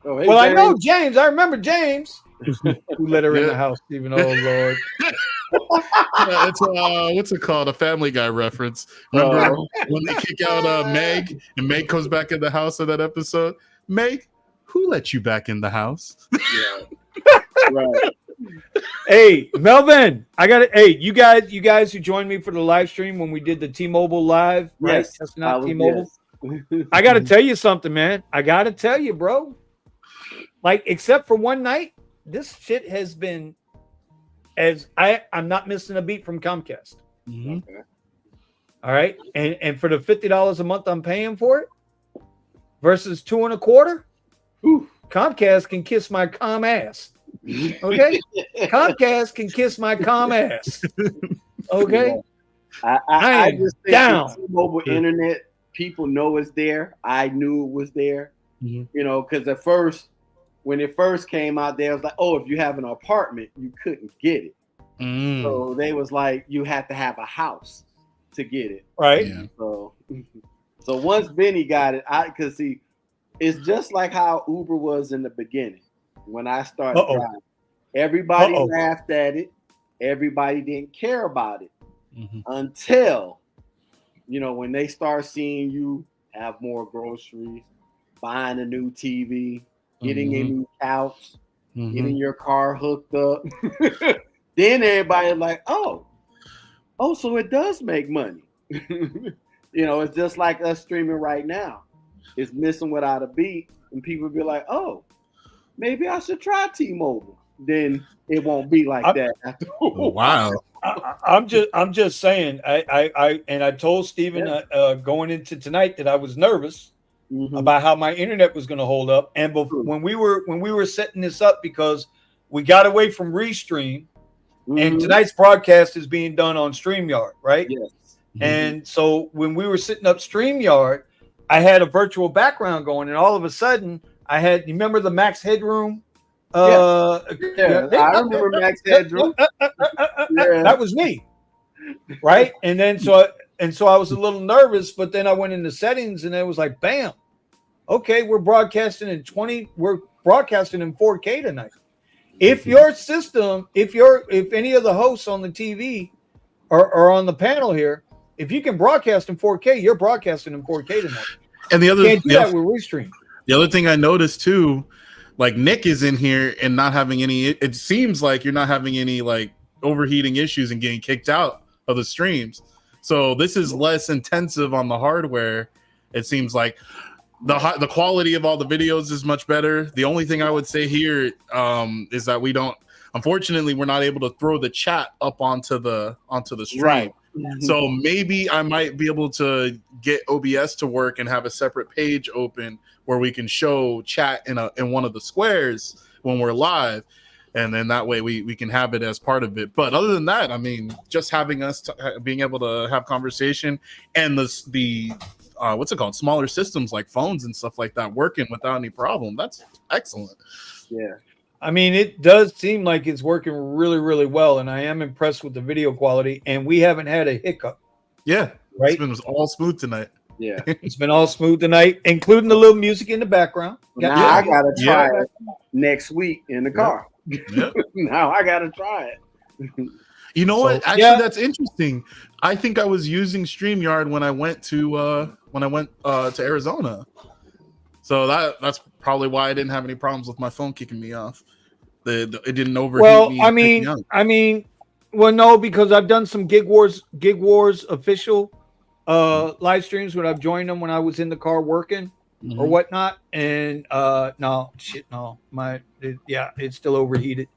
Oh, hey, well, James. I know James. I remember James. Who let her in the house, Steven? Oh Lord. It's what's it called? A Family Guy reference. Remember when they kick out Meg and Meg comes back in the house in that episode? Meg, who let you back in the house? Yeah. Right. Hey, Melvin, I got it. Hey, you guys who joined me for the live stream when we did the T-Mobile live, right? Yes, That's not T-Mobile. Yes. I got to tell you something, man. I got to tell you, bro. Like, except for one night, this shit has been I'm not missing a beat from Comcast. Mm-hmm. Okay. All right. And for the $50 a month I'm paying for it versus $2.25, Comcast can kiss my com ass. Okay, Comcast can kiss my com ass. Okay, I just think down. T-Mobile internet, people know it's there. I knew it was there. You know, because at first, when it first came out, there was like, oh, if you have an apartment, you couldn't get it. So they was like, you had to have a house to get it. Right. Yeah. So once Benny got it, because see, it's just like how Uber was in the beginning when I started driving. Everybody laughed at it. Everybody didn't care about it until, you know, when they start seeing you have more groceries, buying a new TV, getting a new couch, getting your car hooked up. Then everybody like, oh, so it does make money. You know, it's just like us streaming right now. It's missing without a beat, and people be like, oh, maybe I should try T-Mobile. Then it won't be like that after a while. Wow. I'm just saying. I told Steven going into tonight that I was nervous about how my internet was going to hold up. And when we were setting this up, because we got away from Restream, and tonight's broadcast is being done on StreamYard, right? Yes. And so when we were setting up StreamYard, I had a virtual background going, and all of a sudden I had. You remember the Max Headroom? I remember Max Headroom. That was me, right? And then so I was a little nervous, but then I went into settings, and it was like, bam, okay, we're broadcasting in 4K tonight. If your system, if any of the hosts on the TV or on the panel here, if you can broadcast in 4K, you're broadcasting in 4K tonight. And the other, can't do that with Restream. The other thing I noticed too, like Nick is in here and not having any. It seems like you're not having any like overheating issues and getting kicked out of the streams. So this is less intensive on the hardware. It seems like the quality of all the videos is much better. The only thing I would say here is that unfortunately, we're not able to throw the chat up onto the stream. Right. So maybe I might be able to get OBS to work and have a separate page open where we can show chat in one of the squares when we're live, and then that way we can have it as part of it. But other than that, I mean, just having us being able to have conversation and the what's it called, smaller systems like phones and stuff like that working without any problem, that's excellent. Yeah. I mean, it does seem like it's working really, really well, and I am impressed with the video quality, and we haven't had a hiccup. Yeah, right? It's been all smooth tonight. Yeah. It's been all smooth tonight, including the little music in the background. Now I got to try it next week in the car. Yep. Now I got to try it. You know what? Actually, that's interesting. I think I was using StreamYard when I went to Arizona. So that's probably why I didn't have any problems with my phone kicking me off. It didn't overheat me. Well, no, because I've done some Gig Wars official live streams when I've joined them when I was in the car working or whatnot, and it's still overheated.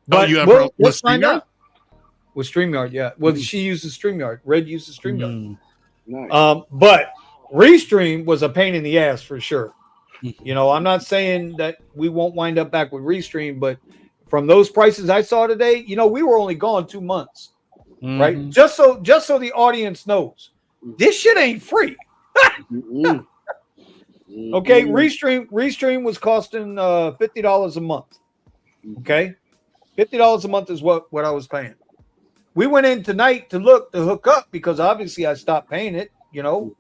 But you have with StreamYard? With StreamYard, yeah. Well, she uses StreamYard. Red uses StreamYard. Nice. But Restream was a pain in the ass for sure. You know, I'm not saying that we won't wind up back with Restream, but from those prices I saw today, you know, we were only gone 2 months, right? Just so the audience knows, this shit ain't free. Okay, Restream was costing $50 a month. Okay, $50 a month is what I was paying. We went in tonight to hook up because obviously I stopped paying it. You know,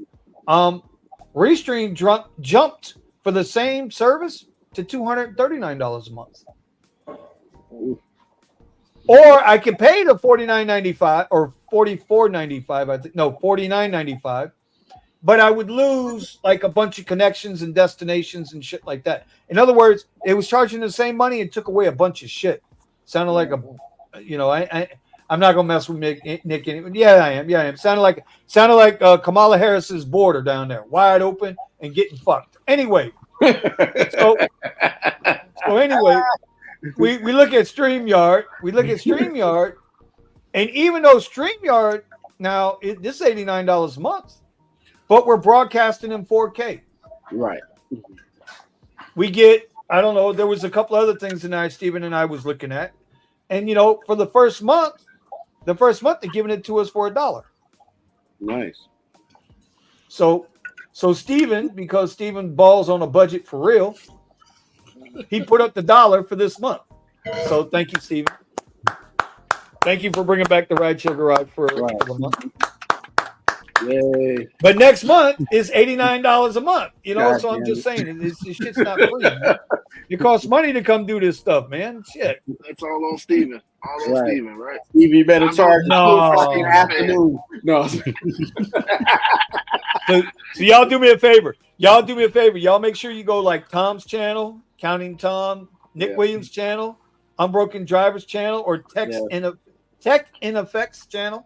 Restream jumped for the same service to $239 a month. Or I can pay the $49.95 or $44.95. I think $49.95. But I would lose like a bunch of connections and destinations and shit like that. In other words, it was charging the same money and took away a bunch of shit. Sounded like I'm not gonna mess with Nick. Yeah, I am. Sounded like Kamala Harris's border down there, wide open and getting fucked. Anyway, so anyway, we look at StreamYard. And even though StreamYard now this is $89 a month, but we're broadcasting in 4K. Right. We get I don't know. There was a couple other things tonight Steven and I was looking at. And, for the first month, they're giving it to us for $1. Nice. So Steven, because Steven balls on a budget for real, he put up the $1 for this month. So thank you, Steven. Thank you for bringing back the Rideshare Garage for the month. Yay. But next month is $89 a month. God so I'm damn just it. saying, this shit's not free. Man. It costs money to come do this stuff, man. Shit. That's all on Steven. All on Steven, right? Stevie, you better charge No. fucking afternoon. No. So y'all do me a favor. Y'all make sure you go like Tom's channel, Counting Tom, Nick Williams' channel, Unbroken Driver's channel, or Tech in Effects channel.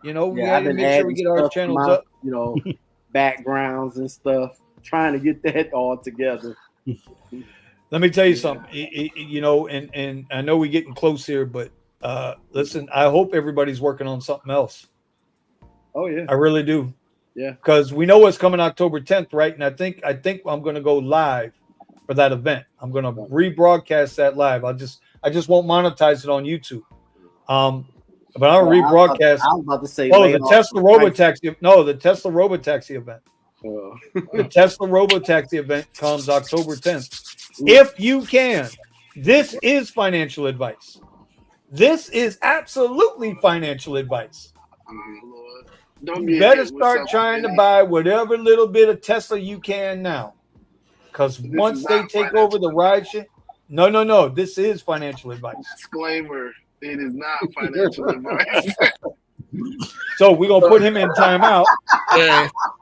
We got to make sure we get our channels up. Backgrounds and stuff. Trying to get that all together. Let me tell you something. And I know we're getting close here, but listen, I hope everybody's working on something else. Oh yeah, I really do. Yeah, because we know what's coming October 10th, right? And I think I'm going to go live for that event. I'm going to rebroadcast that live. I just won't monetize it on YouTube. But I'll rebroadcast. I was about to say, the Tesla Robotaxi. No, the Tesla Robotaxi event. The Tesla Robotaxi event comes October 10th. If you can, this is financial advice. This is absolutely financial advice. You better start trying to buy whatever little bit of Tesla you can now. Because once they take over the rideshare, no, this is financial advice. Disclaimer. It is not financial advice. So we're going to put him in timeout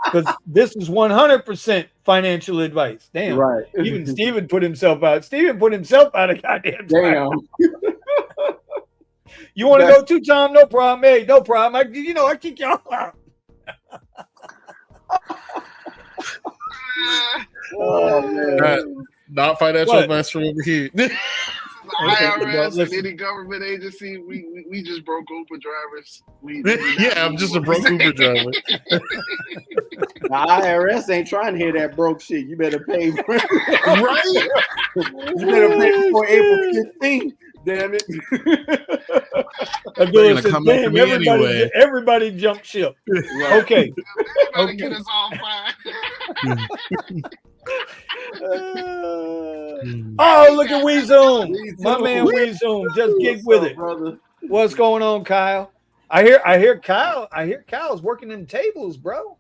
because this is 100% financial advice. Damn. Right. Even Steven put himself out. Steven put himself out of goddamn time. Damn. You want to go too, Tom? No problem. Hey, no problem. I kick y'all out. Oh, man. Not financial advice from over here. IRS and any government agency, we just broke Uber drivers. I'm just a broke Uber driver. The IRS ain't trying to hear that broke shit. You better pay for it. Right? You better pay for April 15th. Damn it. They're gonna come after me anyway. Everybody jump ship. Right. Okay. Everybody get us all fine. Oh, look at WeZoom. My man WeZoom just gig with it. Brother? What's going on, Kyle? I hear Kyle's working in tables, bro.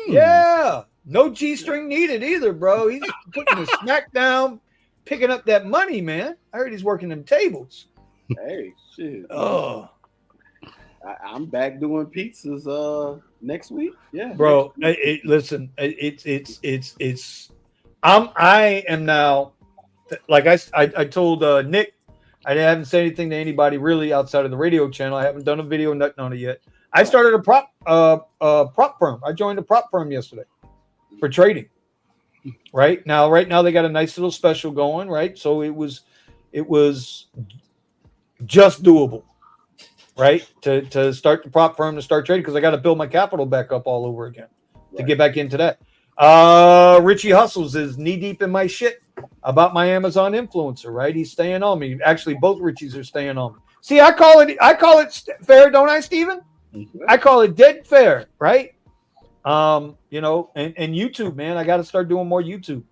Yeah. No G-string needed either, bro. He's putting the smack down, picking up that money, man. I heard he's working them tables. Hey, shit. Oh. I'm back doing pizzas next week. Yeah, bro. Listen, I am now, like I told Nick, I haven't said anything to anybody really outside of the radio channel. I haven't done a video, nothing on it yet. I started a prop firm. I joined a prop firm yesterday for trading. Right now they got a nice little special going. Right, so it was just doable. Right, to start the prop firm, to start trading, because I got to build my capital back up all over again to get back into that. Richie Hustles is knee deep in my shit about my Amazon influencer. Right, he's staying on me. Actually, both Richies are staying on me. See, I call it fair, don't I, Steven? I call it dead fair. Right. And YouTube, man, I got to start doing more YouTube,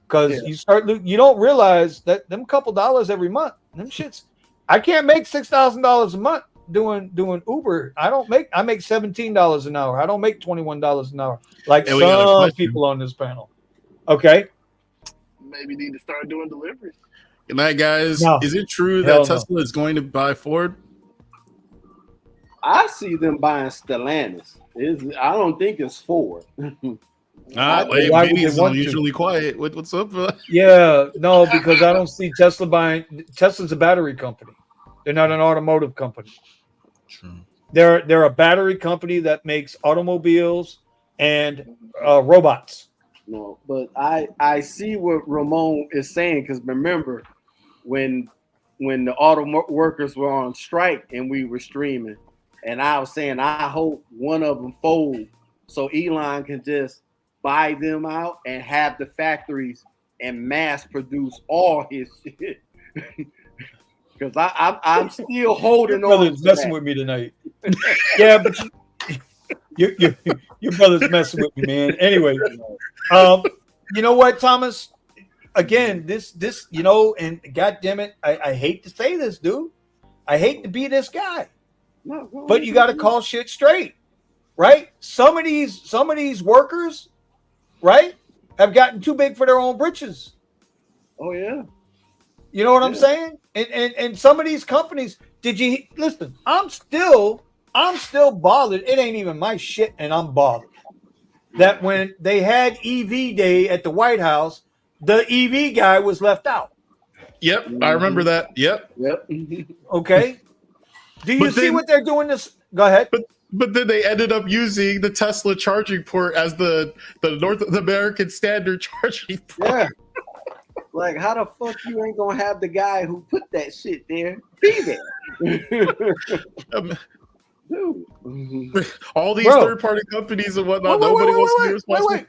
because you don't realize that them couple dollars every month, them shits. I can't make $6,000 a month doing Uber. I make $17 an hour. I don't make $21 an hour like some people on this panel. Okay. Maybe need to start doing deliveries. Good night, guys. No. Is it true that Tesla is going to buy Ford? I see them buying Stellantis. I don't think it's Ford. He's unusually quiet. What's up? Yeah, no, because I don't see Tesla buying. Tesla's a battery company. They're not an automotive company. True. They're a battery company that makes automobiles and robots. No, but I see what Ramon is saying, because remember when the auto workers were on strike and we were streaming, and I was saying I hope one of them fold so Elon can just buy them out and have the factories and mass produce all his shit. Because I'm still holding your brother's on. Messing with me tonight. Yeah, but your brother's messing with me, man. Anyway, you know what, Thomas? Again, this, and God damn it, I hate to say this, dude. I hate to be this guy, but you got to call shit straight, right? Some of these workers, right, have gotten too big for their own britches. Oh yeah. You know what I'm saying? And some of these companies, did you listen? I'm still bothered. It ain't even my shit, and I'm bothered that when they had EV day at the White House, the EV guy was left out. Yep, I remember that. Yep. Okay. Do you see what they're doing? This. Go ahead. But then they ended up using the Tesla charging port as the North American standard charging port. Yeah. Like, how the fuck you ain't gonna have the guy who put that shit there be there? Dude. All these third-party companies and whatnot, nobody wants to be responsible.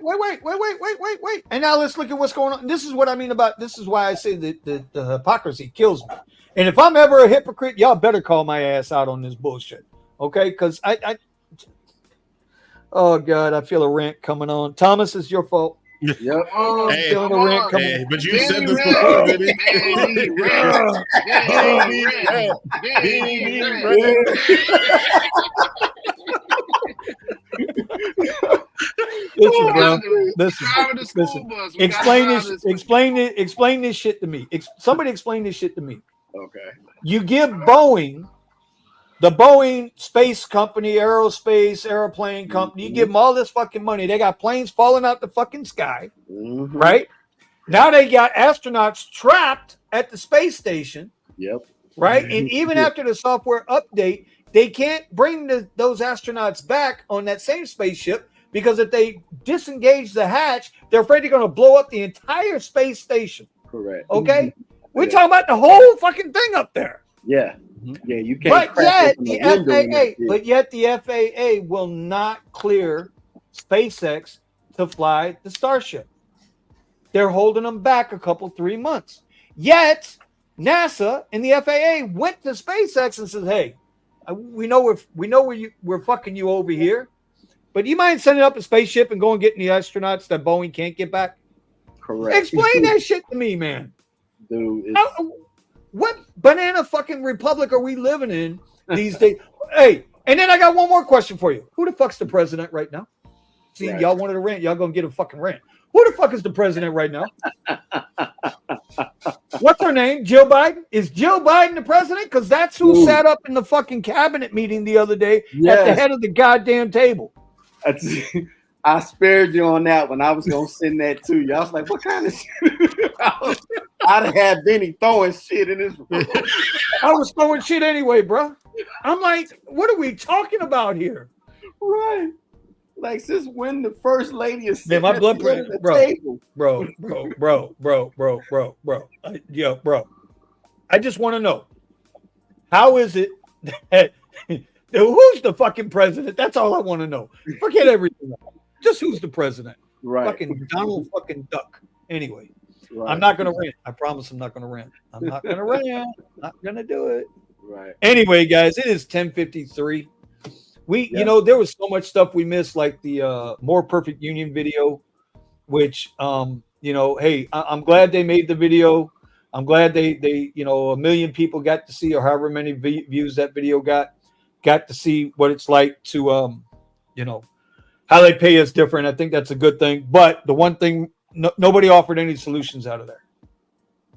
Wait. And now let's look at what's going on. This is what I mean about this is why I say that the hypocrisy kills me. And if I'm ever a hypocrite, y'all better call my ass out on this bullshit. Okay? Because I oh God, I feel a rant coming on. Thomas, it's your fault. Yep. Hey, feeling a rant coming on. but you said this before, baby. Listen, bro. Listen. Explain this shit to me. Somebody explain this shit to me. Okay. You give Boeing, the Boeing space company, airplane company, you give them all this fucking money. They got planes falling out the fucking sky, right? Now they got astronauts trapped at the space station. Yep. Right? And even after the software update, they can't bring those astronauts back on that same spaceship because if they disengage the hatch, they're afraid they're going to blow up the entire space station. Correct. Okay? We're talking about the whole fucking thing up there. Yeah. Yeah, you can't. But yet the FAA will not clear SpaceX to fly the Starship. They're holding them back 3 months. Yet NASA and the FAA went to SpaceX and said, "Hey, we know we're fucking you over here, but you mind sending up a spaceship and going getting the astronauts that Boeing can't get back?" Correct. Explain that shit to me, man. Dude, what banana fucking republic are we living in these days? Hey, and then I got one more question for you. Who the fuck's the president right now? See, y'all wanted a rant. Y'all gonna get a fucking rant. Who the fuck is the president right now? What's her name? Jill Biden? Is Jill Biden the president? Because that's who sat up in the fucking cabinet meeting the other day at the head of the goddamn table. I spared you on that one. I was gonna send that to you. I was like, what kind of shit? I'd have had Benny throwing shit in his room. I was throwing shit anyway, bro. I'm like, what are we talking about here? Right. Like, since when the first lady is man, my blood pressure, bro. I just want to know, how is it that who's the fucking president? That's all I want to know. Forget everything else. Just who's the president? Right. Fucking Donald fucking Duck. Anyway, right. I'm not gonna rant. I promise I'm not gonna rant. I'm not gonna rant. Not gonna do it. Right. Anyway, guys, it is 10:53. You know, there was so much stuff we missed, like the More Perfect Union video, which, you know, hey, I'm glad they made the video. I'm glad they, 1 million people got to see, or however many views that video got to see what it's like to, how they pay us different. I think that's a good thing. But the one thing, nobody offered any solutions out of there.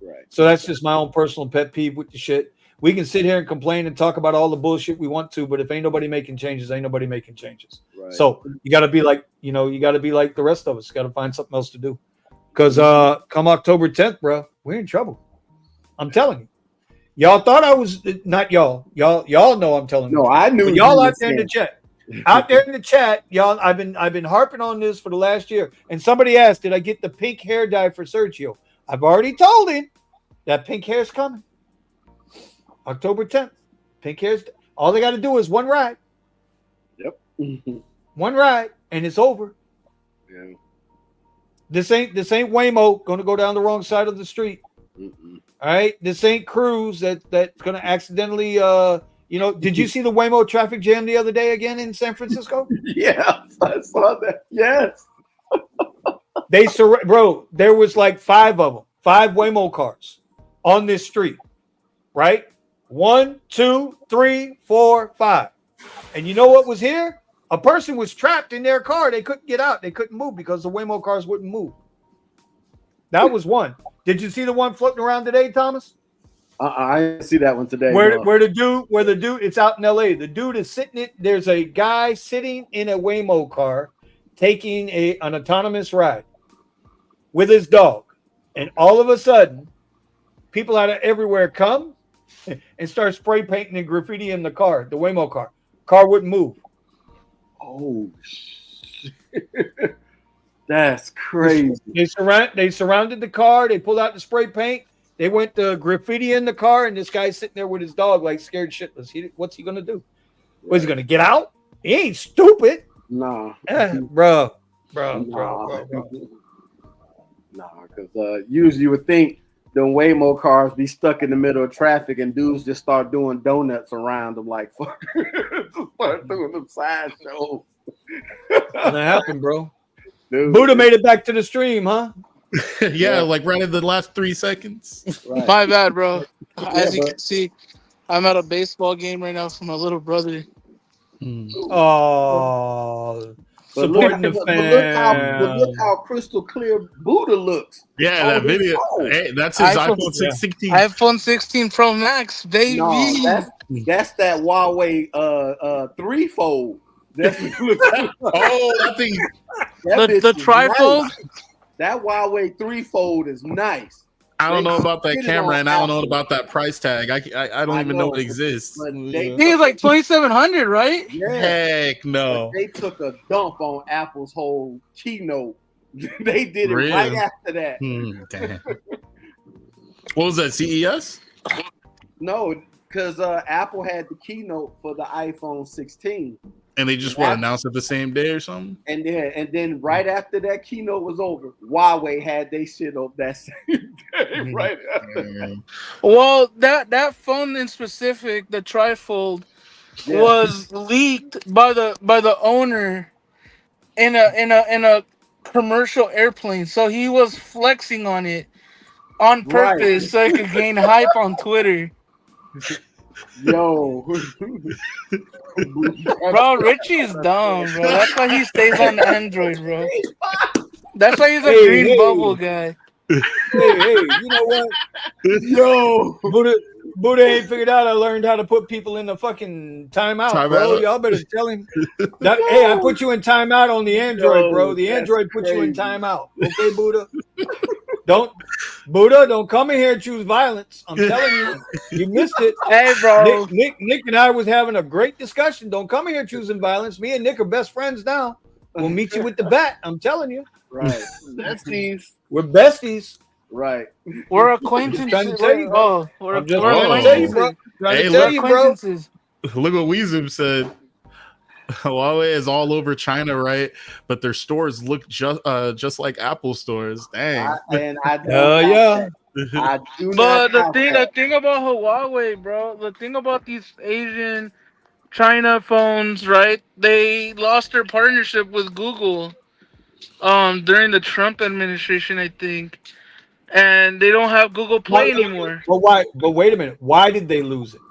Right. So that's just my own personal pet peeve with the shit. We can sit here and complain and talk about all the bullshit we want to, but if ain't nobody making changes, ain't nobody making changes. Right. So you got to be like, the rest of us. Got to find something else to do. Because come October 10th, bro, we're in trouble. I'm telling you. Y'all thought I was not y'all. Y'all know I'm telling you. No, I knew. But y'all out there in the chat. Out there in the chat, y'all. I've been harping on this for the last year. And somebody asked, did I get the pink hair dye for Sergio? I've already told him that pink hair's coming. October 10th. Pink hair's. All they got to do is one ride. Yep. One ride, and it's over. Yeah. This ain't Waymo going to go down the wrong side of the street. Mm-mm. All right, this ain't Cruise that's going to accidentally. Did you see the Waymo traffic jam the other day again in San Francisco? Yeah, I saw that. Yes. Bro, there was like 5 of them, 5 Waymo cars on this street, right? 1, 2, 3, 4, 5. And you know what was here? A person was trapped in their car. They couldn't get out. They couldn't move because the Waymo cars wouldn't move. That was one. Did you see the one floating around today, Thomas? I didn't see that one today. Where the dude, it's out in LA. The dude is sitting there's a guy sitting in a Waymo car taking an autonomous ride with his dog. And all of a sudden, people out of everywhere come and start spray painting and graffiti in the car, the Waymo car. Car wouldn't move. Oh, shit. That's crazy. They surrounded the car. They pulled out the spray paint. They went to graffiti in the car, and this guy's sitting there with his dog, like scared shitless. What's he gonna do? Was he gonna get out? He ain't stupid. Nah, bro. Nah, because usually you would think the Waymo cars be stuck in the middle of traffic, and dudes just start doing donuts around them, like fuck, just start doing them side shows. That happened, bro. Dude. Buddha made it back to the stream, huh? Yeah, like right in the last 3 seconds. Right. My bad, bro. As you can see, I'm at a baseball game right now for my little brother. Oh, supporting the fans. Look how crystal clear Buddha looks. Yeah, that video. Hey, that's his iPhone 16. iPhone 16 Pro Max, baby. No, that's that Huawei threefold. That's that thing. The trifold. Nice. That Huawei threefold is nice. I don't know about that camera, and I don't know about that price tag. I don't even know it exists. I think it's like 2,700, right? Yeah. Heck no. But they took a dump on Apple's whole keynote. They did it Really? right after that. Damn. What was that? CES? No, because Apple had the keynote for the iPhone 16. And they just announced it the same day or something? And then right after that keynote was over, Huawei had they shit up that same day. Right after. Well, that phone in specific, the trifold, was leaked by the owner in a commercial airplane. So he was flexing on it on purpose so he could gain hype on Twitter. Yo, bro, Richie is dumb, bro. That's why he stays on Android, bro. That's why he's a green bubble guy. Hey, you know what? Yo, Buddha ain't figured out I learned how to put people in the fucking timeout, bro. Y'all better tell him that. Hey, I put you in timeout on the Android, bro. The Android put you in timeout. Okay, Buddha. Don't come in here and choose violence. I'm telling you, you missed it. Hey, bro. Nick and I was having a great discussion. Don't come in here choosing violence. Me and Nick are best friends now. We'll meet you with the bat. I'm telling you. Right. Besties. We're besties. Right. We're acquaintances. Trying to tell you, bro. We're acquaintances. Look what Weezum said. Huawei is all over China, right? But their stores look just like Apple stores. Dang. I do but the thing about Huawei, bro, the thing about these Asian China phones, right? They lost their partnership with Google during the Trump administration, I think. And they don't have Google Play anymore. But why? But wait a minute. Why did they lose it?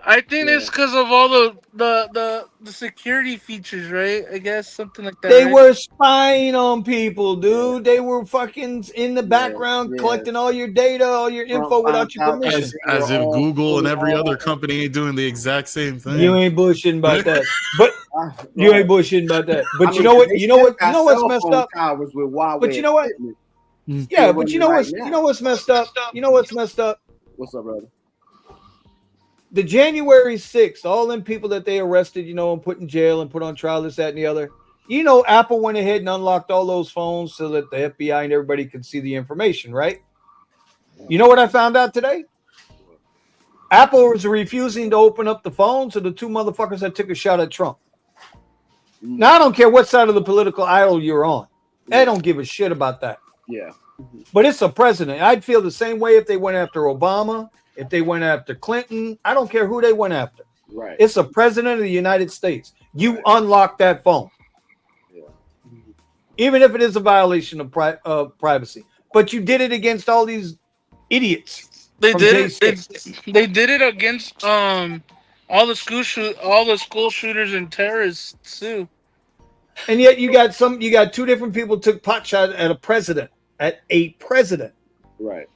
I think it's because of all the security features, right? I guess something like that. They were spying on people, dude. They were fucking in the background collecting all your data, all your info without your permission. As if Google and every other company ain't doing the exact same thing. You ain't bullshitting about that. But you ain't bullshitting about that. But you know what? You know what? You know what's messed up? But you know what? Yeah, but you know what's messed up? You know what's messed up? What's up, brother? The January 6th, all them people that they arrested, and put in jail and put on trial, this, that, and the other. Apple went ahead and unlocked all those phones so that the FBI and everybody could see the information, right? You know what I found out today? Apple was refusing to open up the phones to the 2 motherfuckers that took a shot at Trump. Now, I don't care what side of the political aisle you're on. They don't give a shit about that. Yeah. But it's a president. I'd feel the same way if they went after Obama, if they went after Clinton. I don't care who they went after. Right. It's a president of the United States. You unlock that phone. Yeah. Even if it is a violation of privacy. But you did it against all these idiots. They did it. They did it against all the school shooters and terrorists too. And yet you got two different people took pot shot at a president. Right.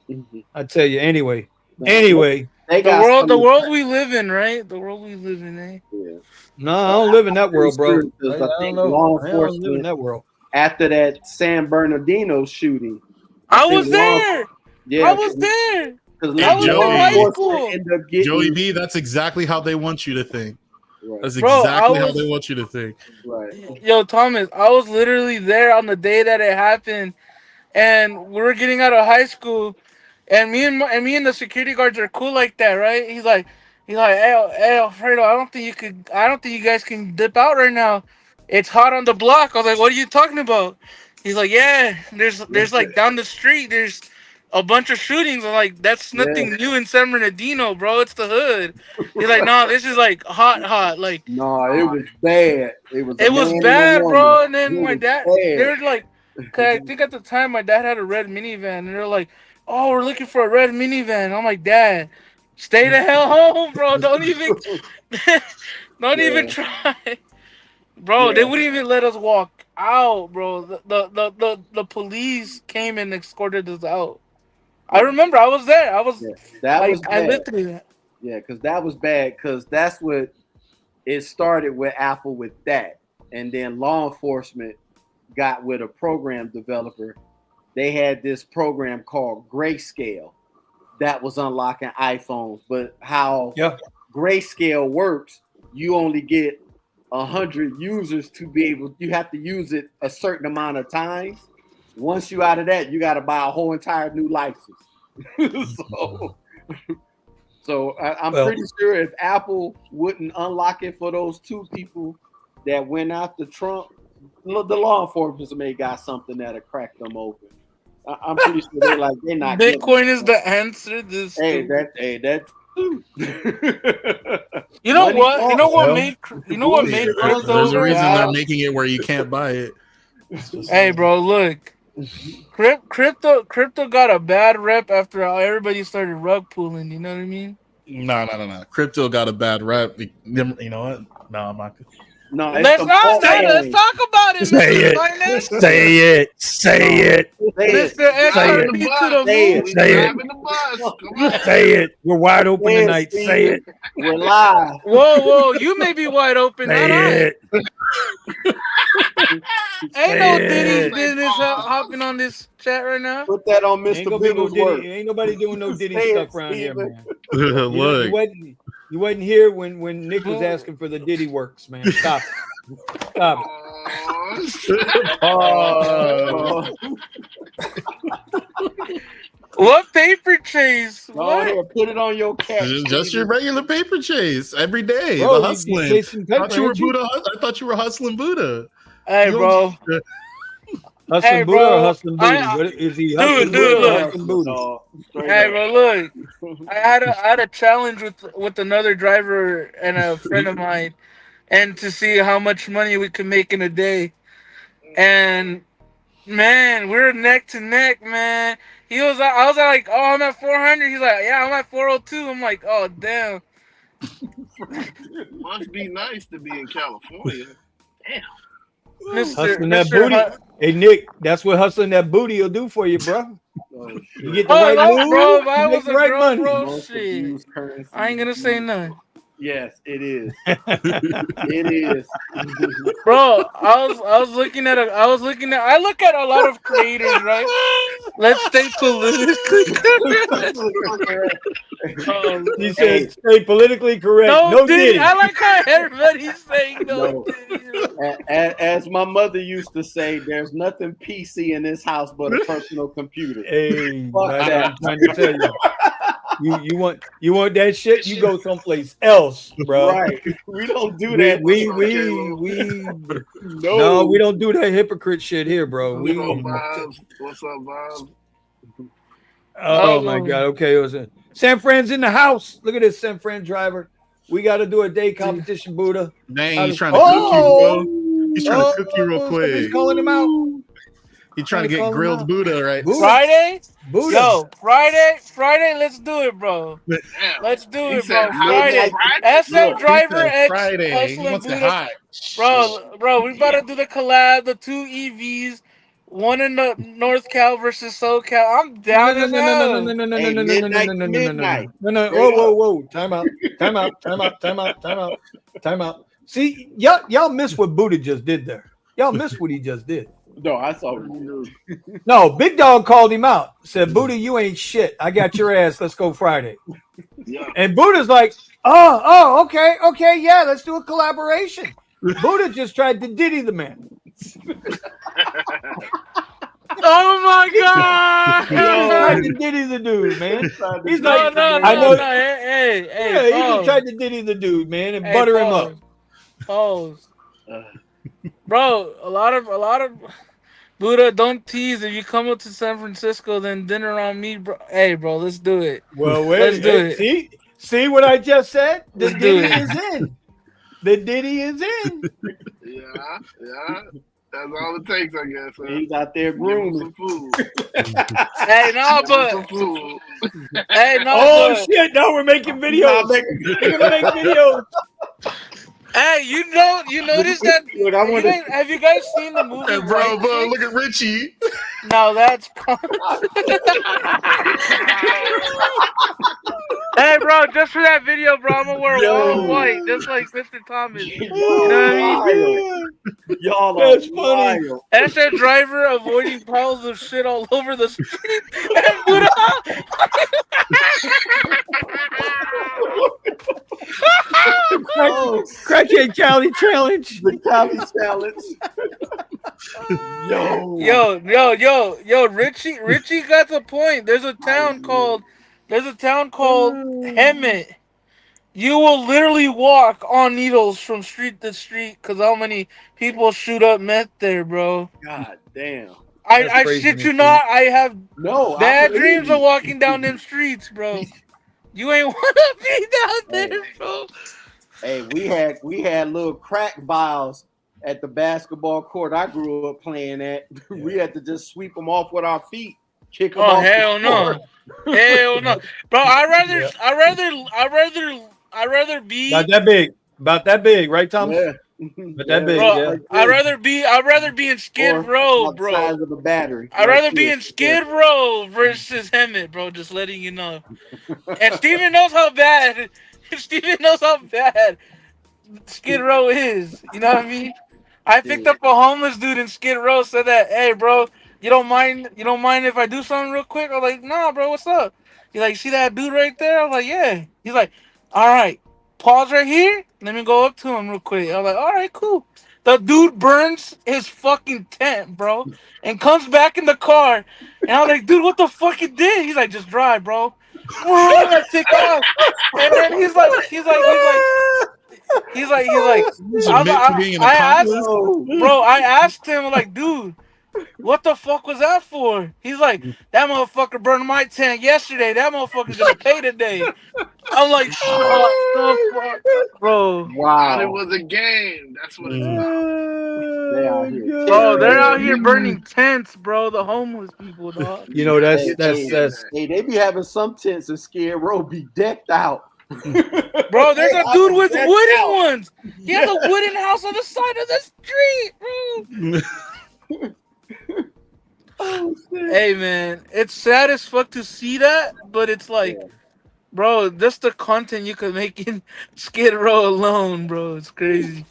I tell you. Anyway, the world we live in, right? The world we live in, eh? Yeah. No, I don't live in that world, bro. I think law enforcement live in that world. After that San Bernardino shooting, I was there. Yeah, I was there. Joey B, that's exactly how they want you to think. Right. That's exactly how they want you to think. Right. Yo, Thomas, I was literally there on the day that it happened, and we were getting out of high school, and me and the security guards are cool like that, right? He's like, hey, Alfredo, I don't think you guys can dip out right now. It's hot on the block. I was like, what are you talking about? He's like, yeah, there's like down the street, there's a bunch of shootings. I'm like, that's nothing new in San Bernardino, bro. It's the hood. He's like, no, this is like hot. Like, no, it was bad. It was bad, bro. And then my dad, they're like, cause I think at the time my dad had a red minivan, and they're like, oh, we're looking for a red minivan. I'm like, Dad, stay the hell home, bro. Don't even try. Bro, they wouldn't even let us walk out, bro. The police came and escorted us out. I remember I was there. I was I lived through that. Yeah, because that was bad. Because that's what it started with Apple with that, and then law enforcement got with a program developer. They had this program called Grayscale that was unlocking iPhones. But how Grayscale works, you only get 100 users to be able. You have to use it a certain amount of times. Once you out of that, you got to buy a whole entire new license. so I'm pretty sure if Apple wouldn't unlock it for those two people that went after Trump, the law enforcement may got something that'll crack them open. I'm pretty sure they're not. Bitcoin is the answer. This that. You know what? You know what made crypto? There's a reason they're making it where you can't buy it. Hey, bro, look. Crypto got a bad rep after everybody started rug pulling. You know what I mean? No. Crypto got a bad rep. You know what? No, I'm not. No, let's talk about it. Say it. Say it. We're wide open tonight. Say it. We're live. Whoa. You may be wide open. Say it. Ain't no Diddy business hopping on this chat right now. Put that on Mr. Biggles. Ain't nobody doing no Diddy stuff around here, man. Look. You wasn't here when Nick was asking for the Diddy works, man. Stop it. What paper chase? What? Put it on your cat. Just your regular paper chase every day. Bro, the hustling. I thought you were hustling Buddha. Hey, bro. Hustling Buddha or hustling booty? Is he hustling Buddha or hustling booty? Hey, bro, look. I had a challenge with another driver and a friend of mine, and to see how much money we could make in a day. And man, we're neck to neck, man. I was like, oh, I'm at 400. He's like, yeah, I'm at 402. I'm like, oh, damn. Must be nice to be in California. Damn. Hustling that booty. Hey, Nick, that's what hustling that booty will do for you, bro. You get the right move, bro. If I was a right girl, money. bro, shit. I ain't gonna say nothing. Yes, it is. It is. Bro, I look at a lot of creators, right? Let's stay politically correct. He said stay politically correct. No Diddy. I like how everybody's saying no Diddy. As my mother used to say, there's nothing PC in this house but a personal computer. Hey, I'm trying to tell you. You want that shit? You go someplace else, bro. Right. We don't do that. No, we don't do that hypocrite shit here, bro. What's up, Vibes? Oh my God. Okay, it was San Fran's in the house. Look at this San Fran driver. We got to do a day competition, Buddha. Dang, he's trying to cook you, bro. He's trying to cook you real quick. He's calling him out. He's trying to get grilled Buddha, right? Friday? Buddha. Yo, Friday, let's do it, bro. Let's do it, bro. Friday. SM Driver X Friday. He wants it hot. Bro, we about to do the collab, the 2 EVs, one in the North Cal versus SoCal. I'm down as hell. No. Whoa. Time out. See, y'all missed what Buddha just did there. Y'all missed what he just did. No, I saw it. No, Big Dog called him out. Said, Buddha, you ain't shit. I got your ass. Let's go Friday. Yeah. And Buddha's like, oh, okay, yeah, let's do a collaboration. Buddha just tried to Diddy the man. Oh my God! He tried to Diddy the dude, man. He's like, no. Hey, he just tried to Diddy the dude, man, and butter him up. Pause. Bro, a lot of Buddha, don't tease. If you come up to San Francisco, then dinner on me, bro. Hey, bro, let's do it. Well, wait, let's do it. See what I just said? The Diddy is in. The Diddy is in. Yeah. That's all it takes, I guess. He's out there grooming. Some food. Hey, no, but. Hey, no. Oh shit! Now we're making videos. We're gonna make videos. Hey, you noticed that? Have you guys seen the movie? Hey, bro, look at Richie. No, that's. Hey, bro, just for that video, bro, I'm gonna wear all white, just like Mr. Thomas. You know what I mean? Y'all That's funny. SM Driver avoiding piles of shit all over the street. And Buddha. Crackhead Cali challenge. The Cali challenge. Yo, Richie got the point. There's a town called Hemet. You will literally walk on needles from street to street because how many people shoot up meth there, bro? God damn. I shit you not. I have bad dreams you. of walking down them streets, bro. You ain't want to be down there, bro. Hey, we had little crack vials at the basketball court I grew up playing at. We had to just sweep them off with our feet, kick them off. Hell no. Hell no, bro. I'd rather be about that big, right, Thomas? Yeah. But that big, bro, yeah. I'd rather be in Skid Row, bro. Size of a battery. I'd rather be in Skid Row versus Hemet, bro. Just letting you know. And Steven knows how bad. Steven knows how bad Skid Row is. You know what I mean? I picked up a homeless dude in Skid Row. Said that, hey, bro, you don't mind if I do something real quick? I'm like, nah, bro, what's up? He's like, see that dude right there? I'm like, yeah. He's like, all right, pause right here. Let me go up to him real quick. I'm like, all right, cool. The dude burns his fucking tent, bro, and comes back in the car. And I'm like, dude, what the fuck you did? He's like, just drive, bro. I take off. And then he's like, I asked him, like, dude, what the fuck was that for? He's like, that motherfucker burned my tent yesterday. That motherfucker's gonna pay today. I'm like, shut the fuck, bro. Wow. It was a game. That's what it's about. Bro, they're out here burning tents, bro. The homeless people, dog. You know, that's Hey, they be having some tents in Skid Row be decked out. Bro, there's a dude with wooden ones. He has a wooden house on the side of the street, bro. Hey, man, it's sad as fuck to see that, but it's like, bro, that's the content you could make in Skid Row alone, bro. It's crazy.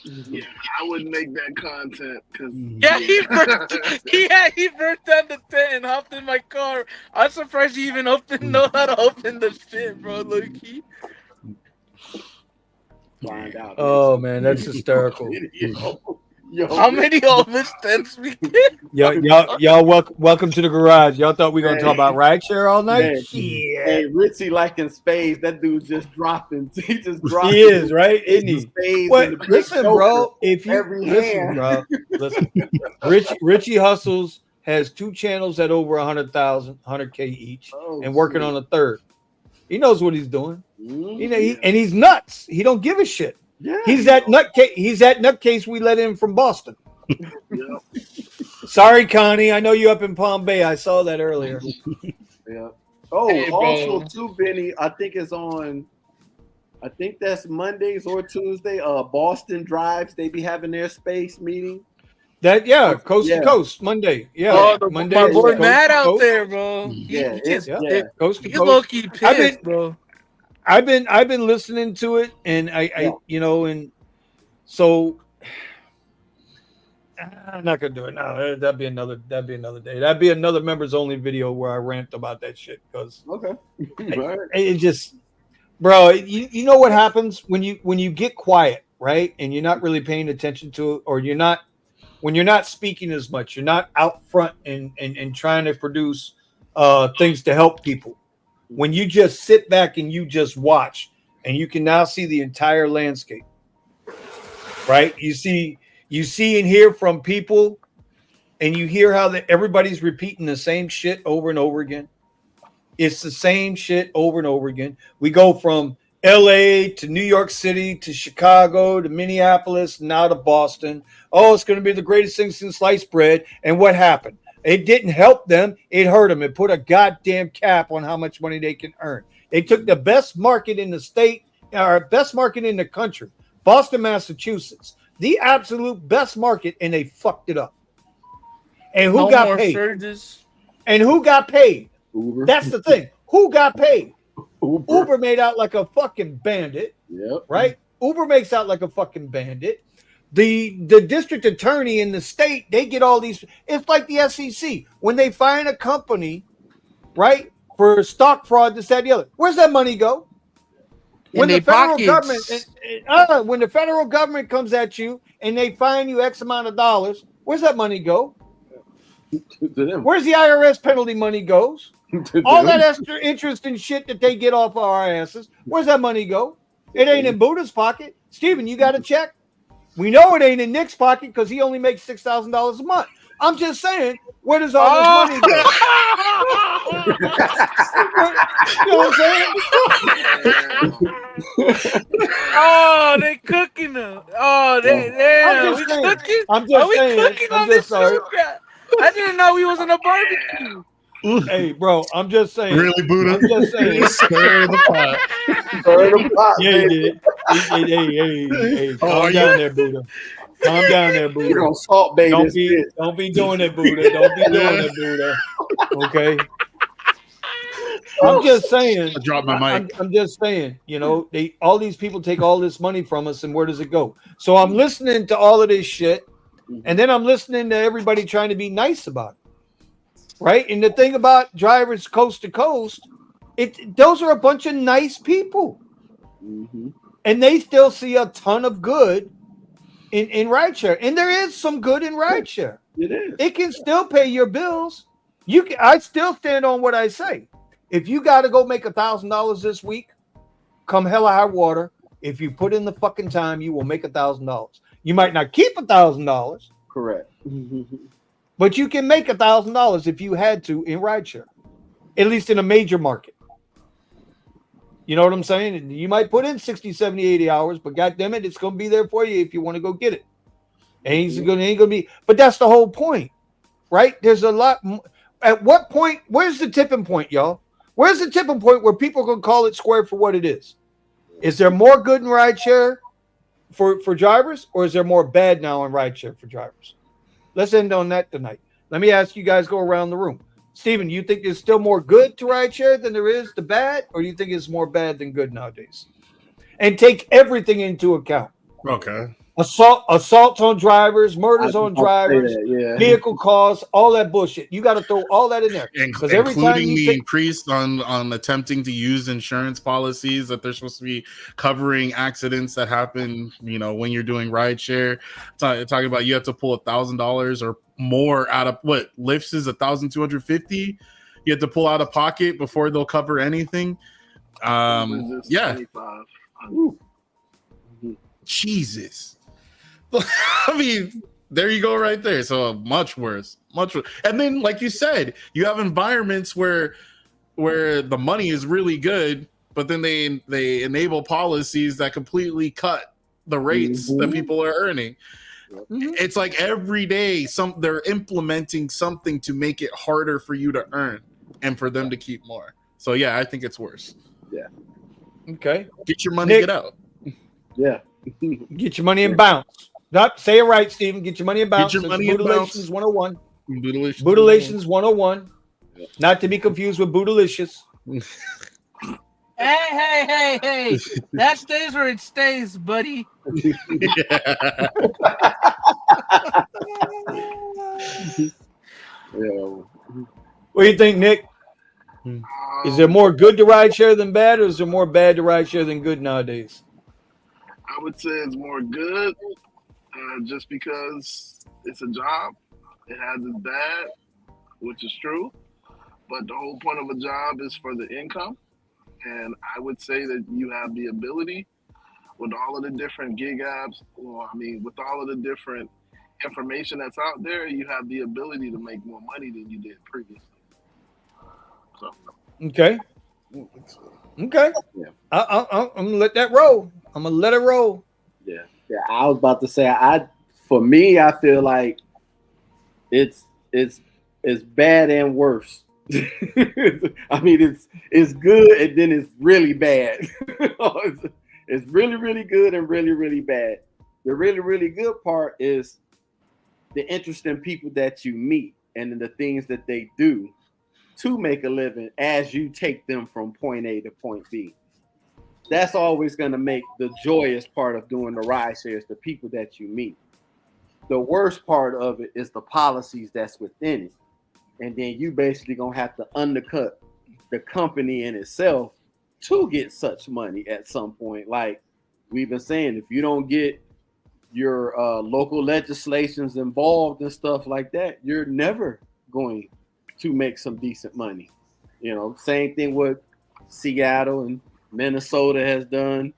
Yeah, I wouldn't make that content because he burnt down the tent and hopped in my car. I'm surprised he even know how to open the shit, bro. Low key. Find out. Oh man, that's hysterical. How many Elvis tents we get? Y'all welcome to the garage. Y'all thought we were gonna talk about rideshare all night? Hey, Richie liking spades. That dude's just dropping. He just dropping. He is, right? Isn't he? Spades What? Listen, bro. If you listen, bro, listen. Richie Hustles has 2 channels at over 100,000, 100K each, and working on a third. He knows what he's doing. And he's nuts. He don't give a shit. Yeah, he's that nutcase. He's that nutcase we let in from Boston. Sorry, Connie. I know you up in Palm Bay. I saw that earlier. Yeah. Oh, hey, also too, Benny. I think it's on. I think that's Mondays or Tuesday. Boston Drives. They be having their space meeting. Coast to coast Monday. Yeah, Monday. My boy Matt out there, bro. Coast to coast. He's low key pissed, bro. I've been listening to it, and I and so I'm not gonna do it now. That'd be another day. That'd be another members only video where I rant about that shit because it just, bro. You know what happens when you get quiet, right? And you're not really paying attention to it, or when you're not speaking as much, you're not out front and trying to produce things to help people. When you just sit back and you just watch, and you can now see the entire landscape, right? You see and hear from people, and you hear how everybody's repeating the same shit over and over again. It's the same shit over and over again. We go from LA to New York City to Chicago to Minneapolis, now to Boston. Oh, it's going to be the greatest thing since sliced bread. And what happened? It didn't help them. It hurt them. It put a goddamn cap on how much money they can earn. They took the best market in the state, or best market in the country, Boston, Massachusetts, the absolute best market, and they fucked it up. And who got paid? Surges. And who got paid? Uber. That's the thing. Who got paid? Uber made out like a fucking bandit. Yep. Right? Uber makes out like a fucking bandit. The district attorney in the state, they get all these. It's like the SEC. When they find a company, right, for stock fraud, this, that, the other, where's that money go? When the federal government, when the federal government comes at you and they fine you X amount of dollars, where's that money go? Where's the IRS penalty money goes? All that extra interest and shit that they get off of our asses, where's that money go? It ain't in Buddha's pocket. Steven, you got to check. We know it ain't in Nick's pocket because he only makes $6,000 a month. I'm just saying, where does all this money go? You know what I'm saying? Oh, they cooking them. Oh, we cooking? I'm just saying. Cooking on this sorry. I didn't know we was in a barbecue. Hey, bro, I'm just saying. Really, Buddha? I'm just saying. Stir the pot. Stir the pot. Yeah, he did. Hey, calm down there, Buddha. Calm down there, Buddha. You're gonna salt bait don't be doing it, Buddha. Don't be doing it, Buddha. Okay. I'm just saying. I dropped my mic. I'm just saying. You know, all these people take all this money from us, and where does it go? So I'm listening to all of this shit, and then I'm listening to everybody trying to be nice about it. Right? And the thing about drivers coast to coast, those are a bunch of nice people. Mm-hmm. And they still see a ton of good in rideshare. And there is some good in rideshare. It is. It can still pay your bills. I still stand on what I say. If you got to go make $1,000 this week, come hell or high water, if you put in the fucking time, you will make $1,000. You might not keep $1,000. Correct. But you can make $1,000 if you had to in rideshare, at least in a major market. You know what I'm saying? You might put in 60, 70, 80 hours, but goddamn it, it's going to be there for you if you want to go get it. Ain't going to be. But that's the whole point, right? There's a lot. At what point? Where's the tipping point, y'all? Where's the tipping point where people can call it square for what it is? Is there more good in rideshare for drivers, or is there more bad now in rideshare for drivers? Let's end on that tonight. Let me ask you guys, go around the room. Steven, you think there's still more good to rideshare than there is the bad, or do you think it's more bad than good nowadays? And take everything into account. Okay. assaults on drivers, murders on drivers, vehicle calls, all that bullshit. You got to throw all that in there because every time including you the increase on attempting to use insurance policies that they're supposed to be covering accidents that happen, when you're doing rideshare. Talking about you have to pull $1,000 or more out of what Lyft is $1,250. You have to pull out of pocket before they'll cover anything. Yeah. Jesus. I mean, there you go right there. So much worse. And then, like you said, you have environments where the money is really good, but then they enable policies that completely cut the rates that people are earning. It's like every day they're implementing something to make it harder for you to earn and for them to keep more. So yeah, I think it's worse. Yeah. Okay. Get your money, get out. Yeah. Get your money and bounce. Not say it right, Stephen. Get your money and bounce. Get your money and bounce. Bootalations 101. Bootalations 101. Not to be confused with Bootylicious. Hey. That stays where it stays, buddy. What do you think, Nick? Is there more good to rideshare than bad, or is there more bad to rideshare than good nowadays? I would say it's more good, just because it's a job. It has its bad, which is true. But the whole point of a job is for the income. And I would say that you have the ability with all of the different gig apps, with all of the different information that's out there, you have the ability to make more money than you did previously. So. Okay. Yeah. I'm gonna let that roll. I'm gonna let it roll. Yeah. I was about to say, for me, I feel like it's bad and worse. I mean, it's good and then it's really bad. It's really, really good and really, really bad. The really, really good part is the interesting people that you meet and the things that they do to make a living as you take them from point A to point B. That's always going to make the joyous part of doing the ride shares, the people that you meet. The worst part of it is the policies that's within it. And then you basically going to have to undercut the company in itself to get such money at some point. Like we've been saying, if you don't get your local legislations involved and stuff like that, you're never going to make some decent money. Same thing with Seattle and Minnesota has done.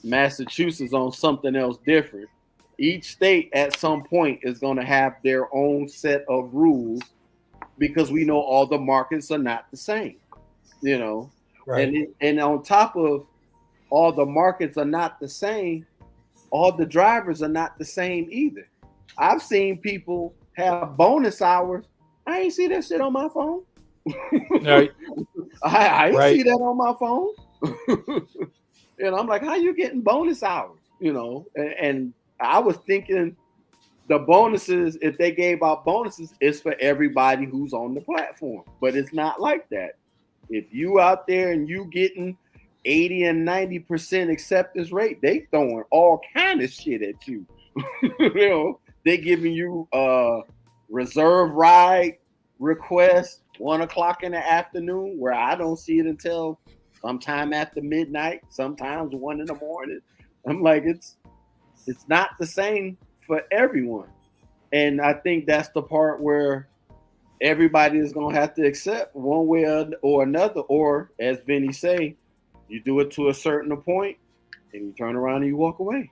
Massachusetts on something else different. Each state at some point is going to have their own set of rules because we know all the markets are not the same, Right. And on top of all the markets are not the same, all the drivers are not the same either. I've seen people have bonus hours. I ain't see that shit on my phone. Right. I ain't see that on my phone. And I'm like, how you getting bonus hours? And I was thinking the bonuses, if they gave out bonuses, is for everybody who's on the platform. But it's not like that. If you out there and you getting 80 and 90% acceptance rate, they throwing all kind of shit at you. They giving you reserve ride request 1 o'clock in the afternoon, where I don't see it until sometime after midnight, sometimes 1 in the morning. I'm like, it's not the same for everyone. And I think that's the part where everybody is going to have to accept one way or another, or as Vinny say, you do it to a certain point and you turn around and you walk away.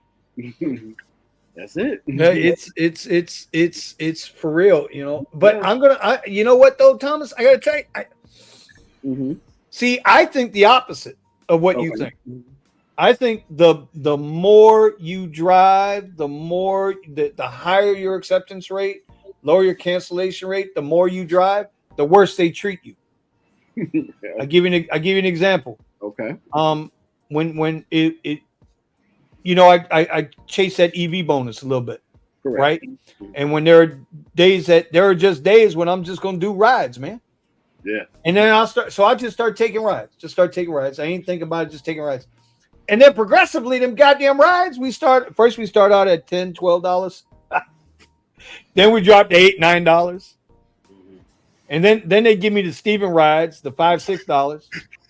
That's it. Yeah, it's for real, But yeah. You know what though, Thomas? I gotta tell you. See, I think the opposite of what you think. I think the more you drive, the more the higher your acceptance rate, lower your cancellation rate. The more you drive, the worse they treat you. Yeah. I give you an example. Okay. When I chase that EV bonus a little bit. Correct. Right? And when there are just days when I'm just going to do rides, man. Yeah. And then I just start taking rides. I ain't thinking about it, just taking rides. And then progressively, them goddamn rides, we start out at $10, $12. Then we dropped to $8, $9. And then they give me the Steven rides, the $5,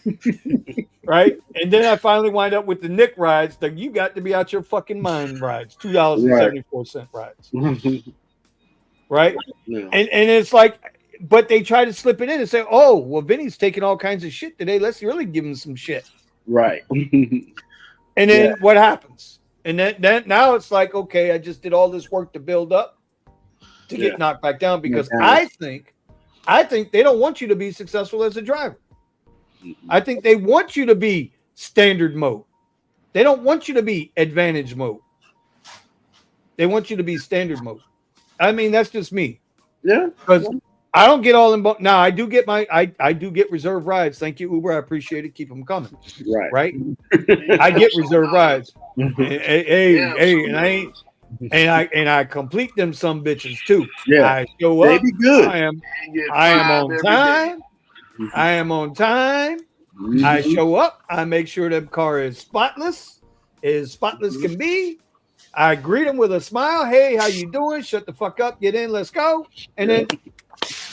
$6. Right? And then I finally wind up with the Nick rides, the you got to be out your fucking mind rides, $2.74 rides. Right? Yeah. And it's like, but they try to slip it in and say, oh, well, Vinny's taking all kinds of shit today. Let's really give him some shit. Right. And then what happens? And then now it's like, okay, I just did all this work to build up to get knocked back down because I think they don't want you to be successful as a driver. I think they want you to be standard mode. They don't want you to be advantage mode. They want you to be standard mode. I mean, that's just me. Yeah. Because I don't get all in. Now I do get I do get reserve rides. Thank you, Uber. I appreciate it. Keep them coming. Right. I get reserve rides. Hey, and I ain't. And I complete them some bitches too. Yeah, I show up. They be good. I am on time. I am on time. I show up. I make sure the car is spotless can be. I greet them with a smile. Hey, how you doing? Shut the fuck up. Get in. Let's go. And then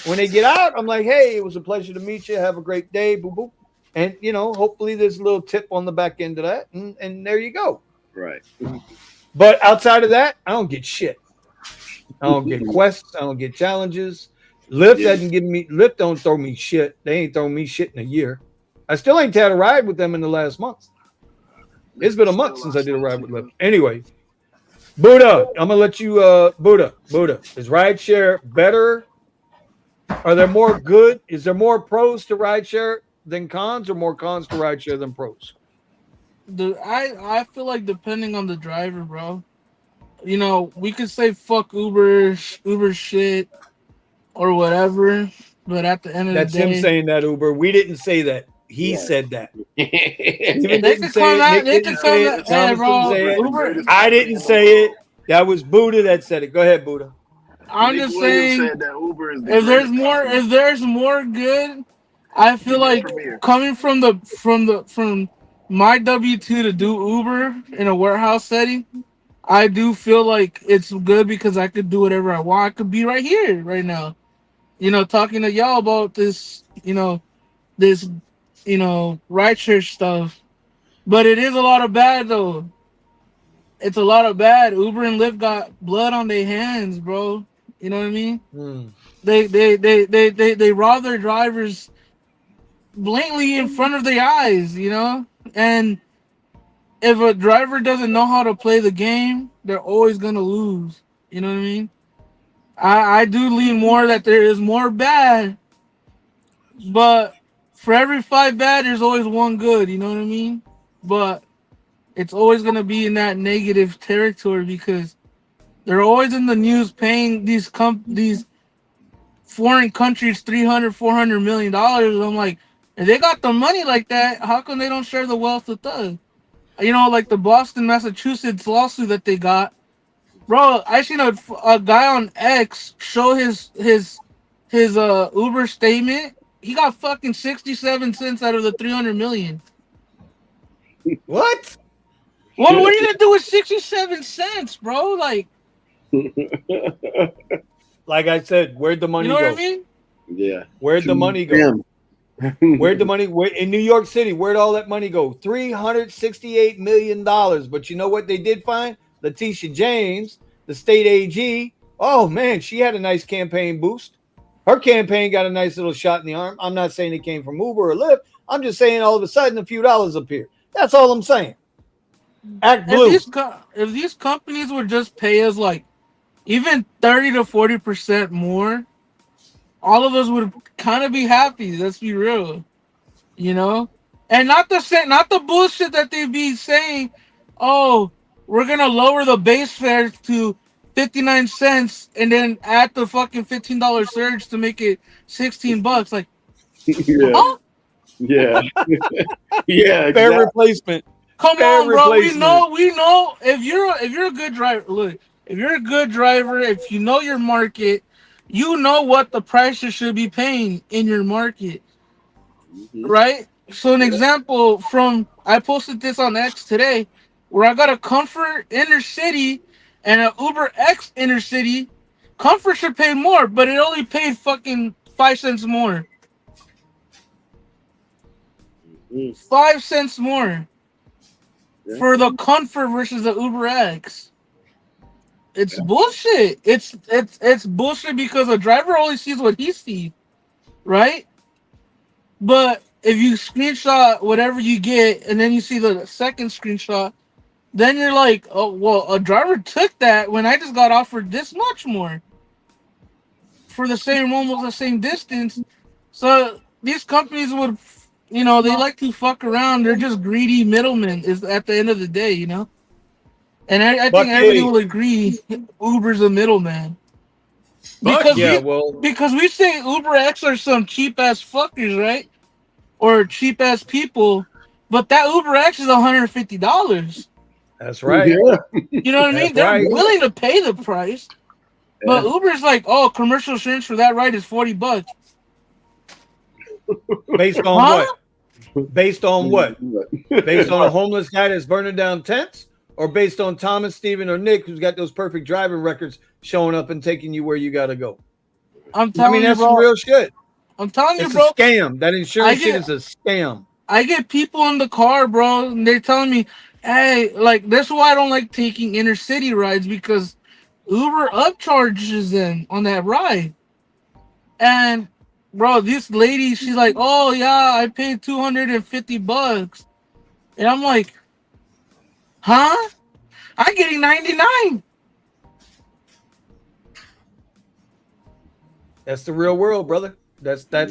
when they get out, I'm like, hey, it was a pleasure to meet you. Have a great day. Boo boo. And hopefully there's a little tip on the back end of that, and there you go. Right. But outside of that, I don't get shit. I don't get quests. I don't get challenges. Lyft doesn't give me. Lyft don't throw me shit. They ain't thrown me shit in a year. I still ain't had a ride with them in the last month. It's been a month since I did a ride with Lyft. Anyway, Buddha, I'm gonna let you. Buddha, is rideshare better? Are there more good? Is there more pros to rideshare than cons, or more cons to rideshare than pros? I feel like depending on the driver, bro. We could say fuck Uber shit or whatever, but at the end of the day, that's him saying that. Uber. We didn't say that. He said that. They can come out. They can say it. Hey, bro. Uber. I didn't say it. That was Buddha that said it. Go ahead, Buddha. I'm just saying. Said that Uber is if there's more good, I feel like coming from my W-2 to do Uber in a warehouse setting, I do feel like it's good because I could do whatever I want. I could be right here, right now, talking to y'all about this, this, rideshare stuff. But it is a lot of bad, though. It's a lot of bad. Uber and Lyft got blood on their hands, bro. You know what I mean? They rob their drivers blatantly in front of their eyes, And if a driver doesn't know how to play the game, they're always gonna lose. You know what I mean? I do lean more that there is more bad, but for every 5 bad, there's always 1 good. You know what I mean? But it's always gonna be in that negative territory because they're always in the news paying these foreign countries $300-400 million. I'm like, if they got the money like that, how come they don't share the wealth with us? Like the Boston, Massachusetts lawsuit that they got. Bro, I seen a guy on X show his Uber statement. He got fucking 67 cents out of the 300 million. What? What are you gonna do with 67 cents, bro? Like I said, where'd the money go? You know what I mean? Yeah. Where'd the money go? Where'd the money? In New York City, where'd all that money go? $368 million. But you know what they did find? Letitia James, the state AG. Oh man, she had a nice campaign boost. Her campaign got a nice little shot in the arm. I'm not saying it came from Uber or Lyft. I'm just saying all of a sudden a few dollars appeared. That's all I'm saying. Act blue. If these companies would just pay us like even 30 to 40% more, all of us would kind of be happy. Let's be real, and not the bullshit that they be saying. Oh, we're gonna lower the base fare to 59 cents and then add the fucking $15 surge to make it $16. Like, yeah, yeah, yeah. Fair replacement. Come on, bro. We know. If you're a good driver, look. If you're a good driver, if you know your market, you know what the prices should be paying in your market, right? So an example from I posted this on X today, where I got a Comfort inner city and an Uber X inner city. Comfort should pay more, but it only paid fucking 5 cents more. 5 cents more for the Comfort versus the Uber X. It's bullshit. It's bullshit because the driver only sees what he sees, right? But if you screenshot whatever you get and then you see the second screenshot, then you're like, oh, well, a driver took that when I just got offered this much more for the same, almost the same distance. So these companies would, they like to fuck around. They're just greedy middlemen is at the end of the day, And I think everybody will agree Uber's a middleman. Because we say Uber X are some cheap ass fuckers, right? Or cheap ass people, but that Uber X is $150. That's right. Yeah. You know what I mean? They're willing to pay the price, but Uber's like, oh, commercial insurance for that ride is $40. Based on what? Based on what? Based on a homeless guy that's burning down tents, or based on Thomas, Steven, or Nick, who's got those perfect driving records, showing up and taking you where you got to go? I'm telling you, that's bro, some real shit. I'm telling you, it's bro. It's a scam. That insurance shit is a scam. I get people in the car, bro, and they're telling me, hey, like, that's why I don't like taking inner city rides, because Uber upcharges them on that ride. And, bro, this lady, she's like, oh, yeah, I paid $250. And I'm like, huh? I'm getting 99. That's the real world, brother. That's that.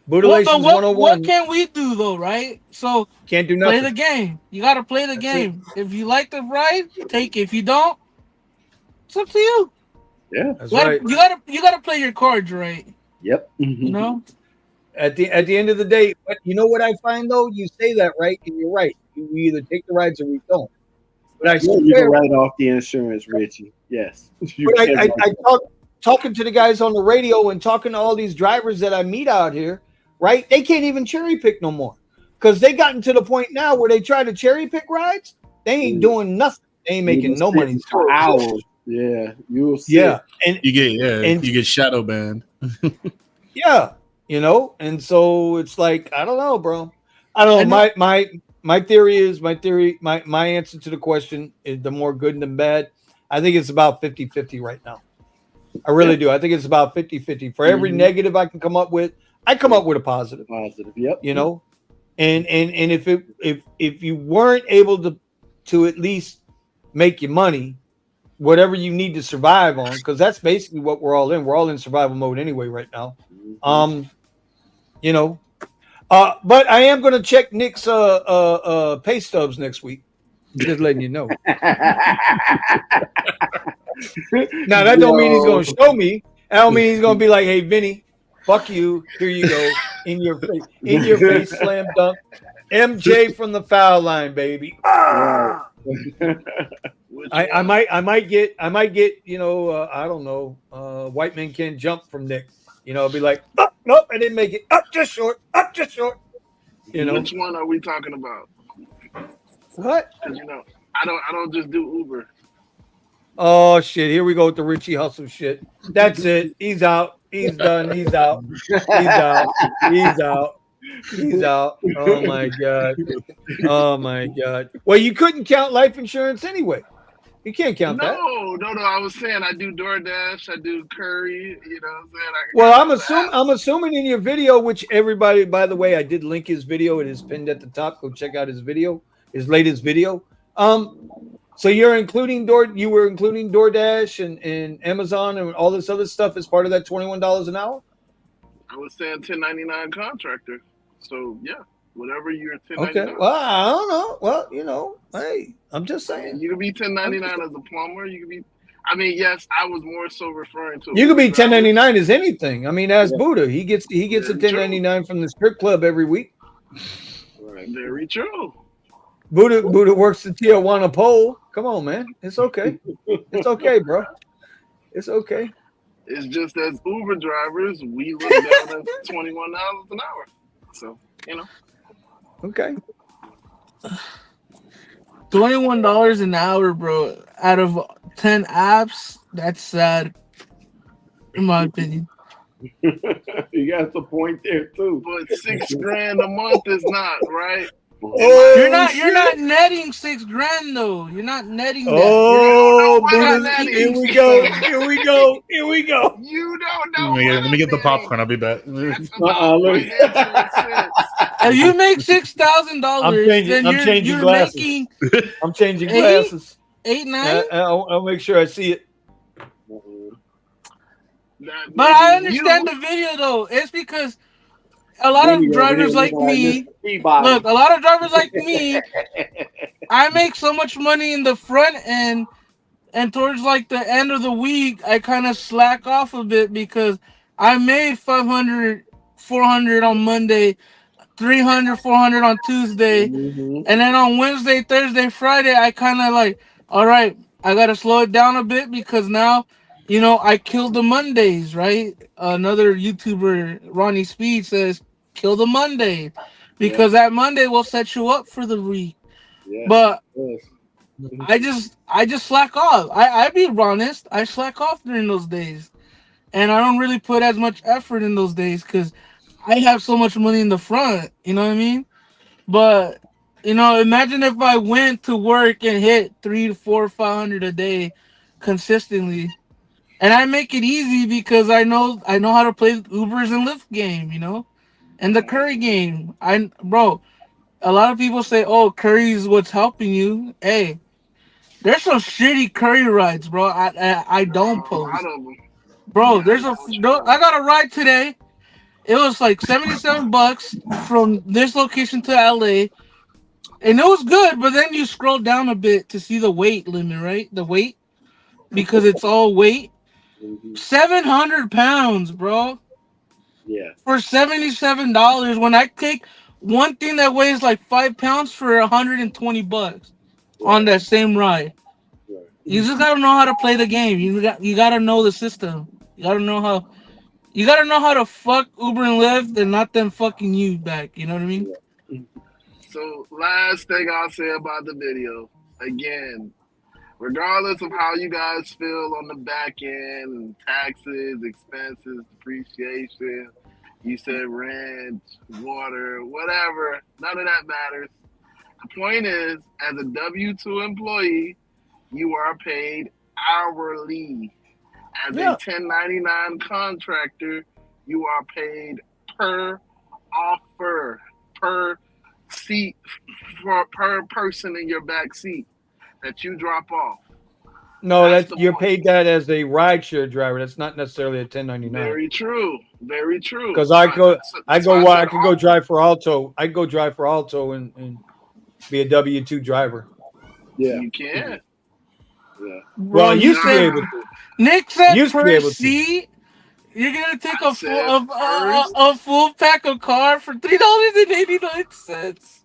Buddhilations 101. What can we do though, right? So can't do nothing. Play the game. You got to play the game. If you like the ride, take it. If you don't, it's up to you. Yeah, that's right. You gotta play your cards right. Yep. You know. At the end of the day, you know what I find though? You say that right, and you're right. We either take the rides or we don't. But I you can write off the insurance, Richie. Yes. But I talking to the guys on the radio and talking to all these drivers that I meet out here, right? They can't even cherry pick no more because they gotten to the point now where they try to cherry pick rides. They ain't doing nothing. They ain't making no money for hours. Yeah, you'll see. Yeah, and you get shadow banned. Yeah, and so it's like I don't know, bro. I don't know. My theory, my answer to the question is the more good than bad. I think it's about 50-50 right now. I really do. I think it's about 50-50. For every negative I can come up with, I come up with a positive. Yep. And if you weren't able to at least make your money, whatever you need to survive on, because that's basically what we're all in. We're all in survival mode anyway right now. But I am going to check Nick's pay stubs next week. Just letting you know. Now that don't mean he's going to show me. That don't mean he's going to be like, "Hey, Vinny, fuck you. Here you go, in your face, slam dunk, MJ from the foul line, baby." I might get. I don't know. White men can't jump from Nick. Be like, oh, nope, I didn't make it. Up just short. Which one are we talking about? What? Because I don't just do Uber. Oh shit! Here we go with the Richie Hustle shit. That's it. He's out. He's done. He's out. He's out. He's out. He's out. Oh my god. Oh my god. Well, you couldn't count life insurance anyway. You can't count that. No. I was saying I do DoorDash. I do Curry. You know what I'm saying? I'm assuming in your video, which everybody, by the way, I did link his video. It is pinned at the top. Go check out his video, his latest video. So you were including DoorDash and Amazon and all this other stuff as part of that $21 an hour? I was saying 1099 contractor. So yeah, whatever you're 1099. Okay. Well, I don't know. Well, hey, I'm just saying. You could be 1099 as a plumber. You could be. I mean, yes, I was more so referring to. You could be 1099 as anything. I mean, as Buddha, he gets a 1099 from the strip club every week. Right. Very true. Buddha works the Tijuana pole. Come on, man. It's okay. It's okay, bro. It's okay. It's just as Uber drivers, we look down at $21 an hour. So You know. Okay. $21 an hour, bro. Out of 10 apps, that's sad, in my opinion. You got the point there too. But $6,000 a month is not right. Oh, You're not netting $6,000 though. You're not netting that. Oh, what you're is not that? Here we go. Here we go. Here we go. You don't know. Let me get the popcorn. I'll be back. That's about financial sense. If you make $6,000, then I'm changing you're glasses. making I'm changing Eight? glasses. 8, 9. I'll make sure I see it. But I understand the video though. It's because a lot of drivers like me. Look, a lot of drivers like me. I make so much money in the front end, and towards like the end of the week, I kind of slack off a bit because I made 500, 400 on Monday, 300, 400 on Tuesday, and then on Wednesday, Thursday, Friday, I kind of like, all right, I gotta slow it down a bit because now, you know, I killed the Mondays, right? Another YouTuber, Ronnie Speed, says kill the Monday because that Monday will set you up for the week. But I just slack off. I be honest, I slack off during those days, and I don't really put as much effort in those days because I have so much money in the front. You know what I mean? But you know, imagine if I went to work and hit 300 to 400, 500 a day consistently, and I make it easy because I know how to play Ubers and Lyft game. You know, and the Curry game. Bro, a lot of people say, "Oh, Curry's what's helping you." Hey, there's some shitty Curry rides, bro. I don't post, bro. I got a ride today. It was like $77 from this location to LA, and it was good. But then you scroll down a bit to see the weight limit, right? The weight, because it's all weight. 700 pounds, bro. Yeah. For $77, when I take one thing that weighs like 5 pounds for $120 on that same ride. You just gotta know how to play the game. You gotta know the system. You gotta know how to fuck Uber and Lyft and not them fucking you back. You know what I mean? So last thing I'll say about the video, again, regardless of how you guys feel on the back end, taxes, expenses, depreciation, you said rent, water, whatever, none of that matters. The point is, as a W-2 employee, you are paid hourly. As a 1099 contractor, you are paid per offer, per seat, per person in your back seat that you drop off. No, you're paid that as a rideshare driver. That's not necessarily a 1099. Very true. Very true. Because I can go drive for Alto. I can go drive for Alto and be a W-2 driver. Yeah, you can. Yeah. Well, you used to be able to. Nick said per seat, you're gonna take a full pack of car for $3.89.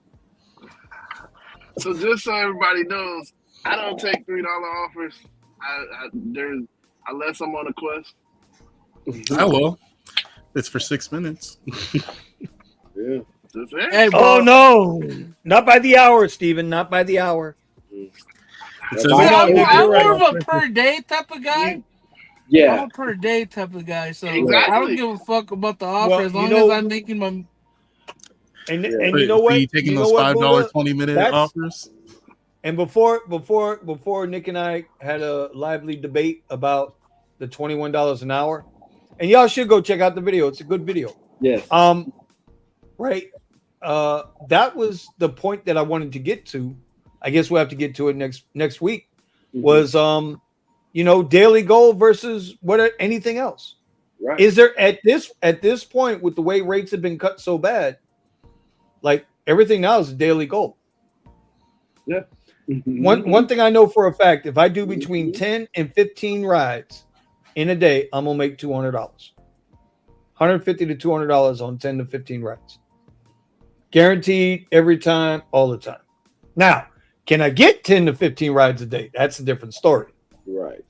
So just so everybody knows, I don't take $3 offers. Unless I'm on a quest. I will. It's for 6 minutes. Yeah. Hey, oh no, not by the hour, Steven. Not by the hour. I'm more of a per day type of guy. Yeah, I'm a per day type of guy, so exactly. I don't give a fuck about the offer as long as I'm making my. And you know what? Are you taking those $5 20-minute offers? And before Nick and I had a lively debate about the $21 an hour, and y'all should go check out the video. It's a good video. Yes. Right. That was the point that I wanted to get to. I guess we'll have to get to it next week. Was daily goal versus anything else. Right. Is there at this point with the way rates have been cut so bad, like everything now is a daily goal. Yeah. One thing I know for a fact, if I do between 10 and 15 rides in a day, I'm gonna make $200. $150 to $200 on 10 to 15 rides. Guaranteed every time, all the time. Now, can I get 10 to 15 rides a day? That's a different story. Right.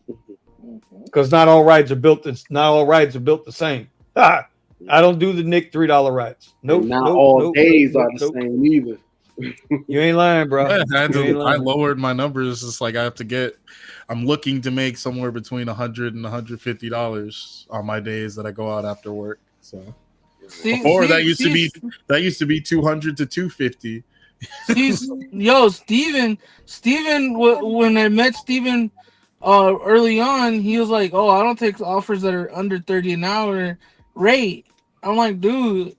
Because not all rides are built the same. I don't do the Nick $3 rides. Nope. And not nope, all nope, days nope, are the nope. same either. You ain't lying, bro. Yeah, I I lowered my numbers. It's like I'm looking to make somewhere between $100 and $150 on my days that I go out after work. So before that used to be $200 to $250. Steven, when I met Steven early on, he was like, "Oh, I don't take offers that are under 30 an hour rate." I'm like, dude,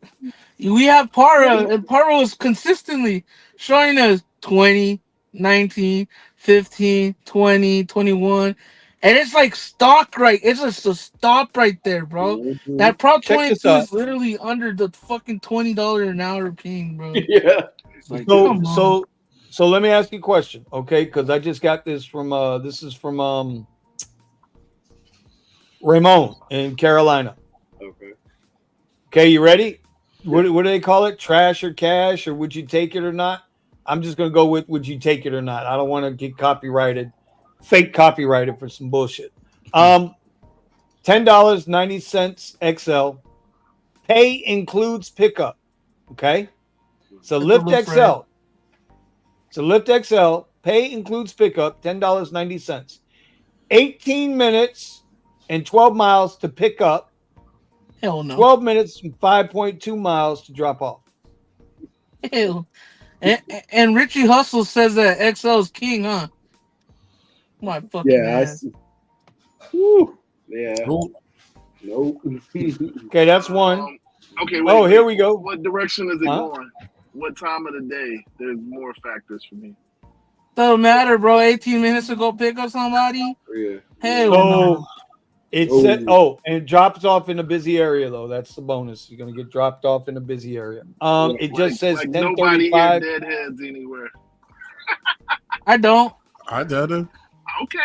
we have Para, and Para was consistently showing us 20, 19, 15, 20, 21. And it's like stock right. It's just a stop right there, bro. Mm-hmm. That Prop Check this 22 out. is literally under the fucking $20 an hour ping, bro. Yeah. Like, So let me ask you a question, okay? Because I just got this from Ramon in Carolina. Okay, you ready? What do they call it? Trash or cash, or would you take it or not? I'm just gonna go with would you take it or not. I don't want to get fake copyrighted for some bullshit. $10.90 XL. Pay includes pickup. Okay, so Lyft XL. So Lyft XL. Pay includes pickup. $10.90. 18 minutes and 12 miles to pick up. Hell no. 12 minutes and 5.2 miles to drop off. Hell. And Richie Hustle says that XL is king, huh? My fucking ass. Yeah. Nope. Okay, that's one. Okay. Wait, here we go. What direction is it going? What time of the day? There's more factors for me. Doesn't matter, bro. 18 minutes to go pick up somebody. Yeah. Hell no. It said, and it drops off in a busy area though. That's the bonus. You're gonna get dropped off in a busy area. It just says 10:35. Nobody here deadheads anywhere. I don't. I did it. Okay.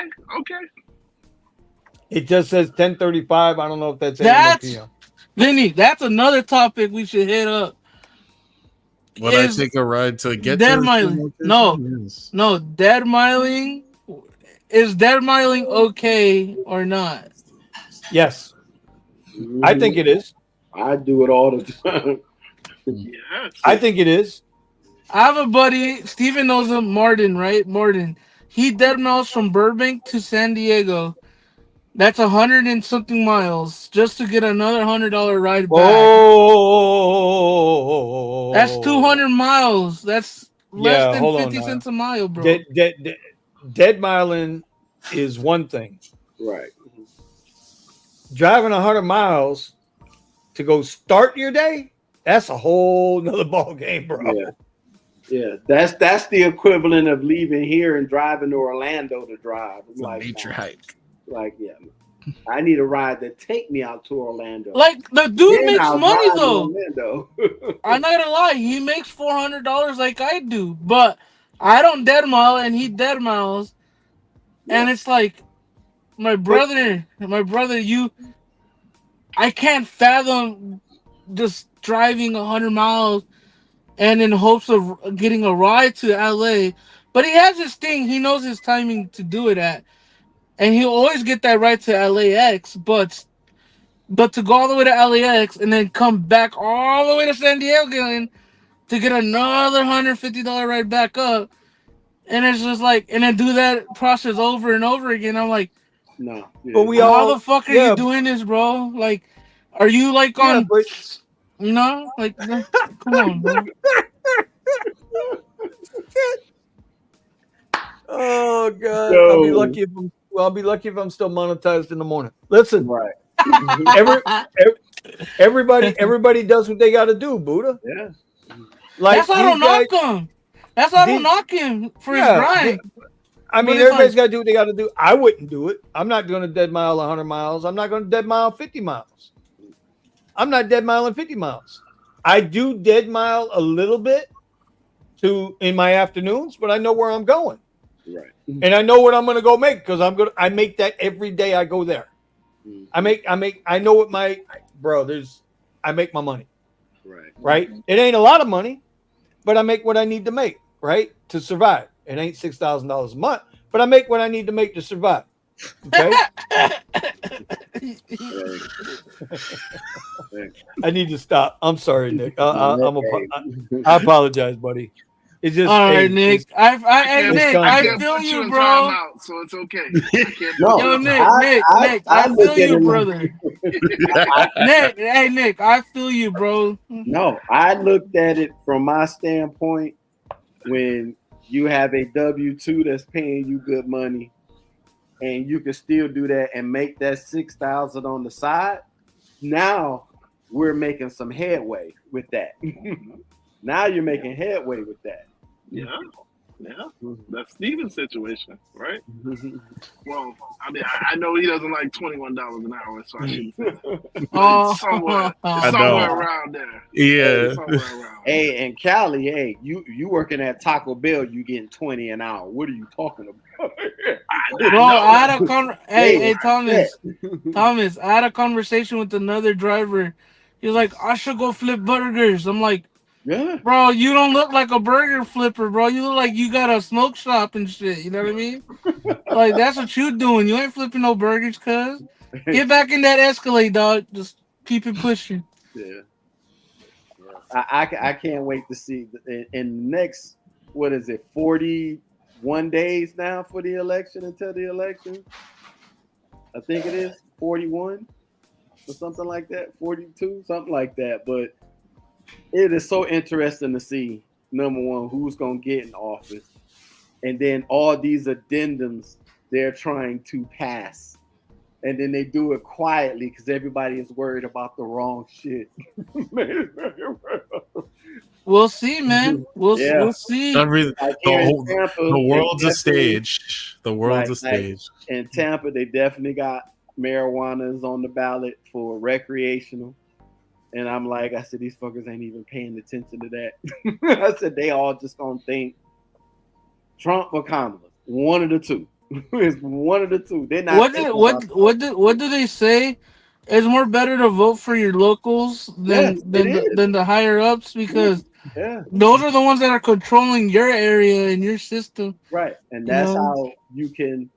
It just says 10:35. I don't know if that's PM. Vinny, that's another topic we should hit up. Would I take a ride to get dead to miling? No, dead miling. Is dead miling okay or not? Yes, I think it is. I do it all the time. Yes, I think it is. I have a buddy, Steven knows him, Martin, right? Martin. He dead miles from Burbank to San Diego. That's 100 and something miles just to get another $100 ride back. Oh, that's 200 miles. That's less than 50 cents a mile, bro. Dead miling is one thing. Right. Driving 100 miles to go start your day, that's a whole nother ball game, bro. Yeah. That's the equivalent of leaving here and driving to Orlando to drive. It's like a nature hike. Like, I need a ride to take me out to Orlando. Like, the dude makes money though. I'm not gonna lie, he makes $400 like I do, but I don't dead mile and he dead miles, and it's like my brother, I can't fathom just driving 100 miles and in hopes of getting a ride to LA. But he has this thing, he knows his timing to do it at. And he'll always get that ride to LAX, but to go all the way to LAX and then come back all the way to San Diego again to get another $150 ride back up. And it's just like, and then do that process over and over again. I'm like, no. But how the fuck are you doing this, bro? Like, are you like on, you know, like, come on, bro. Oh God, I'll be lucky if I'm still monetized in the morning. Listen, everybody does what they got to do, Buddha. Yeah, like that's why I don't knock him. That's why I don't knock him for his grind. I mean, everybody's got to do what they got to do. I wouldn't do it. I'm not going to dead mile 100 miles. I'm not going to dead mile 50 miles. I'm not dead miling 50 miles. I do dead mile a little bit in my afternoons, but I know where I'm going. Right. And I know what I'm going to go make because I make that every day I go there. I know what I make my money. Right. It ain't a lot of money, but I make what I need to make, right? To survive. It ain't $6,000 a month, but I make what I need to make to survive. Okay. I need to stop. I'm sorry, Nick. I apologize, buddy. It's just all right, Nick. Nick, I I can't feel put you you, in bro. timeout, so it's okay. I can't put Yo, you in Nick, timeout. Nick, I feel you, brother. Nick, hey, Nick, I feel you, bro. No, I looked at it from my standpoint. When you have a W-2 that's paying you good money, and you can still do that and make that $6,000 on the side, now we're making some headway with that. Now you're making headway with that. Yeah. That's Steven's situation, right? Well, I mean, I know he doesn't like $21 an hour, so I shouldn't say that. Somewhere around there. Yeah. Somewhere around. Hey, and Callie, hey, you working at Taco Bell, you getting $20 an hour. What are you talking about? Bro, I had a hey, Thomas, I had a conversation with another driver. He was like, I should go flip burgers. I'm like, yeah, bro, you don't look like a burger flipper, bro. You look like you got a smoke shop and shit. You know what I mean? Like, that's what you doing. You ain't flipping no burgers, cuz. Get back in that Escalade, dog. Just keep it pushing. Yeah. I can't wait to see in the next, what is it, 41 days now for the election, until the election. I think it is 41 or something like that, 42, something like that. But it is so interesting to see, number one, who's going to get in office. And then all these addendums they're trying to pass. And then they do it quietly because everybody is worried about the wrong shit. We'll see, man. We'll see. The world's a stage. The world's a stage. In Tampa, they definitely got marijuana is on the ballot for recreational. And I'm like, I said, these fuckers ain't even paying attention to that. I said, they all just gonna think Trump or Kamala. One of the two. It's one of the two. They're not. What do they say? It's more better to vote for your locals than the higher ups, because those are the ones that are controlling your area and your system. Right, and that's how you can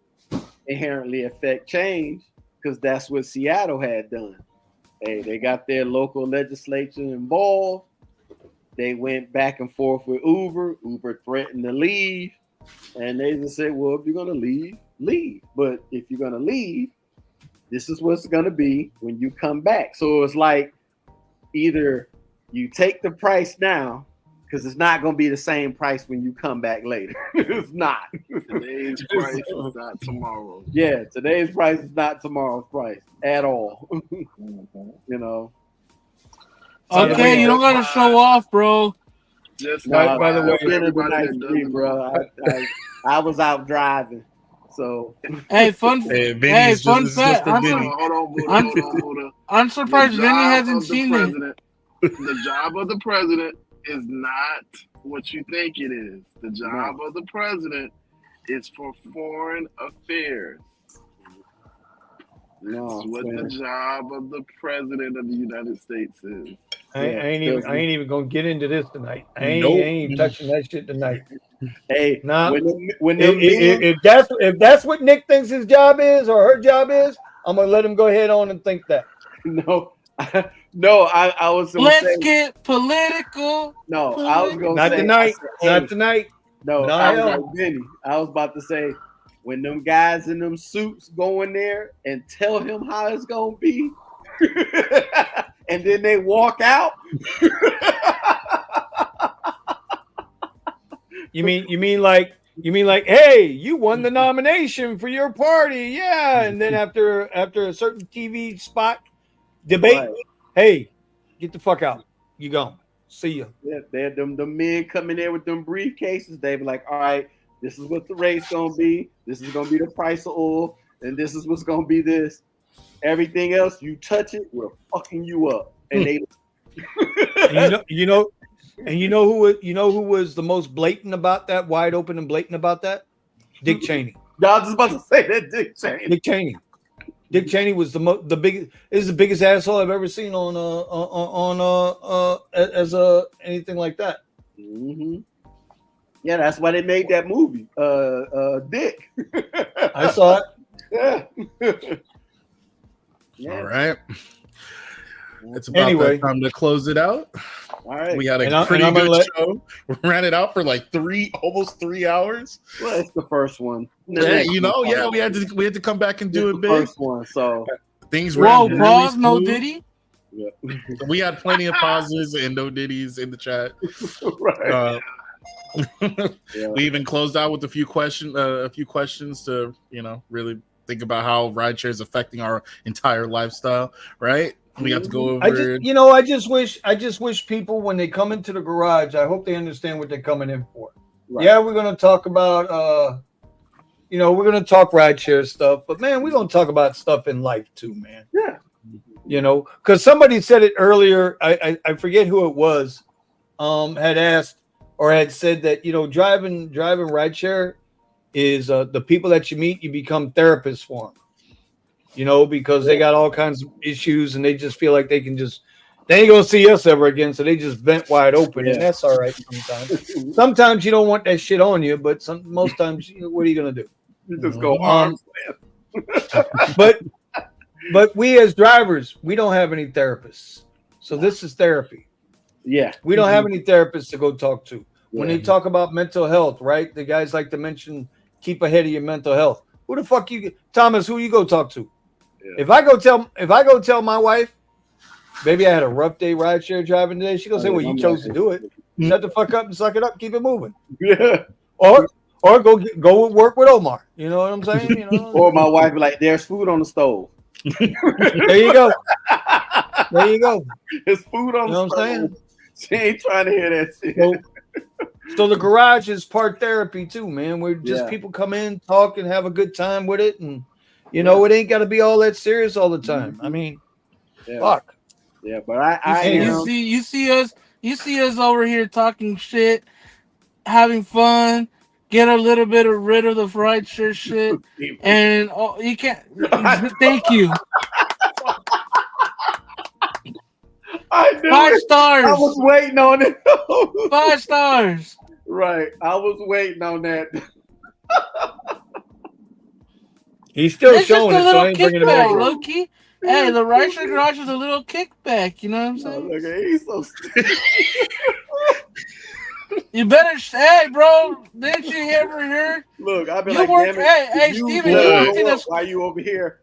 inherently affect change, because that's what Seattle had done. Hey, they got their local legislature involved. They went back and forth with Uber. Uber threatened to leave. And they just said, well, if you're going to leave, leave. But if you're going to leave, this is what's going to be when you come back. So it's like either you take the price now, because it's not going to be the same price when you come back later. It's not. Today's price is not tomorrow. Yeah, today's price is not tomorrow's price at all. You know. Okay, you don't got to show off, bro. Just by the way, everybody nice bro. I was out driving, so hey, fun fact. Hold on. I'm surprised Vinny hasn't seen it. The job of the president is not what you think it is. The job of the president is for foreign affairs. That's what the job of the president of the United States is. I ain't even gonna get into this tonight. I ain't even touching that shit tonight. Hey, nah. If that's what Nick thinks his job is or her job is, I'm gonna let him go ahead on and think that. No, I was. Let's get political. No, I was gonna not say tonight. Not tonight. No, I was like, Vinny. I was about to say, when them guys in them suits go in there and tell him how it's gonna be, and then they walk out. You mean like, hey, you won the nomination for your party, yeah, and then after a certain TV spot debate, hey, get the fuck out, you gone, see ya. Yeah, they're them men coming in with them briefcases. They be like, all right, this is what the rate's gonna be. This is gonna be the price of oil, and this is what's gonna be this. Everything else, you touch it, we're fucking you up. And they, you know who was the most blatant about that, wide open and blatant about that? Dick Cheney. I was just about to say that. Dick Cheney was the biggest asshole I've ever seen on anything like that. Mm-hmm. Yeah, that's why they made that movie, Dick. I saw it. Yeah. Yeah. All right. It's about that time to close it out. All right. We had a pretty good show. We ran it out for like almost 3 hours. Well, it's the first one. Yeah, we had to come back and do it big. First one, so things ran really pause, smooth. no Diddy. Yeah. We had plenty of pauses and no Diddies in the chat. Right. We even closed out with a few questions to really think about how rideshare is affecting our entire lifestyle. Right? We got to go over. I just wish people, when they come into the garage, I hope they understand what they're coming in for. Right. Yeah, we're gonna talk about we're gonna talk rideshare stuff, but man, we're gonna talk about stuff in life too, man. Yeah. Because somebody said it earlier. I forget who it was. Had asked or had said that driving rideshare is the people that you meet, you become therapists for them. Because they got all kinds of issues and they just feel like they ain't gonna see us ever again, so they just vent wide open, and that's all right sometimes. Sometimes you don't want that shit on you, but most times, what are you gonna do? You just go arms. But we as drivers, we don't have any therapists, so this is therapy. Yeah, we don't have any therapists to go talk to. When they talk about mental health, right? The guys like to mention keep ahead of your mental health. Who the fuck Thomas? Who you go talk to? Yeah. If I go tell my wife, baby, I had a rough day rideshare driving today, she gonna say, well, you chose to do it. Shut the fuck up and suck it up, keep it moving. Yeah. Or go work with Omar. You know what I'm saying? Or my wife be like, there's food on the stove. There you go. There's food on the stove. She ain't trying to hear that shit. So the garage is part therapy too, man. We're just people come in, talk, and have a good time with it, and it ain't got to be all that serious all the time. I mean, fuck. Yeah, but you see us over here talking shit, having fun, get a little bit rid of the rideshare shit, and you can't. Thank you. 5 stars. I was waiting on it. 5 stars. Right, I was waiting on that. He's still showing just a it, little so I ain't bringing it back. Low-key. Hey, the Rideshare Garage is a little kickback. You know what I'm saying? Look, he's so stupid. You better hey, bro. Didn't you ever hear? Look, I've been you work. Hey, Steven, you worked in a. Why you over here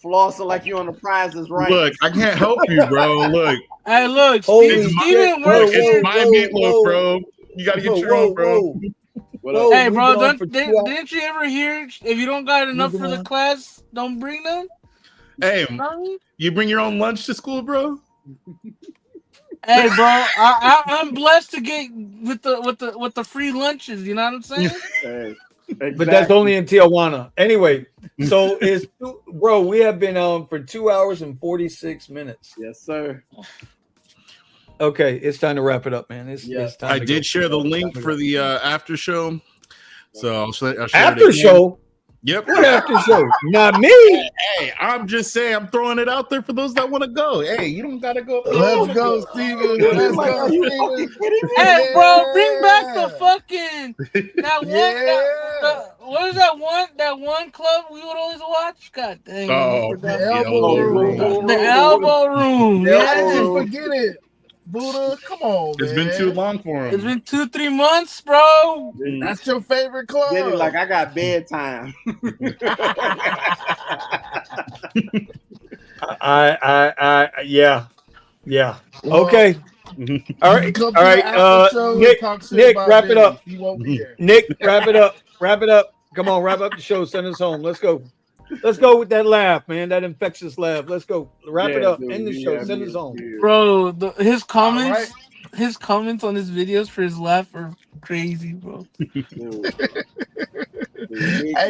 flossing like you on the prizes, right? Look, I can't help you, bro. Look. Hey, look, Steven works. It's my meatloaf, bro. You gotta get your own, bro. Hey, bro, didn't you ever hear? If you don't got enough for the class, don't bring them. Hey, you bring your own lunch to school, bro? Hey, bro, I'm blessed to get with the free lunches. You know what I'm saying? Hey, exactly. But that's only in Tijuana. Anyway, so bro, we have been on for 2 hours and 46 minutes. Yes, sir. Okay, it's time to wrap it up, man. It's time. I did share the link for the after show, so I'll share after show. Yep. What after show? Not me. Hey, I'm just saying, I'm throwing it out there for those that want to go. Hey, you don't gotta go. Let's go, Steven. Let's go, Steven. Hey, bro, bring back the fucking what is that one club we would always watch? God dang. The elbow room. The elbow room. Yeah. Forget it. Buddha, come on, It's been too long for him. It's been 2-3 months, bro. That's your favorite club. Get it like I got bedtime. Yeah. Okay. All right. Nick, wrap it up. He won't be here. Nick, wrap it up. Wrap it up. Come on, wrap up the show. Send us home. Let's go. Let's go with that laugh, man. That infectious laugh. Let's go. Wrap it up. End the show. Send us home. Bro, his comments on his videos for his laugh are crazy, bro. Hey,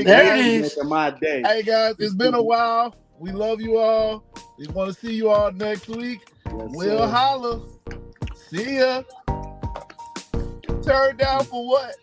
there it is. My day. Hey guys, it's been a while. We love you all. We want to see you all next week. We'll holler. See ya. Turn down for what?